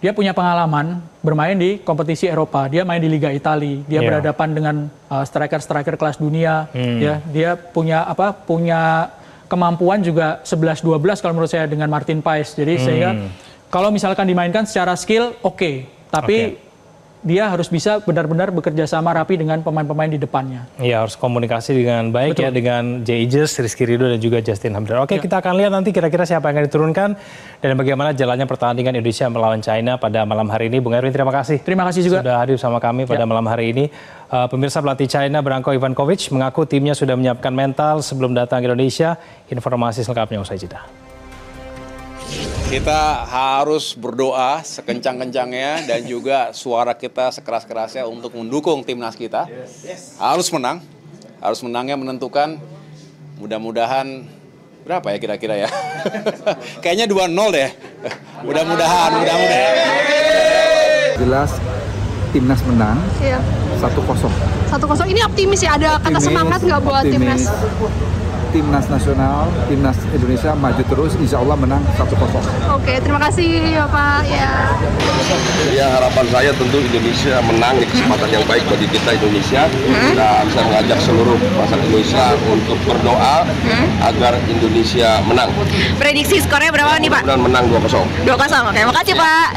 dia punya pengalaman bermain di kompetisi Eropa. Dia main di Liga Italia, dia berhadapan dengan striker-striker kelas dunia. Ya, dia punya kemampuan juga 11-12 kalau menurut saya dengan Martin Paes. Jadi sehingga kalau misalkan dimainkan secara skill, tapi dia harus bisa benar-benar bekerja sama rapi dengan pemain-pemain di depannya. Iya, harus komunikasi dengan baik ya dengan Jay Ejes, Rizky Ridho dan juga Justin Hamdan. Kita akan lihat nanti kira-kira siapa yang akan diturunkan dan bagaimana jalannya pertandingan Indonesia melawan China pada malam hari ini. Bung Erwin, terima kasih. Terima kasih juga sudah hadir bersama kami pada malam hari ini. Pemirsa, pelatih China Branko Ivankovic mengaku timnya sudah menyiapkan mental sebelum datang ke Indonesia. Informasi selengkapnya usai jeda. Kita harus berdoa sekencang-kencangnya dan juga suara kita sekeras-kerasnya untuk mendukung timnas kita. Harus menang. Harus menangnya menentukan. Mudah-mudahan berapa ya kira-kira ya? Kayaknya 2-0 deh. Mudah-mudahan. Jelas timnas menang. 1-0. 1-0. Ini optimis ya, ada kata semangat nggak buat timnas? Timnas nasional, timnas Indonesia maju terus, insya Allah menang 1-0. Oke, terima kasih Bapak. Ya, harapan saya tentu Indonesia menang, di kesempatan yang baik bagi kita Indonesia. Dan saya mengajak seluruh masyarakat Indonesia untuk berdoa agar Indonesia menang. Prediksi skornya berapa nih Pak? Dan menang 2-0. 2-0, oke, makasih Pak.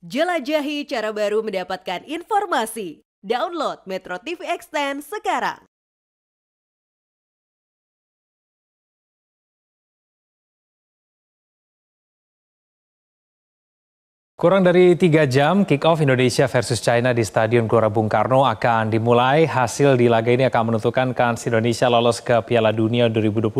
Jelajahi cara baru mendapatkan informasi. Download Metro TV Extend sekarang. Kurang dari 3 jam, kick-off Indonesia versus China di Stadion Gelora Bung Karno akan dimulai. Hasil di laga ini akan menentukan kans Indonesia lolos ke Piala Dunia 2026.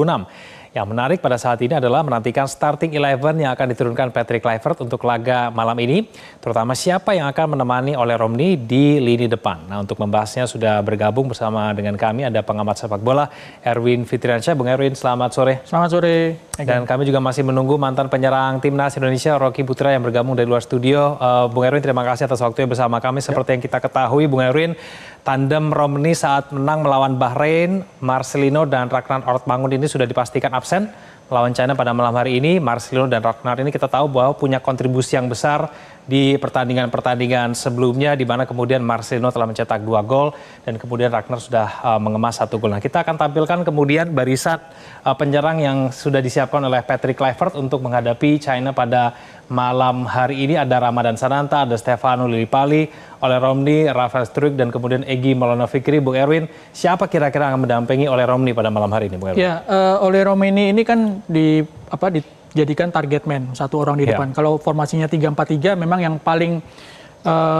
Yang menarik pada saat ini adalah menantikan starting 11 yang akan diturunkan Patrick Kluivert untuk laga malam ini. Terutama siapa yang akan menemani Ole Romni di lini depan. Nah, untuk membahasnya sudah bergabung bersama dengan kami ada pengamat sepak bola Erwin Fitriansyah. Bung Erwin, selamat sore. Selamat sore. Dan kami juga masih menunggu mantan penyerang timnas Indonesia Rocky Putra yang bergabung dari luar studio. Bung Erwin, terima kasih atas waktunya bersama kami. Seperti yang kita ketahui, Bung Erwin, tandem Romni saat menang melawan Bahrain, Marcelino dan Ragnar Ortmangun ini sudah dipastikan absen melawan China pada malam hari ini. Marcelino dan Ragnar ini kita tahu bahwa punya kontribusi yang besar di pertandingan-pertandingan sebelumnya, di mana kemudian Marcelino telah mencetak 2 gol dan kemudian Ragnar sudah mengemas 1 gol. Nah, kita akan tampilkan kemudian barisan penyerang yang sudah disiapkan oleh Patrick Kluivert untuk menghadapi China pada malam hari ini. Ada Ramadan Sananta, ada Stefano Lillipali, Ole Romni, Rafael Struijk, dan kemudian Egy Maulana Fikri. Bung Erwin, siapa kira-kira yang mendampingi Ole Romni pada malam hari ini, Bung Erwin? Ya, Ole Romni ini kan dijadikan target man, 1 orang di depan. Kalau formasinya 3-4-3 memang yang paling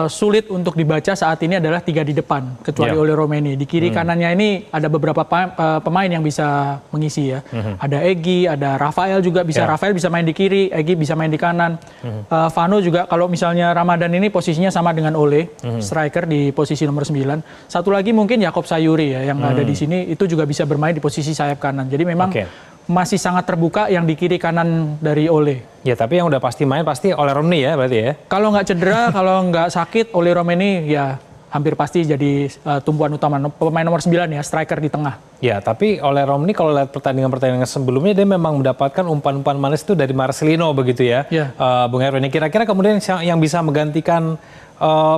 sulit untuk dibaca saat ini adalah 3 di depan, kecuali oleh Romeni. Di kiri kanannya ini ada beberapa pemain yang bisa mengisi ya. Ada Egy, ada Rafael juga bisa. Rafael bisa main di kiri, Egy bisa main di kanan. Vano juga, kalau misalnya Ramadan ini posisinya sama dengan Ole, striker di posisi nomor 9. Satu lagi mungkin Jakob Sayuri ya, yang ada di sini, itu juga bisa bermain di posisi sayap kanan. Jadi memang masih sangat terbuka yang di kiri kanan dari Ole. Ya, tapi yang udah pasti main pasti Ole Romni ya berarti ya? Kalau nggak cedera, kalau nggak sakit, Ole Romeni ya hampir pasti jadi tumpuan utama. Pemain nomor 9 ya, striker di tengah. Ya, tapi Ole Romni kalau lihat pertandingan-pertandingan sebelumnya, dia memang mendapatkan umpan-umpan manis itu dari Marcelino begitu ya, Bung Erwin. Kira-kira kemudian yang bisa menggantikan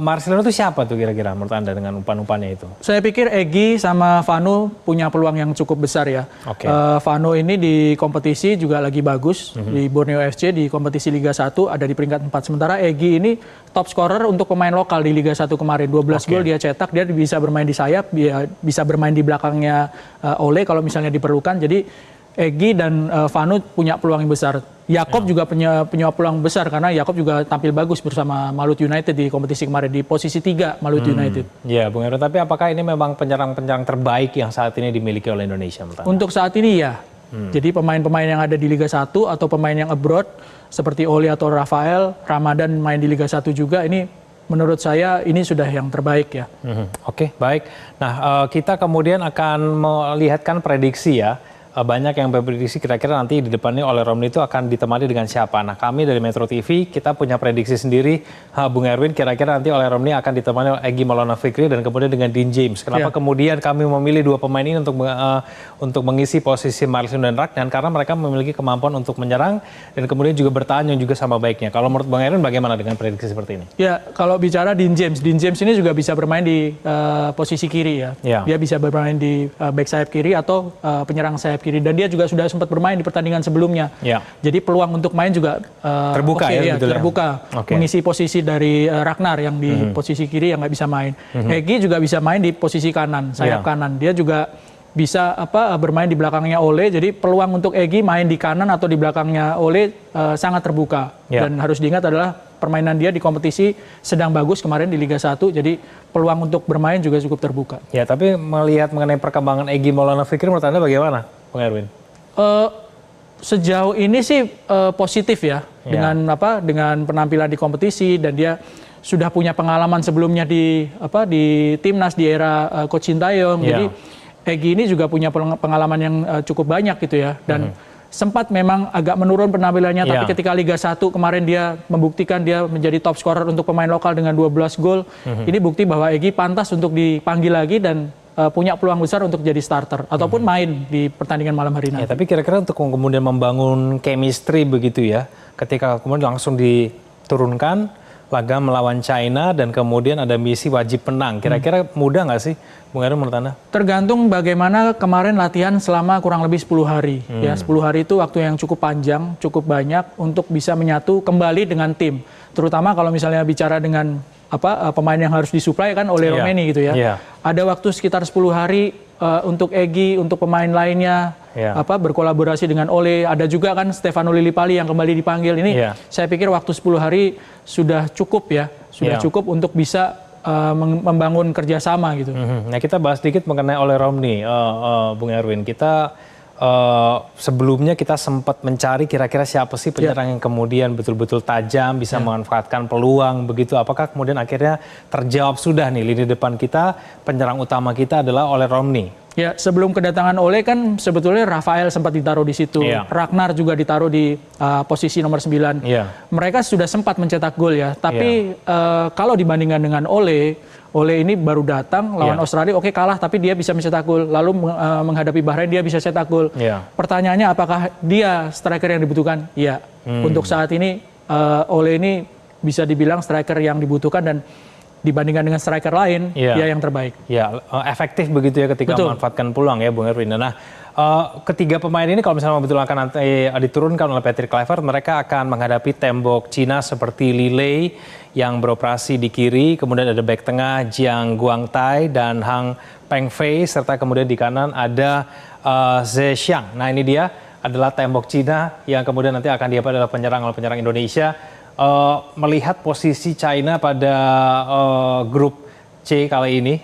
Marcelino itu siapa tuh kira-kira menurut Anda dengan umpan-umpannya itu? Saya pikir Egy sama Vano punya peluang yang cukup besar ya. Vano ini di kompetisi juga lagi bagus, di Borneo FC di kompetisi Liga 1 ada di peringkat 4. Sementara Egy ini top scorer untuk pemain lokal di Liga 1 kemarin. 12 gol dia cetak, dia bisa bermain di sayap, dia bisa bermain di belakangnya Ole kalau misalnya diperlukan. Jadi Egy dan Vano punya peluang yang besar. Jakob juga punya peluang besar karena Jakob juga tampil bagus bersama Malut United di kompetisi kemarin di posisi 3 Malut United. Ya, Bung Erwin, tapi apakah ini memang penyerang-penyerang terbaik yang saat ini dimiliki oleh Indonesia? Untuk saat ini ya. Jadi pemain-pemain yang ada di Liga 1 atau pemain yang abroad seperti Ole atau Rafael, Ramadan main di Liga 1 juga, ini menurut saya ini sudah yang terbaik ya. Oke, baik. Nah, kita kemudian akan melihatkan prediksi ya. Banyak yang berprediksi kira-kira nanti di depannya Ole Romni itu akan ditemani dengan siapa. Nah, kami dari Metro TV kita punya prediksi sendiri, Bung Erwin, kira-kira nanti Ole Romni akan ditemani oleh Egy Maulana Fikri dan kemudian dengan Dean James. Kenapa kemudian kami memilih 2 pemain ini untuk mengisi posisi Marcelino dan Ragnan? Karena mereka memiliki kemampuan untuk menyerang dan kemudian juga bertahan yang juga sama baiknya. Kalau menurut Bung Erwin bagaimana dengan prediksi seperti ini? Ya, kalau bicara Dean James ini juga bisa bermain di posisi kiri ya. Dia bisa bermain di back sayap kiri atau penyerang sayap kiri, dan dia juga sudah sempat bermain di pertandingan sebelumnya. Jadi peluang untuk main juga terbuka terbuka. Mengisi posisi dari Ragnar yang di posisi kiri yang nggak bisa main. Egy juga bisa main di posisi kanan, sayap kanan. Dia juga bisa bermain di belakangnya Ole. Jadi peluang untuk Egy main di kanan atau di belakangnya Ole sangat terbuka. Dan harus diingat adalah permainan dia di kompetisi sedang bagus kemarin di Liga 1, jadi peluang untuk bermain juga cukup terbuka. Ya, tapi melihat mengenai perkembangan Egy Maulana Fikri menurut Anda bagaimana, Bung Erwin? Sejauh ini sih positif ya, dengan penampilan di kompetisi, dan dia sudah punya pengalaman sebelumnya di timnas di era Coach Sintayong. Jadi Egy ini juga punya pengalaman yang cukup banyak gitu ya, dan sempat memang agak menurun penampilannya, tapi ketika Liga 1 kemarin dia membuktikan dia menjadi top scorer untuk pemain lokal dengan 12 gol. Ini bukti bahwa Egy pantas untuk dipanggil lagi dan punya peluang besar untuk jadi starter ataupun main di pertandingan malam hari nanti. Tapi kira-kira untuk kemudian membangun chemistry begitu ya, ketika kemudian langsung diturunkan laga melawan China dan kemudian ada misi wajib menang, kira-kira mudah nggak sih, Bung Erwin, menurut Anda? Tergantung bagaimana kemarin latihan selama kurang lebih 10 hari. Ya, 10 hari itu waktu yang cukup panjang, cukup banyak untuk bisa menyatu kembali dengan tim. Terutama kalau misalnya bicara dengan pemain yang harus disuplai kan oleh Romeni gitu ya. Ada waktu sekitar 10 hari untuk Egy, untuk pemain lainnya, berkolaborasi dengan Ole. Ada juga kan Stefano Lillipali yang kembali dipanggil. Ini saya pikir waktu 10 hari sudah cukup ya, cukup untuk bisa membangun kerjasama gitu. Nah, kita bahas sedikit mengenai Ole Romni, Bung Erwin. Kita sebelumnya kita sempat mencari kira-kira siapa sih penyerang yang kemudian betul-betul tajam, bisa memanfaatkan peluang begitu. Apakah kemudian akhirnya terjawab sudah nih, lini depan kita, penyerang utama kita adalah Ole Romni? Ya, sebelum kedatangan Ole kan sebetulnya Rafael sempat ditaruh di situ. Ragnar juga ditaruh di posisi nomor 9. Mereka sudah sempat mencetak gol ya. Tapi kalau dibandingkan dengan Ole ini baru datang lawan Australia, kalah, tapi dia bisa mencetak gol. Lalu menghadapi Bahrain dia bisa cetak gol. Pertanyaannya apakah dia striker yang dibutuhkan? Iya. Untuk saat ini Ole ini bisa dibilang striker yang dibutuhkan, dan dibandingkan dengan striker lain, dia yang terbaik. Ya, efektif begitu ya ketika memanfaatkan peluang ya, Bung Erwin. Nah, ketiga pemain ini kalau misalnya betul akan nanti diturunkan oleh Patrick Kluivert, mereka akan menghadapi tembok Cina seperti Li Lei yang beroperasi di kiri, kemudian ada bek tengah Jiang Guangtai dan Hang Pengfei, serta kemudian di kanan ada Ze Xiang. Nah, ini dia adalah tembok Cina yang kemudian nanti akan dihadapi adalah penyerang Indonesia. melihat posisi China pada grup C kali ini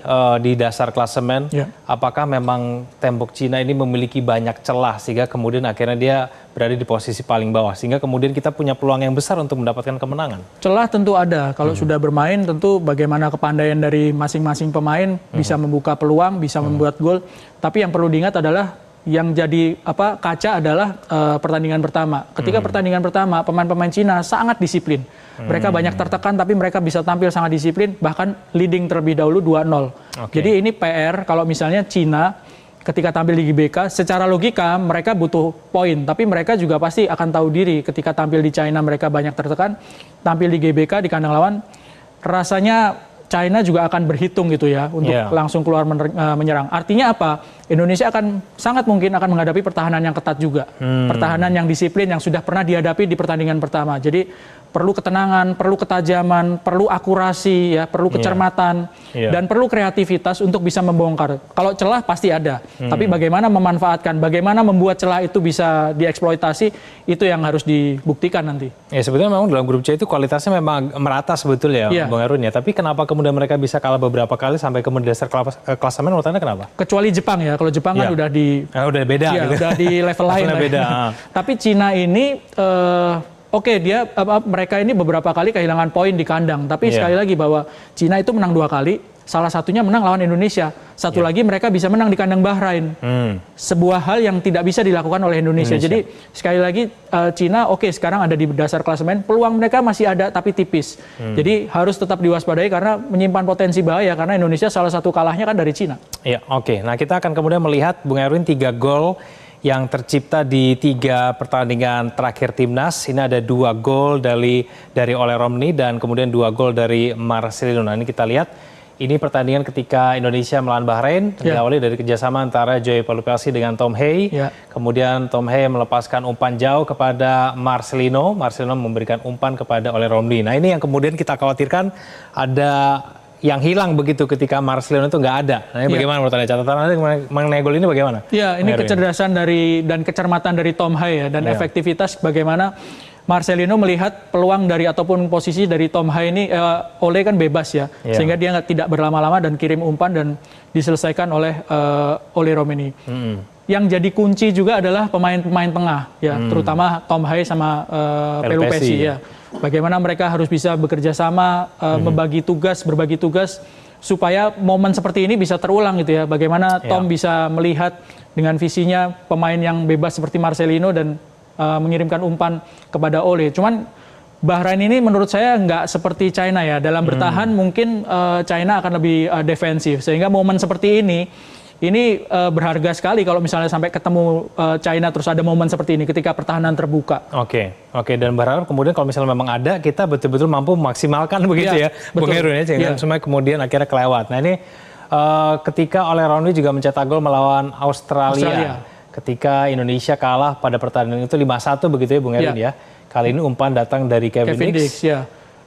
di dasar klasemen, apakah memang tembok Cina ini memiliki banyak celah sehingga kemudian akhirnya dia berada di posisi paling bawah, sehingga kemudian kita punya peluang yang besar untuk mendapatkan kemenangan? Celah tentu ada. Kalau sudah bermain, tentu bagaimana kepandaian dari masing-masing pemain bisa membuka peluang, bisa membuat gol. Tapi yang perlu diingat adalah yang jadi kaca adalah pertandingan pertama. Ketika pertandingan pertama, pemain-pemain Cina sangat disiplin. Mereka banyak tertekan, tapi mereka bisa tampil sangat disiplin, bahkan leading terlebih dahulu 2-0. Jadi ini PR kalau misalnya Cina ketika tampil di GBK, secara logika mereka butuh poin, tapi mereka juga pasti akan tahu diri ketika tampil di China mereka banyak tertekan, tampil di GBK di kandang lawan, rasanya China juga akan berhitung gitu ya untuk langsung keluar menyerang. Artinya apa? Indonesia akan sangat mungkin akan menghadapi pertahanan yang ketat juga. Pertahanan yang disiplin yang sudah pernah dihadapi di pertandingan pertama. Jadi perlu ketenangan, perlu ketajaman, perlu akurasi, ya, perlu kecermatan, dan perlu kreativitas untuk bisa membongkar. Kalau celah pasti ada, tapi bagaimana memanfaatkan, bagaimana membuat celah itu bisa dieksploitasi, itu yang harus dibuktikan nanti. Ya sebetulnya memang dalam grup C itu kualitasnya memang merata sebetulnya ya, Bang Erwin ya. Tapi kenapa kemudian mereka bisa kalah beberapa kali sampai kemudian dasar klasemen, menurut Anda kenapa? Kecuali Jepang ya, kalau Jepang kan udah di udah beda, gitu. Udah di level lain. Beda. Tapi Cina ini dia mereka ini beberapa kali kehilangan poin di kandang, tapi sekali lagi bahwa Cina itu menang 2 kali, salah satunya menang lawan Indonesia, satu lagi mereka bisa menang di kandang Bahrain. Sebuah hal yang tidak bisa dilakukan oleh Indonesia. Jadi sekali lagi Cina sekarang ada di dasar klasemen, peluang mereka masih ada tapi tipis. Jadi harus tetap diwaspadai karena menyimpan potensi bahaya, karena Indonesia salah satu kalahnya kan dari Cina. Iya, Nah kita akan kemudian melihat Bung Erwin 3 gol yang tercipta di 3 pertandingan terakhir timnas. Ini ada 2 gol dari Ole Romney dan kemudian 2 gol dari Marcelino. Nah ini kita lihat, ini pertandingan ketika Indonesia melawan Bahrain, diawali dari kerjasama antara Joey Palupelsi dengan Tom Hay. Kemudian Tom Hay melepaskan umpan jauh kepada Marcelino. Marcelino memberikan umpan kepada Ole Romney. Nah ini yang kemudian kita khawatirkan ada yang hilang begitu ketika Marcelino itu nggak ada. Nah ini bagaimana menurut Anda? Catatan Anda mengenai gol ini bagaimana? Ya, ini kecerdasan dan kecermatan dari Tom Hay ya, dan efektivitas bagaimana Marcelino melihat peluang dari ataupun posisi dari Tom Hay ini. Ole kan bebas ya, sehingga dia tidak berlama-lama dan kirim umpan dan diselesaikan oleh Ole Romney. Yang jadi kunci juga adalah pemain-pemain tengah ya, terutama Tom Hay sama Pelupesi ya. Bagaimana mereka harus bisa bekerja sama, berbagi tugas supaya momen seperti ini bisa terulang gitu ya. Bagaimana Tom bisa melihat dengan visinya pemain yang bebas seperti Marcelino dan mengirimkan umpan kepada Ole. Cuman Bahrain ini menurut saya nggak seperti China ya. Dalam bertahan mungkin China akan lebih defensif. Sehingga momen seperti ini berharga sekali kalau misalnya sampai ketemu China terus ada momen seperti ini ketika pertahanan terbuka. Oke, dan berharap kemudian kalau misalnya memang ada, kita betul-betul mampu memaksimalkan begitu ya, Bung Erwin ya, sehingga semua kemudian akhirnya kelewat. Nah ini ketika Ole Romney juga mencetak gol melawan Australia. Ketika Indonesia kalah pada pertandingan itu 5-1 begitu ya, Bung Erwin ya. Kali ini umpan datang dari Kevin Dix.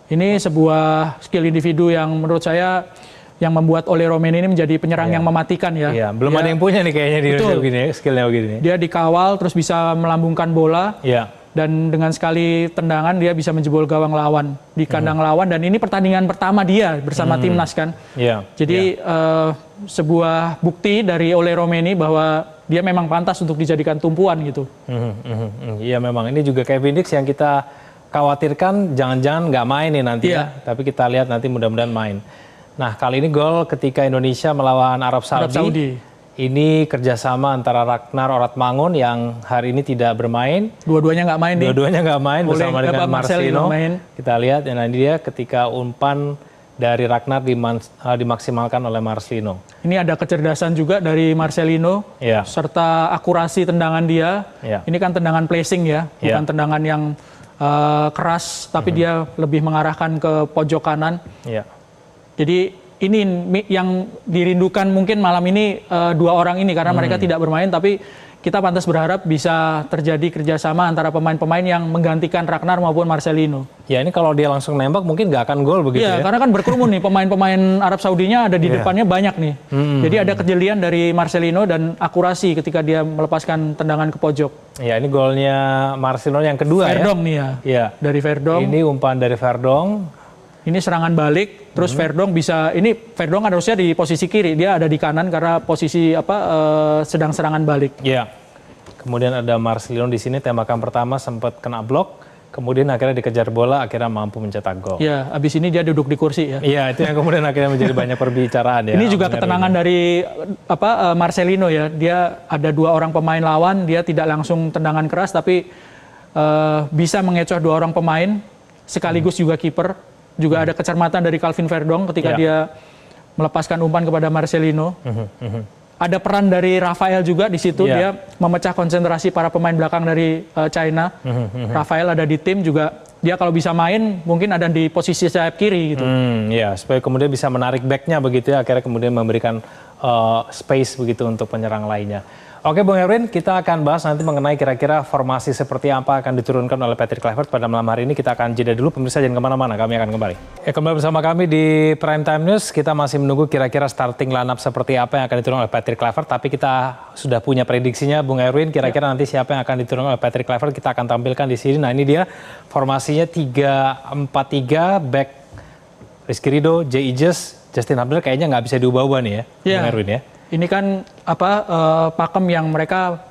Ini sebuah skill individu yang menurut saya yang membuat Ole Romney ini menjadi penyerang yang mematikan ya. Belum ada yang punya nih kayaknya di Indonesia begini, skillnya begini. Dia dikawal terus bisa melambungkan bola. Dan dengan sekali tendangan dia bisa menjebol gawang lawan di kandang lawan, dan ini pertandingan pertama dia bersama timnas kan. Jadi sebuah bukti dari Ole Romney bahwa dia memang pantas untuk dijadikan tumpuan gitu. Iya memang, ini juga Kevin Dix yang kita khawatirkan jangan-jangan nggak main nih nanti ya. Tapi kita lihat nanti mudah-mudahan main. Nah kali ini gol ketika Indonesia melawan Arab Saudi. Ini kerjasama antara Ragnar Oratmangun yang hari ini tidak bermain. Dua-duanya nggak main. Dua-duanya nggak main bersama dengan Marcelino. Kita lihat ya, nanti dia ketika umpan dari Ragnar dimaksimalkan oleh Marcelino. Ini ada kecerdasan juga dari Marcelino, serta akurasi tendangan dia. Ini kan tendangan placing ya, bukan tendangan yang keras, tapi dia lebih mengarahkan ke pojok kanan. Jadi ini yang dirindukan mungkin malam ini dua orang ini karena mereka tidak bermain, tapi kita pantas berharap bisa terjadi kerjasama antara pemain-pemain yang menggantikan Ragnar maupun Marcelino. Ya ini kalau dia langsung nembak mungkin nggak akan gol begitu ya. Karena kan berkerumun nih pemain-pemain Arab Saudinya ada di depannya banyak nih. Jadi ada kejelian dari Marcelino dan akurasi ketika dia melepaskan tendangan ke pojok. Ya ini golnya Marcelino yang kedua Verdong nih ya. Iya. Dari Verdong. Ini umpan dari Verdong. Ini serangan balik, terus Verdong bisa, ini Verdong kan harusnya di posisi kiri, dia ada di kanan karena posisi sedang serangan balik. Iya. Kemudian ada Marcelino di sini, tembakan pertama sempat kena blok, kemudian akhirnya dikejar bola, akhirnya mampu mencetak gol. Iya, abis ini dia duduk di kursi ya. Iya, itu yang kemudian akhirnya menjadi banyak perbicaraan ya. Ini juga ketenangan dari Marcelino ya, dia ada dua orang pemain lawan, dia tidak langsung tendangan keras, tapi bisa mengecoh dua orang pemain, sekaligus juga kiper. Juga ada kecermatan dari Calvin Verdong ketika dia melepaskan umpan kepada Marcelino. Ada peran dari Rafael juga di situ, dia memecah konsentrasi para pemain belakang dari China. Rafael ada di tim juga, dia kalau bisa main mungkin ada di posisi sayap kiri gitu. Ya, supaya kemudian bisa menarik backnya begitu ya, akhirnya kemudian memberikan space begitu untuk penyerang lainnya. Oke Bung Erwin, kita akan bahas nanti mengenai kira-kira formasi seperti apa akan diturunkan oleh Patrick Kluivert pada malam hari ini. Kita akan jeda dulu, pemirsa jangan kemana-mana, kami akan kembali. Kembali bersama kami di Prime Time News, kita masih menunggu kira-kira starting lineup seperti apa yang akan diturunkan oleh Patrick Kluivert, tapi kita sudah punya prediksinya Bung Erwin, kira-kira nanti siapa yang akan diturunkan oleh Patrick Kluivert, kita akan tampilkan di sini. Nah ini dia formasinya 3-4-3, back Rizky Ridho, Jay Ijes, Justin Hubner kayaknya nggak bisa diubah-ubah nih ya, Bung Erwin ya. Ini kan pakem yang mereka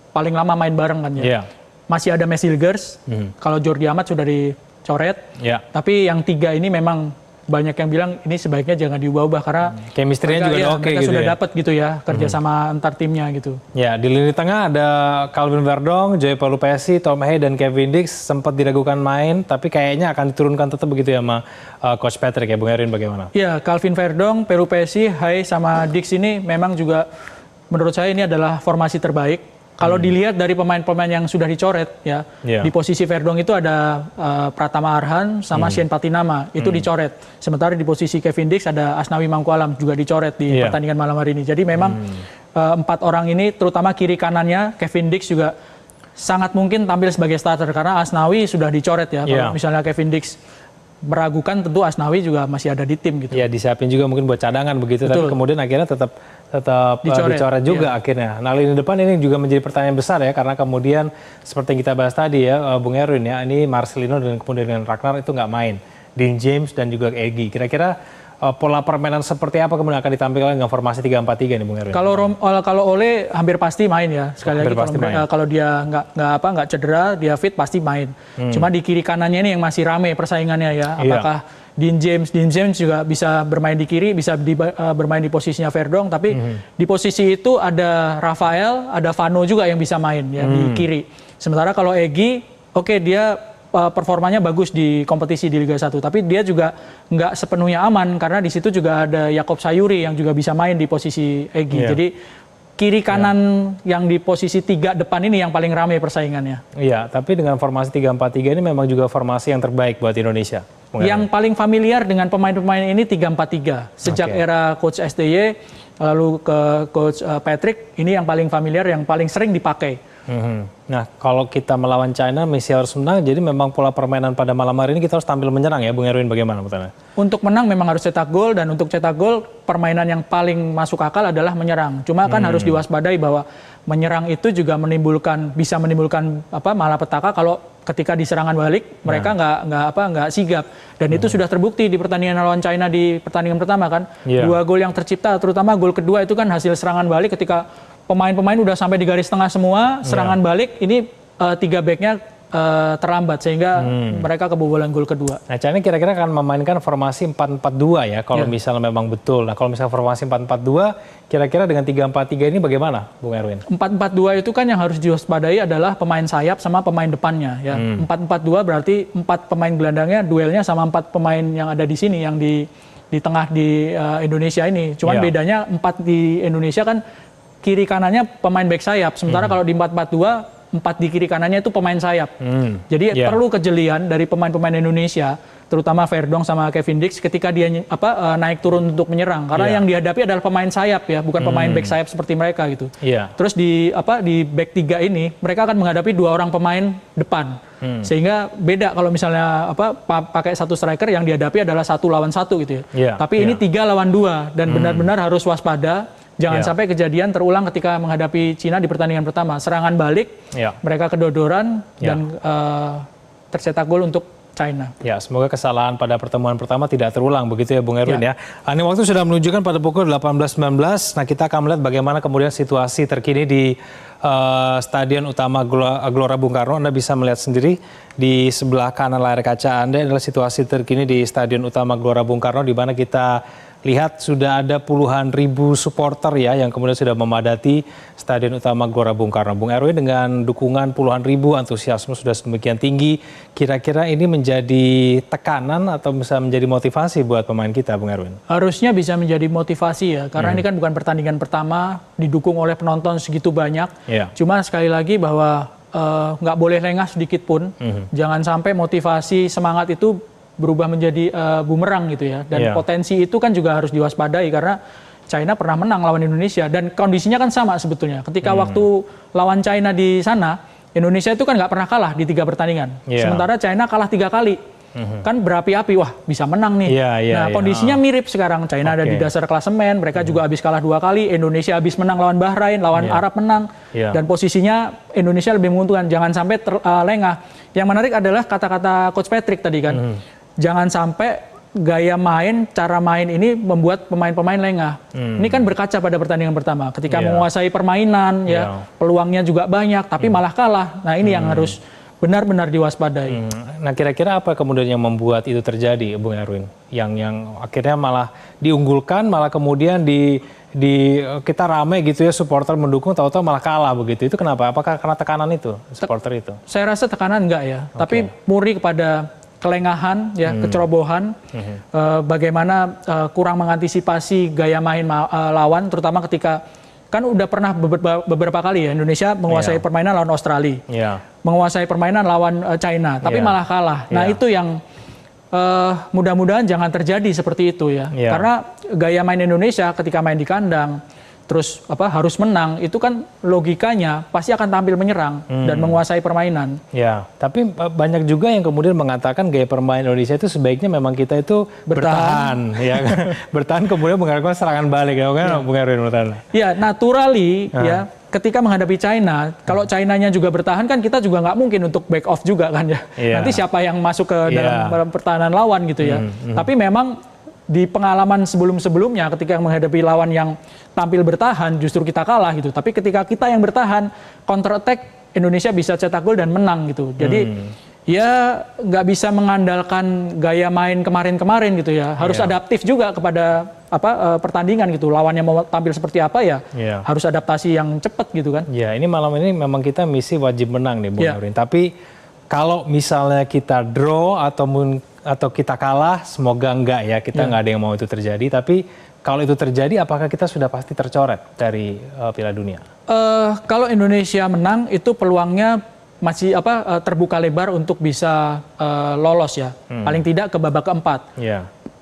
paling lama main bareng kan ya. Masih ada Mesilgers, kalau Jordi Amat sudah dicoret. Tapi yang tiga ini memang banyak yang bilang ini sebaiknya jangan diubah-ubah karena chemistry-nya juga oke gitu sudah ya. dapat gitu ya kerjasama antar timnya gitu. Ya, di lini tengah ada Calvin Verdong, Joey Pelupessy, Tom Hay dan Kevin Dix sempat diragukan main, tapi kayaknya akan diturunkan tetap begitu ya sama Coach Patrick ya, Bung Erwin bagaimana? Iya, Calvin Verdong, Pelupessy, Hay sama Dix ini memang juga menurut saya ini adalah formasi terbaik. Kalau dilihat dari pemain-pemain yang sudah dicoret ya, di posisi Verdong itu ada Pratama Arhan sama Shane Patinama, itu dicoret. Sementara di posisi Kevin Dix ada Asnawi Mangkualam juga dicoret di pertandingan malam hari ini. Jadi memang empat orang ini, terutama kiri kanannya, Kevin Dix juga sangat mungkin tampil sebagai starter karena Asnawi sudah dicoret ya. Kalau misalnya Kevin Dix meragukan, tentu Asnawi juga masih ada di tim gitu. Ya, disiapin juga mungkin buat cadangan begitu, tapi kemudian akhirnya tetap dicoret juga akhirnya. Nah lini depan ini juga menjadi pertanyaan besar ya, karena kemudian seperti yang kita bahas tadi ya Bung Erwin ya, ini Marcelino dan kemudian dengan Ragnar itu nggak main, Dean James dan juga Egy. Kira-kira pola permainan seperti apa kemudian akan ditampilkan dengan formasi 3-4-3 nih Bung Erwin? Kalau Ole hampir pasti main ya, sekali lagi kalau dia nggak cedera, dia fit pasti main. Cuma di kiri kanannya ini yang masih rame persaingannya ya, apakah Dean James juga bisa bermain di kiri, bisa bermain di posisinya Verdong, tapi di posisi itu ada Rafael, ada Vano juga yang bisa main ya di kiri. Sementara kalau Egy, dia performanya bagus di kompetisi di Liga 1, tapi dia juga nggak sepenuhnya aman karena di situ juga ada Yakob Sayuri yang juga bisa main di posisi Egy. Jadi kiri kanan yang di posisi 3 depan ini yang paling ramai persaingannya. Iya, tapi dengan formasi 3-4-3 ini memang juga formasi yang terbaik buat Indonesia. Yang paling familiar dengan pemain-pemain ini 3-4-3. Sejak era Coach STY lalu ke Coach Patrick, ini yang paling familiar, yang paling sering dipakai. Nah, kalau kita melawan China, Messi harus menang. Jadi memang pola permainan pada malam hari ini kita harus tampil menyerang ya, Bung Erwin, bagaimana menurut? Untuk menang memang harus cetak gol, dan untuk cetak gol permainan yang paling masuk akal adalah menyerang. Cuma kan harus diwaspadai bahwa menyerang itu juga bisa menimbulkan malapetaka kalau ketika di serangan balik mereka nggak sigap, dan itu sudah terbukti di pertandingan lawan China di pertandingan pertama kan. 2 gol yang tercipta, terutama gol kedua itu kan hasil serangan balik ketika pemain-pemain udah sampai di garis tengah semua, serangan balik ini 3 backnya terlambat sehingga mereka kebobolan gol kedua. Nah, China kira-kira akan memainkan formasi 4-4-2 ya kalau misalnya memang betul. Nah, kalau misalnya formasi 4-4-2, kira-kira dengan 3-4-3 ini bagaimana, Bung Erwin? 4-4-2 itu kan yang harus diwaspadai adalah pemain sayap sama pemain depannya ya. 4-4-2 berarti 4 pemain gelandangnya duelnya sama 4 pemain yang ada di sini, yang di tengah di Indonesia ini. Cuman bedanya 4 di Indonesia kan kiri kanannya pemain back sayap, sementara kalau di 4-4-2 4 di kiri kanannya itu pemain sayap. Jadi perlu kejelian dari pemain-pemain Indonesia, terutama Verdonk sama Kevin Dix ketika dia naik turun untuk menyerang. Karena yang dihadapi adalah pemain sayap ya, bukan pemain back sayap seperti mereka gitu. Terus di back 3 ini mereka akan menghadapi 2 orang pemain depan. Sehingga beda kalau misalnya pakai 1 striker yang dihadapi adalah 1 lawan 1 gitu ya. Tapi ini 3 lawan 2 dan benar-benar harus waspada. Jangan sampai kejadian terulang ketika menghadapi Cina di pertandingan pertama. Serangan balik, mereka kedodoran dan tercetak gol untuk China. Ya, semoga kesalahan pada pertemuan pertama tidak terulang begitu ya Bung Erwin ya. Ini waktu sudah menunjukkan pada pukul 18.19. Nah, kita akan melihat bagaimana kemudian situasi terkini di Stadion Utama Gelora Bung Karno. Anda bisa melihat sendiri di sebelah kanan layar kaca Anda adalah situasi terkini di Stadion Utama Gelora Bung Karno, di mana kita lihat sudah ada puluhan ribu supporter ya yang kemudian sudah memadati Stadion Utama Gelora Bung Karno. Bung Erwin, dengan dukungan puluhan ribu, antusiasme sudah sedemikian tinggi, kira-kira ini menjadi tekanan atau bisa menjadi motivasi buat pemain kita, Bung Erwin? Harusnya bisa menjadi motivasi ya, karena ini kan bukan pertandingan pertama, didukung oleh penonton segitu banyak. Cuma sekali lagi bahwa nggak boleh lengah sedikit pun, jangan sampai motivasi semangat itu berubah menjadi bumerang gitu ya. Dan potensi itu kan juga harus diwaspadai karena China pernah menang lawan Indonesia dan kondisinya kan sama sebetulnya. Ketika waktu lawan China di sana, Indonesia itu kan nggak pernah kalah di 3 pertandingan. Sementara China kalah 3 kali. Kan berapi-api, wah bisa menang nih. Nah kondisinya mirip sekarang. China ada di dasar klasemen, mereka juga habis kalah 2 kali. Indonesia habis menang lawan Bahrain, lawan Arab menang. Dan posisinya Indonesia lebih menguntungkan. Jangan sampai lengah. Yang menarik adalah kata-kata Coach Patrick tadi kan. Jangan sampai gaya main, cara main ini membuat pemain-pemain lengah. Ini kan berkaca pada pertandingan pertama. Ketika menguasai permainan, peluangnya juga banyak, tapi malah kalah. Nah ini yang harus benar-benar diwaspadai. Nah kira-kira apa kemudian yang membuat itu terjadi, Bung Erwin? Yang akhirnya malah diunggulkan, malah kemudian kita rame gitu ya, supporter mendukung, tahu-tahu malah kalah begitu. Itu kenapa? Apakah karena tekanan itu, supporter itu? Saya rasa tekanan enggak ya, tapi murni kepada kelengahan, ya, kecerobohan, bagaimana kurang mengantisipasi gaya main lawan, terutama ketika kan udah pernah beberapa kali ya Indonesia menguasai permainan lawan Australia, menguasai permainan lawan China, tapi malah kalah. Nah itu yang mudah-mudahan jangan terjadi seperti itu ya, karena gaya main Indonesia ketika main di kandang, terus harus menang, itu kan logikanya pasti akan tampil menyerang dan menguasai permainan. Ya, tapi banyak juga yang kemudian mengatakan gaya permainan Indonesia itu sebaiknya memang kita itu bertahan ya, bertahan kemudian mengharapkan serangan balik ya kan, Bung Erwin menurut Anda? Ya, naturally ya. Ketika menghadapi China, kalau China-nya juga bertahan kan kita juga nggak mungkin untuk back off juga kan ya. Nanti siapa yang masuk ke dalam pertahanan lawan gitu ya. Tapi memang di pengalaman sebelum-sebelumnya ketika menghadapi lawan yang tampil bertahan justru kita kalah gitu. Tapi ketika kita yang bertahan, counter attack, Indonesia bisa cetak gol dan menang gitu. Jadi ya nggak bisa mengandalkan gaya main kemarin-kemarin gitu ya. Harus adaptif juga kepada pertandingan gitu. Lawannya mau tampil seperti apa ya, harus adaptasi yang cepat gitu kan. Ya, ini malam ini memang kita misi wajib menang nih Bung Erwin. Tapi kalau misalnya kita draw atau kita kalah, semoga enggak ya, kita nggak ada yang mau itu terjadi. Tapi kalau itu terjadi, apakah kita sudah pasti tercoret dari Piala Dunia? Kalau Indonesia menang, itu peluangnya masih terbuka lebar untuk bisa lolos ya, paling tidak ke babak keempat.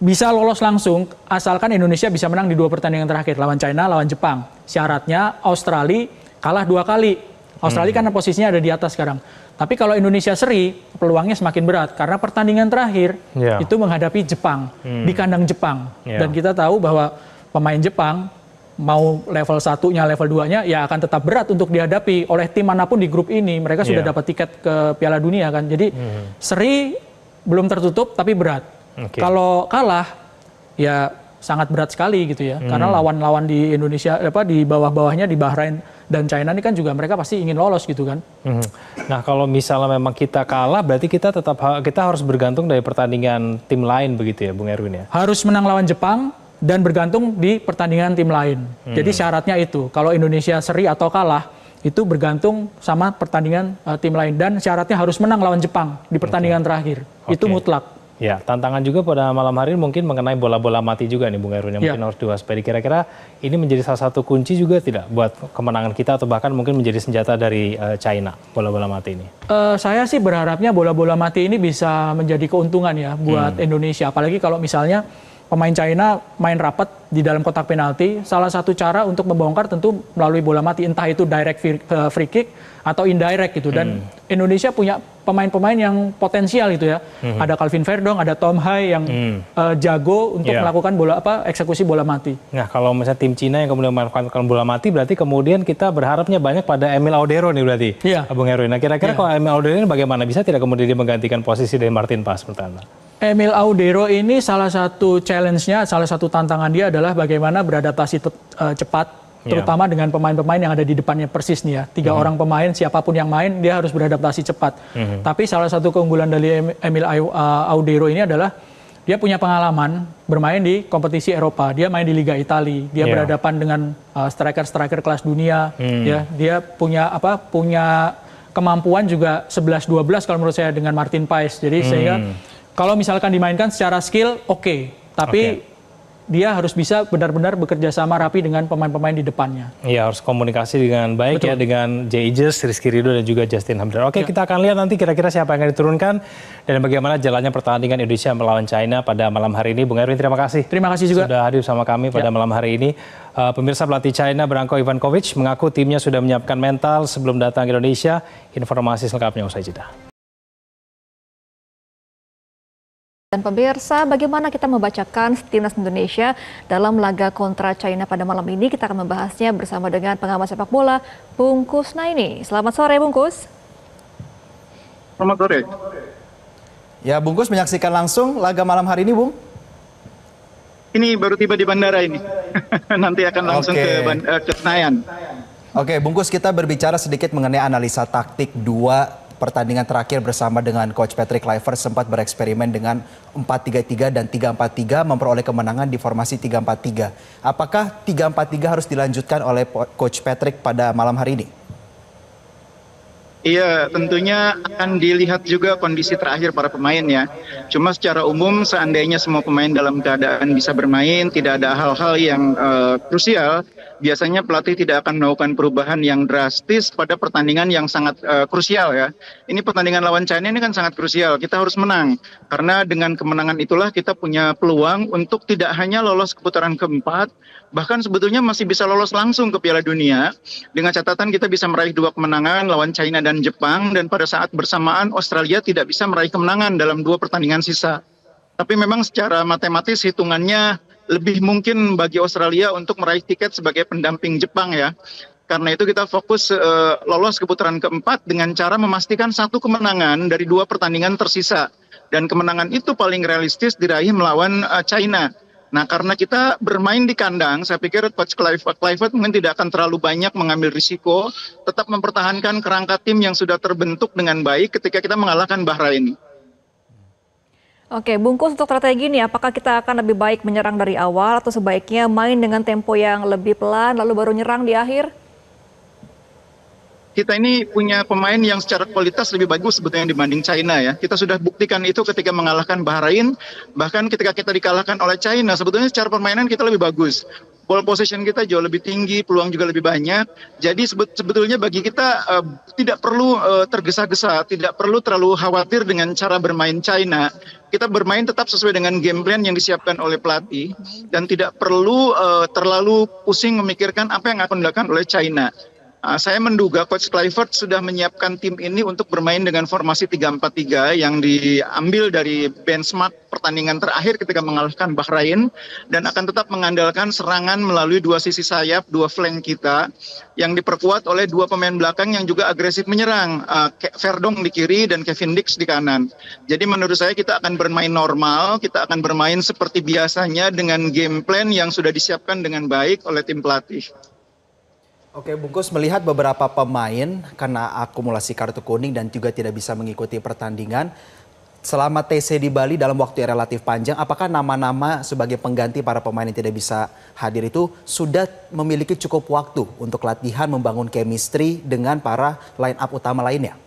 Bisa lolos langsung, asalkan Indonesia bisa menang di 2 pertandingan terakhir, lawan China, lawan Jepang. Syaratnya Australia kalah 2 kali. Australia kan posisinya ada di atas sekarang. Tapi kalau Indonesia seri, peluangnya semakin berat. Karena pertandingan terakhir itu menghadapi Jepang, di kandang Jepang. Dan kita tahu bahwa pemain Jepang, mau level 1-nya, level 2-nya, ya akan tetap berat untuk dihadapi oleh tim manapun di grup ini. Mereka sudah dapat tiket ke Piala Dunia kan. Jadi seri belum tertutup, tapi berat. Kalau kalah, ya sangat berat sekali gitu ya. Karena lawan-lawan di Indonesia, di bawah-bawahnya, di Bahrain dan China ini kan juga mereka pasti ingin lolos gitu kan. Nah kalau misalnya memang kita kalah, berarti kita harus bergantung dari pertandingan tim lain begitu ya Bung Erwin ya? Harus menang lawan Jepang dan bergantung di pertandingan tim lain. Jadi syaratnya itu, kalau Indonesia seri atau kalah, itu bergantung sama pertandingan tim lain. Dan syaratnya harus menang lawan Jepang di pertandingan terakhir. Itu mutlak. Ya, tantangan juga pada malam hari ini mungkin mengenai bola-bola mati juga nih Bung Erwin yang mungkin harus diwaspadai. Kira-kira ini menjadi salah satu kunci juga tidak buat kemenangan kita atau bahkan mungkin menjadi senjata dari China, bola-bola mati ini? Saya sih berharapnya bola-bola mati ini bisa menjadi keuntungan ya buat Indonesia. Apalagi kalau misalnya pemain China main rapat di dalam kotak penalti, salah satu cara untuk membongkar tentu melalui bola mati, entah itu direct free kick atau indirect gitu. Dan Indonesia punya pemain-pemain yang potensial itu ya. Ada Calvin Verdong, ada Tom Hai yang jago untuk melakukan eksekusi bola mati. Nah, kalau misalnya tim Cina yang kemudian melakukan bola mati, berarti kemudian kita berharapnya banyak pada Emil Audero nih berarti, Bung Erwin. Nah, kira-kira kalau Emil Audero ini bagaimana? Bisa tidak kemudian dia menggantikan posisi dari Martin Paes menurut Anda? Emil Audero ini salah satu challenge-nya, salah satu tantangan dia adalah bagaimana beradaptasi cepat, terutama dengan pemain-pemain yang ada di depannya persis nih ya. 3 orang pemain, siapapun yang main, dia harus beradaptasi cepat. Tapi salah satu keunggulan dari Emil Audero ini adalah dia punya pengalaman bermain di kompetisi Eropa. Dia main di Liga Italia, dia berhadapan dengan striker-striker kelas dunia. Ya, dia punya kemampuan juga 11-12 kalau menurut saya dengan Martin Paes. Jadi sehingga kalau misalkan dimainkan secara skill, tapi dia harus bisa benar-benar bekerja sama rapi dengan pemain-pemain di depannya. Iya, harus komunikasi dengan baik ya dengan Jay Ejes, Rizky Ridho dan juga Justin Hamdan. Oke, kita akan lihat nanti kira-kira siapa yang akan diturunkan dan bagaimana jalannya pertandingan Indonesia melawan China pada malam hari ini. Bung Erwin, terima kasih. Terima kasih juga sudah hadir bersama kami pada malam hari ini. Pemirsa, pelatih China Branko Ivankovic mengaku timnya sudah menyiapkan mental sebelum datang ke Indonesia. Informasi selengkapnya usai jeda. Dan pemirsa, bagaimana kita membacakan timnas Indonesia dalam laga kontra China pada malam ini? Kita akan membahasnya bersama dengan pengamat sepak bola, Bung Kusnaini. Selamat sore, Bung Kus. Selamat sore. Ya, Bung Kus menyaksikan langsung laga malam hari ini, Bung? Ini baru tiba di bandara ini. Nanti akan langsung ke Senayan. Oke, Bung Kus, kita berbicara sedikit mengenai analisa taktik 2 pertandingan terakhir bersama dengan Coach Patrick Kluivert, sempat bereksperimen dengan 4-3-3 dan 3-4-3 memperoleh kemenangan di formasi 3-4-3. Apakah 3-4-3 harus dilanjutkan oleh Coach Patrick pada malam hari ini? Iya, tentunya akan dilihat juga kondisi terakhir para pemain ya. Cuma secara umum seandainya semua pemain dalam keadaan bisa bermain, tidak ada hal-hal yang krusial, biasanya pelatih tidak akan melakukan perubahan yang drastis pada pertandingan yang sangat krusial ya. Ini pertandingan lawan China ini kan sangat krusial, kita harus menang. Karena dengan kemenangan itulah kita punya peluang untuk tidak hanya lolos ke putaran keempat, bahkan sebetulnya masih bisa lolos langsung ke Piala Dunia. Dengan catatan kita bisa meraih 2 kemenangan lawan China dan Jepang, dan pada saat bersamaan Australia tidak bisa meraih kemenangan dalam 2 pertandingan sisa. Tapi memang secara matematis hitungannya lebih mungkin bagi Australia untuk meraih tiket sebagai pendamping Jepang ya. Karena itu kita fokus lolos ke putaran keempat dengan cara memastikan 1 kemenangan dari 2 pertandingan tersisa. Dan kemenangan itu paling realistis diraih melawan China. Nah, karena kita bermain di kandang, saya pikir Coach Kluivert mungkin tidak akan terlalu banyak mengambil risiko, tetap mempertahankan kerangka tim yang sudah terbentuk dengan baik ketika kita mengalahkan Bahrain. Oke, Bung Kus, untuk strategi ini, apakah kita akan lebih baik menyerang dari awal atau sebaiknya main dengan tempo yang lebih pelan lalu baru nyerang di akhir? Kita ini punya pemain yang secara kualitas lebih bagus sebetulnya dibanding China ya. Kita sudah buktikan itu ketika mengalahkan Bahrain, bahkan ketika kita dikalahkan oleh China, sebetulnya secara permainan kita lebih bagus. Ball possession kita jauh lebih tinggi, peluang juga lebih banyak. Jadi sebetulnya bagi kita tidak perlu tergesa-gesa, tidak perlu terlalu khawatir dengan cara bermain China. Kita bermain tetap sesuai dengan game plan yang disiapkan oleh pelatih dan tidak perlu terlalu pusing memikirkan apa yang akan dilakukan oleh China. Saya menduga Coach Kluivert sudah menyiapkan tim ini untuk bermain dengan formasi 3-4-3 yang diambil dari benchmark pertandingan terakhir ketika mengalahkan Bahrain, dan akan tetap mengandalkan serangan melalui 2 sisi sayap, 2 flank kita yang diperkuat oleh 2 pemain belakang yang juga agresif menyerang, Verdong di kiri dan Kevin Dix di kanan. Jadi menurut saya kita akan bermain normal, kita akan bermain seperti biasanya dengan game plan yang sudah disiapkan dengan baik oleh tim pelatih. Oke, Bung Kus, melihat beberapa pemain karena akumulasi kartu kuning dan juga tidak bisa mengikuti pertandingan selama TC di Bali dalam waktu yang relatif panjang, apakah nama-nama sebagai pengganti para pemain yang tidak bisa hadir itu sudah memiliki cukup waktu untuk latihan membangun chemistry dengan para line up utama lainnya?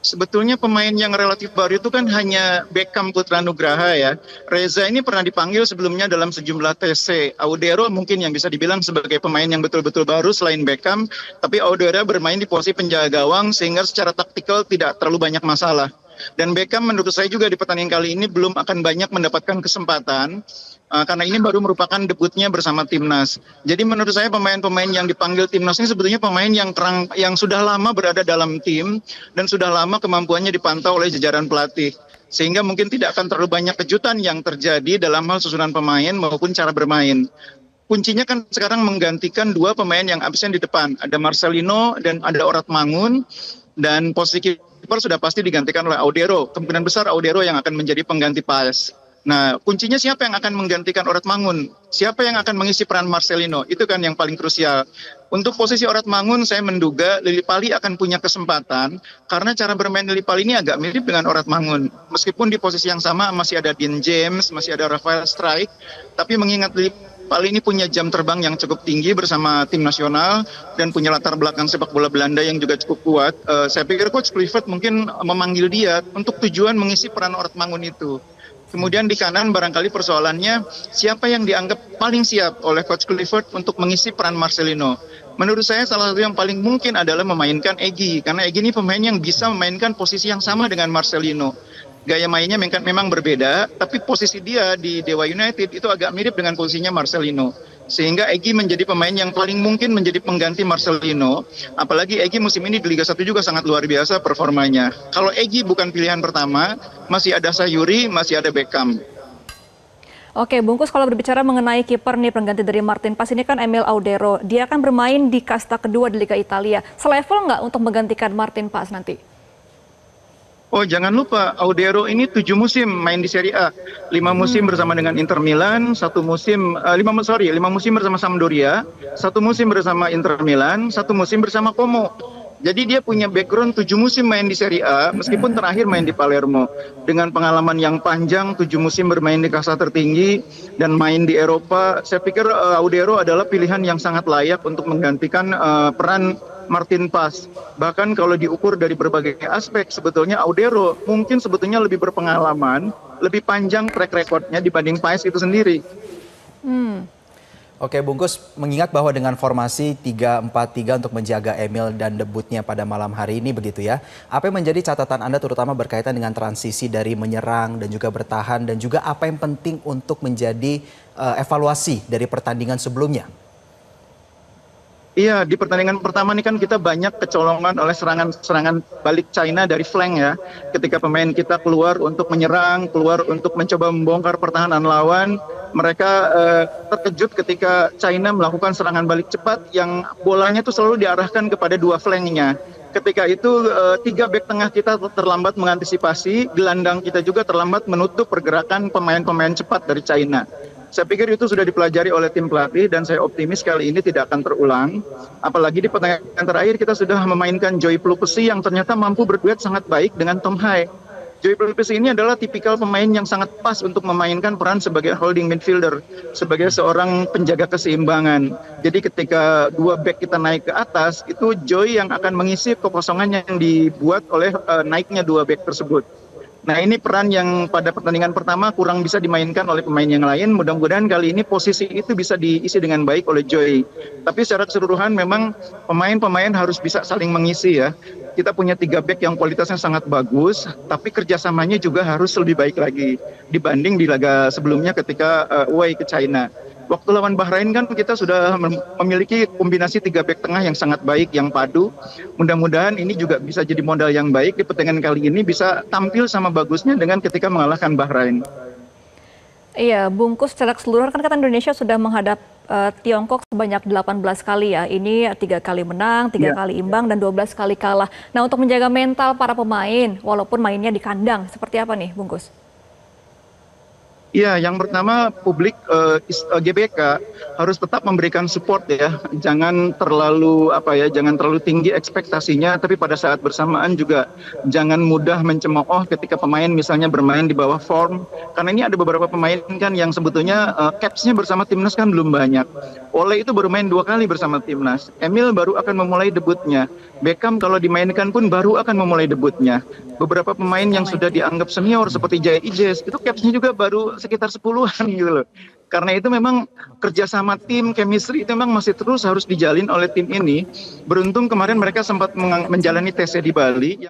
Sebetulnya pemain yang relatif baru itu kan hanya Beckham Putra Nugraha ya. Reza ini pernah dipanggil sebelumnya dalam sejumlah TC. Audero mungkin yang bisa dibilang sebagai pemain yang betul-betul baru selain Beckham, tapi Audero bermain di posisi penjaga gawang sehingga secara taktikal tidak terlalu banyak masalah. Dan Beckham menurut saya juga di pertandingan kali ini belum akan banyak mendapatkan kesempatan. Karena ini baru merupakan debutnya bersama timnas. Jadi menurut saya pemain-pemain yang dipanggil timnas ini sebetulnya pemain yang sudah lama berada dalam tim dan sudah lama kemampuannya dipantau oleh jajaran pelatih. Sehingga mungkin tidak akan terlalu banyak kejutan yang terjadi dalam hal susunan pemain maupun cara bermain. Kuncinya kan sekarang menggantikan dua pemain yang absen di depan. Ada Marcelino dan ada Orat Mangun. Dan posisi kiper sudah pasti digantikan oleh Audero. Kemungkinan besar Audero yang akan menjadi pengganti Paes. Nah, kuncinya siapa yang akan menggantikan Orat Mangun? Siapa yang akan mengisi peran Marcelino? Itu kan yang paling krusial. Untuk posisi Orat Mangun, saya menduga Lili Pali akan punya kesempatan karena cara bermain Lili Pali ini agak mirip dengan Orat Mangun. Meskipun di posisi yang sama masih ada Dean James, masih ada Rafael Struijk, tapi mengingat Lili Pali ini punya jam terbang yang cukup tinggi bersama tim nasional dan punya latar belakang sepak bola Belanda yang juga cukup kuat. Saya pikir Coach Kluivert mungkin memanggil dia untuk tujuan mengisi peran Orat Mangun itu. Kemudian di kanan barangkali persoalannya siapa yang dianggap paling siap oleh Coach Kluivert untuk mengisi peran Marcelino. Menurut saya salah satu yang paling mungkin adalah memainkan Egy. Karena Egy ini pemain yang bisa memainkan posisi yang sama dengan Marcelino. Gaya mainnya memang berbeda, tapi posisi dia di Dewa United itu agak mirip dengan posisinya Marcelino. Sehingga Egy menjadi pemain yang paling mungkin menjadi pengganti Marcelino. Apalagi Egy musim ini di Liga 1 juga sangat luar biasa performanya. Kalau Egy bukan pilihan pertama, masih ada Sayuri, masih ada Beckham. Oke, Bungkus, kalau berbicara mengenai kiper nih pengganti dari Martin Paes ini kan Emil Audero. Dia akan bermain di kasta kedua di Liga Italia. Selevel nggak untuk menggantikan Martin Paes nanti? Oh, jangan lupa Audero ini 7 musim main di Serie A. 5 musim bersama dengan Inter Milan, 5 musim bersama Sampdoria, 1 musim bersama Inter Milan, 1 musim bersama Como. Jadi dia punya background 7 musim main di Serie A, meskipun terakhir main di Palermo. Dengan pengalaman yang panjang, 7 musim bermain di kasta tertinggi, dan main di Eropa, saya pikir Audero adalah pilihan yang sangat layak untuk menggantikan peran Martin Paes. Bahkan kalau diukur dari berbagai aspek, sebetulnya Audero mungkin sebetulnya lebih berpengalaman, lebih panjang track recordnya dibanding Paes itu sendiri. Oke, Bungkus, mengingat bahwa dengan formasi 3-4-3 untuk menjaga Emil dan debutnya pada malam hari ini begitu ya. Apa yang menjadi catatan Anda terutama berkaitan dengan transisi dari menyerang dan juga bertahan, dan juga apa yang penting untuk menjadi evaluasi dari pertandingan sebelumnya? Iya, di pertandingan pertama ini kan kita banyak kecolongan oleh serangan balik China dari flank ya. Ketika pemain kita keluar untuk menyerang, keluar untuk mencoba membongkar pertahanan lawan, mereka terkejut ketika China melakukan serangan balik cepat yang bolanya itu selalu diarahkan kepada dua flanknya. Ketika itu 3 bek tengah kita terlambat mengantisipasi, gelandang kita juga terlambat menutup pergerakan pemain-pemain cepat dari China. Saya pikir itu sudah dipelajari oleh tim pelatih dan saya optimis kali ini tidak akan terulang. Apalagi di pertandingan terakhir kita sudah memainkan Joy Plupesi yang ternyata mampu berduet sangat baik dengan Tom Hai. Joy Plupesi ini adalah tipikal pemain yang sangat pas untuk memainkan peran sebagai holding midfielder, sebagai seorang penjaga keseimbangan. Jadi ketika 2 bek kita naik ke atas, itu Joy yang akan mengisi kekosongan yang dibuat oleh naiknya 2 bek tersebut. Nah, ini peran yang pada pertandingan pertama kurang bisa dimainkan oleh pemain yang lain. Mudah-mudahan kali ini posisi itu bisa diisi dengan baik oleh Joy. Tapi secara keseluruhan memang pemain-pemain harus bisa saling mengisi ya. Kita punya 3 bek yang kualitasnya sangat bagus, tapi kerjasamanya juga harus lebih baik lagi dibanding di laga sebelumnya ketika away ke China. Waktu lawan Bahrain kan kita sudah memiliki kombinasi 3 bek tengah yang sangat baik, yang padu. Mudah-mudahan ini juga bisa jadi modal yang baik di pertandingan kali ini, bisa tampil sama bagusnya dengan ketika mengalahkan Bahrain. Iya, Bungkus, secara keseluruhan kan Indonesia sudah menghadap Tiongkok sebanyak 18 kali ya. Ini 3 kali menang, 3 kali imbang, dan 12 kali kalah. Nah, untuk menjaga mental para pemain, walaupun mainnya di kandang, seperti apa nih, Bungkus? Iya, yang pertama publik GBK harus tetap memberikan support ya, jangan terlalu jangan terlalu tinggi ekspektasinya, tapi pada saat bersamaan juga jangan mudah mencemooh ketika pemain misalnya bermain di bawah form, karena ini ada beberapa pemain kan yang sebetulnya caps-nya bersama timnas kan belum banyak. Ole itu baru main 2 kali bersama timnas, Emil baru akan memulai debutnya, Beckham kalau dimainkan pun baru akan memulai debutnya. Beberapa pemain yang sudah dianggap senior seperti Jay Ijes itu caps-nya juga baru sekitar 10-an gitu loh. Karena itu memang kerjasama tim, chemistry itu memang masih terus harus dijalin oleh tim ini. Beruntung kemarin mereka sempat menjalani tesnya di Bali.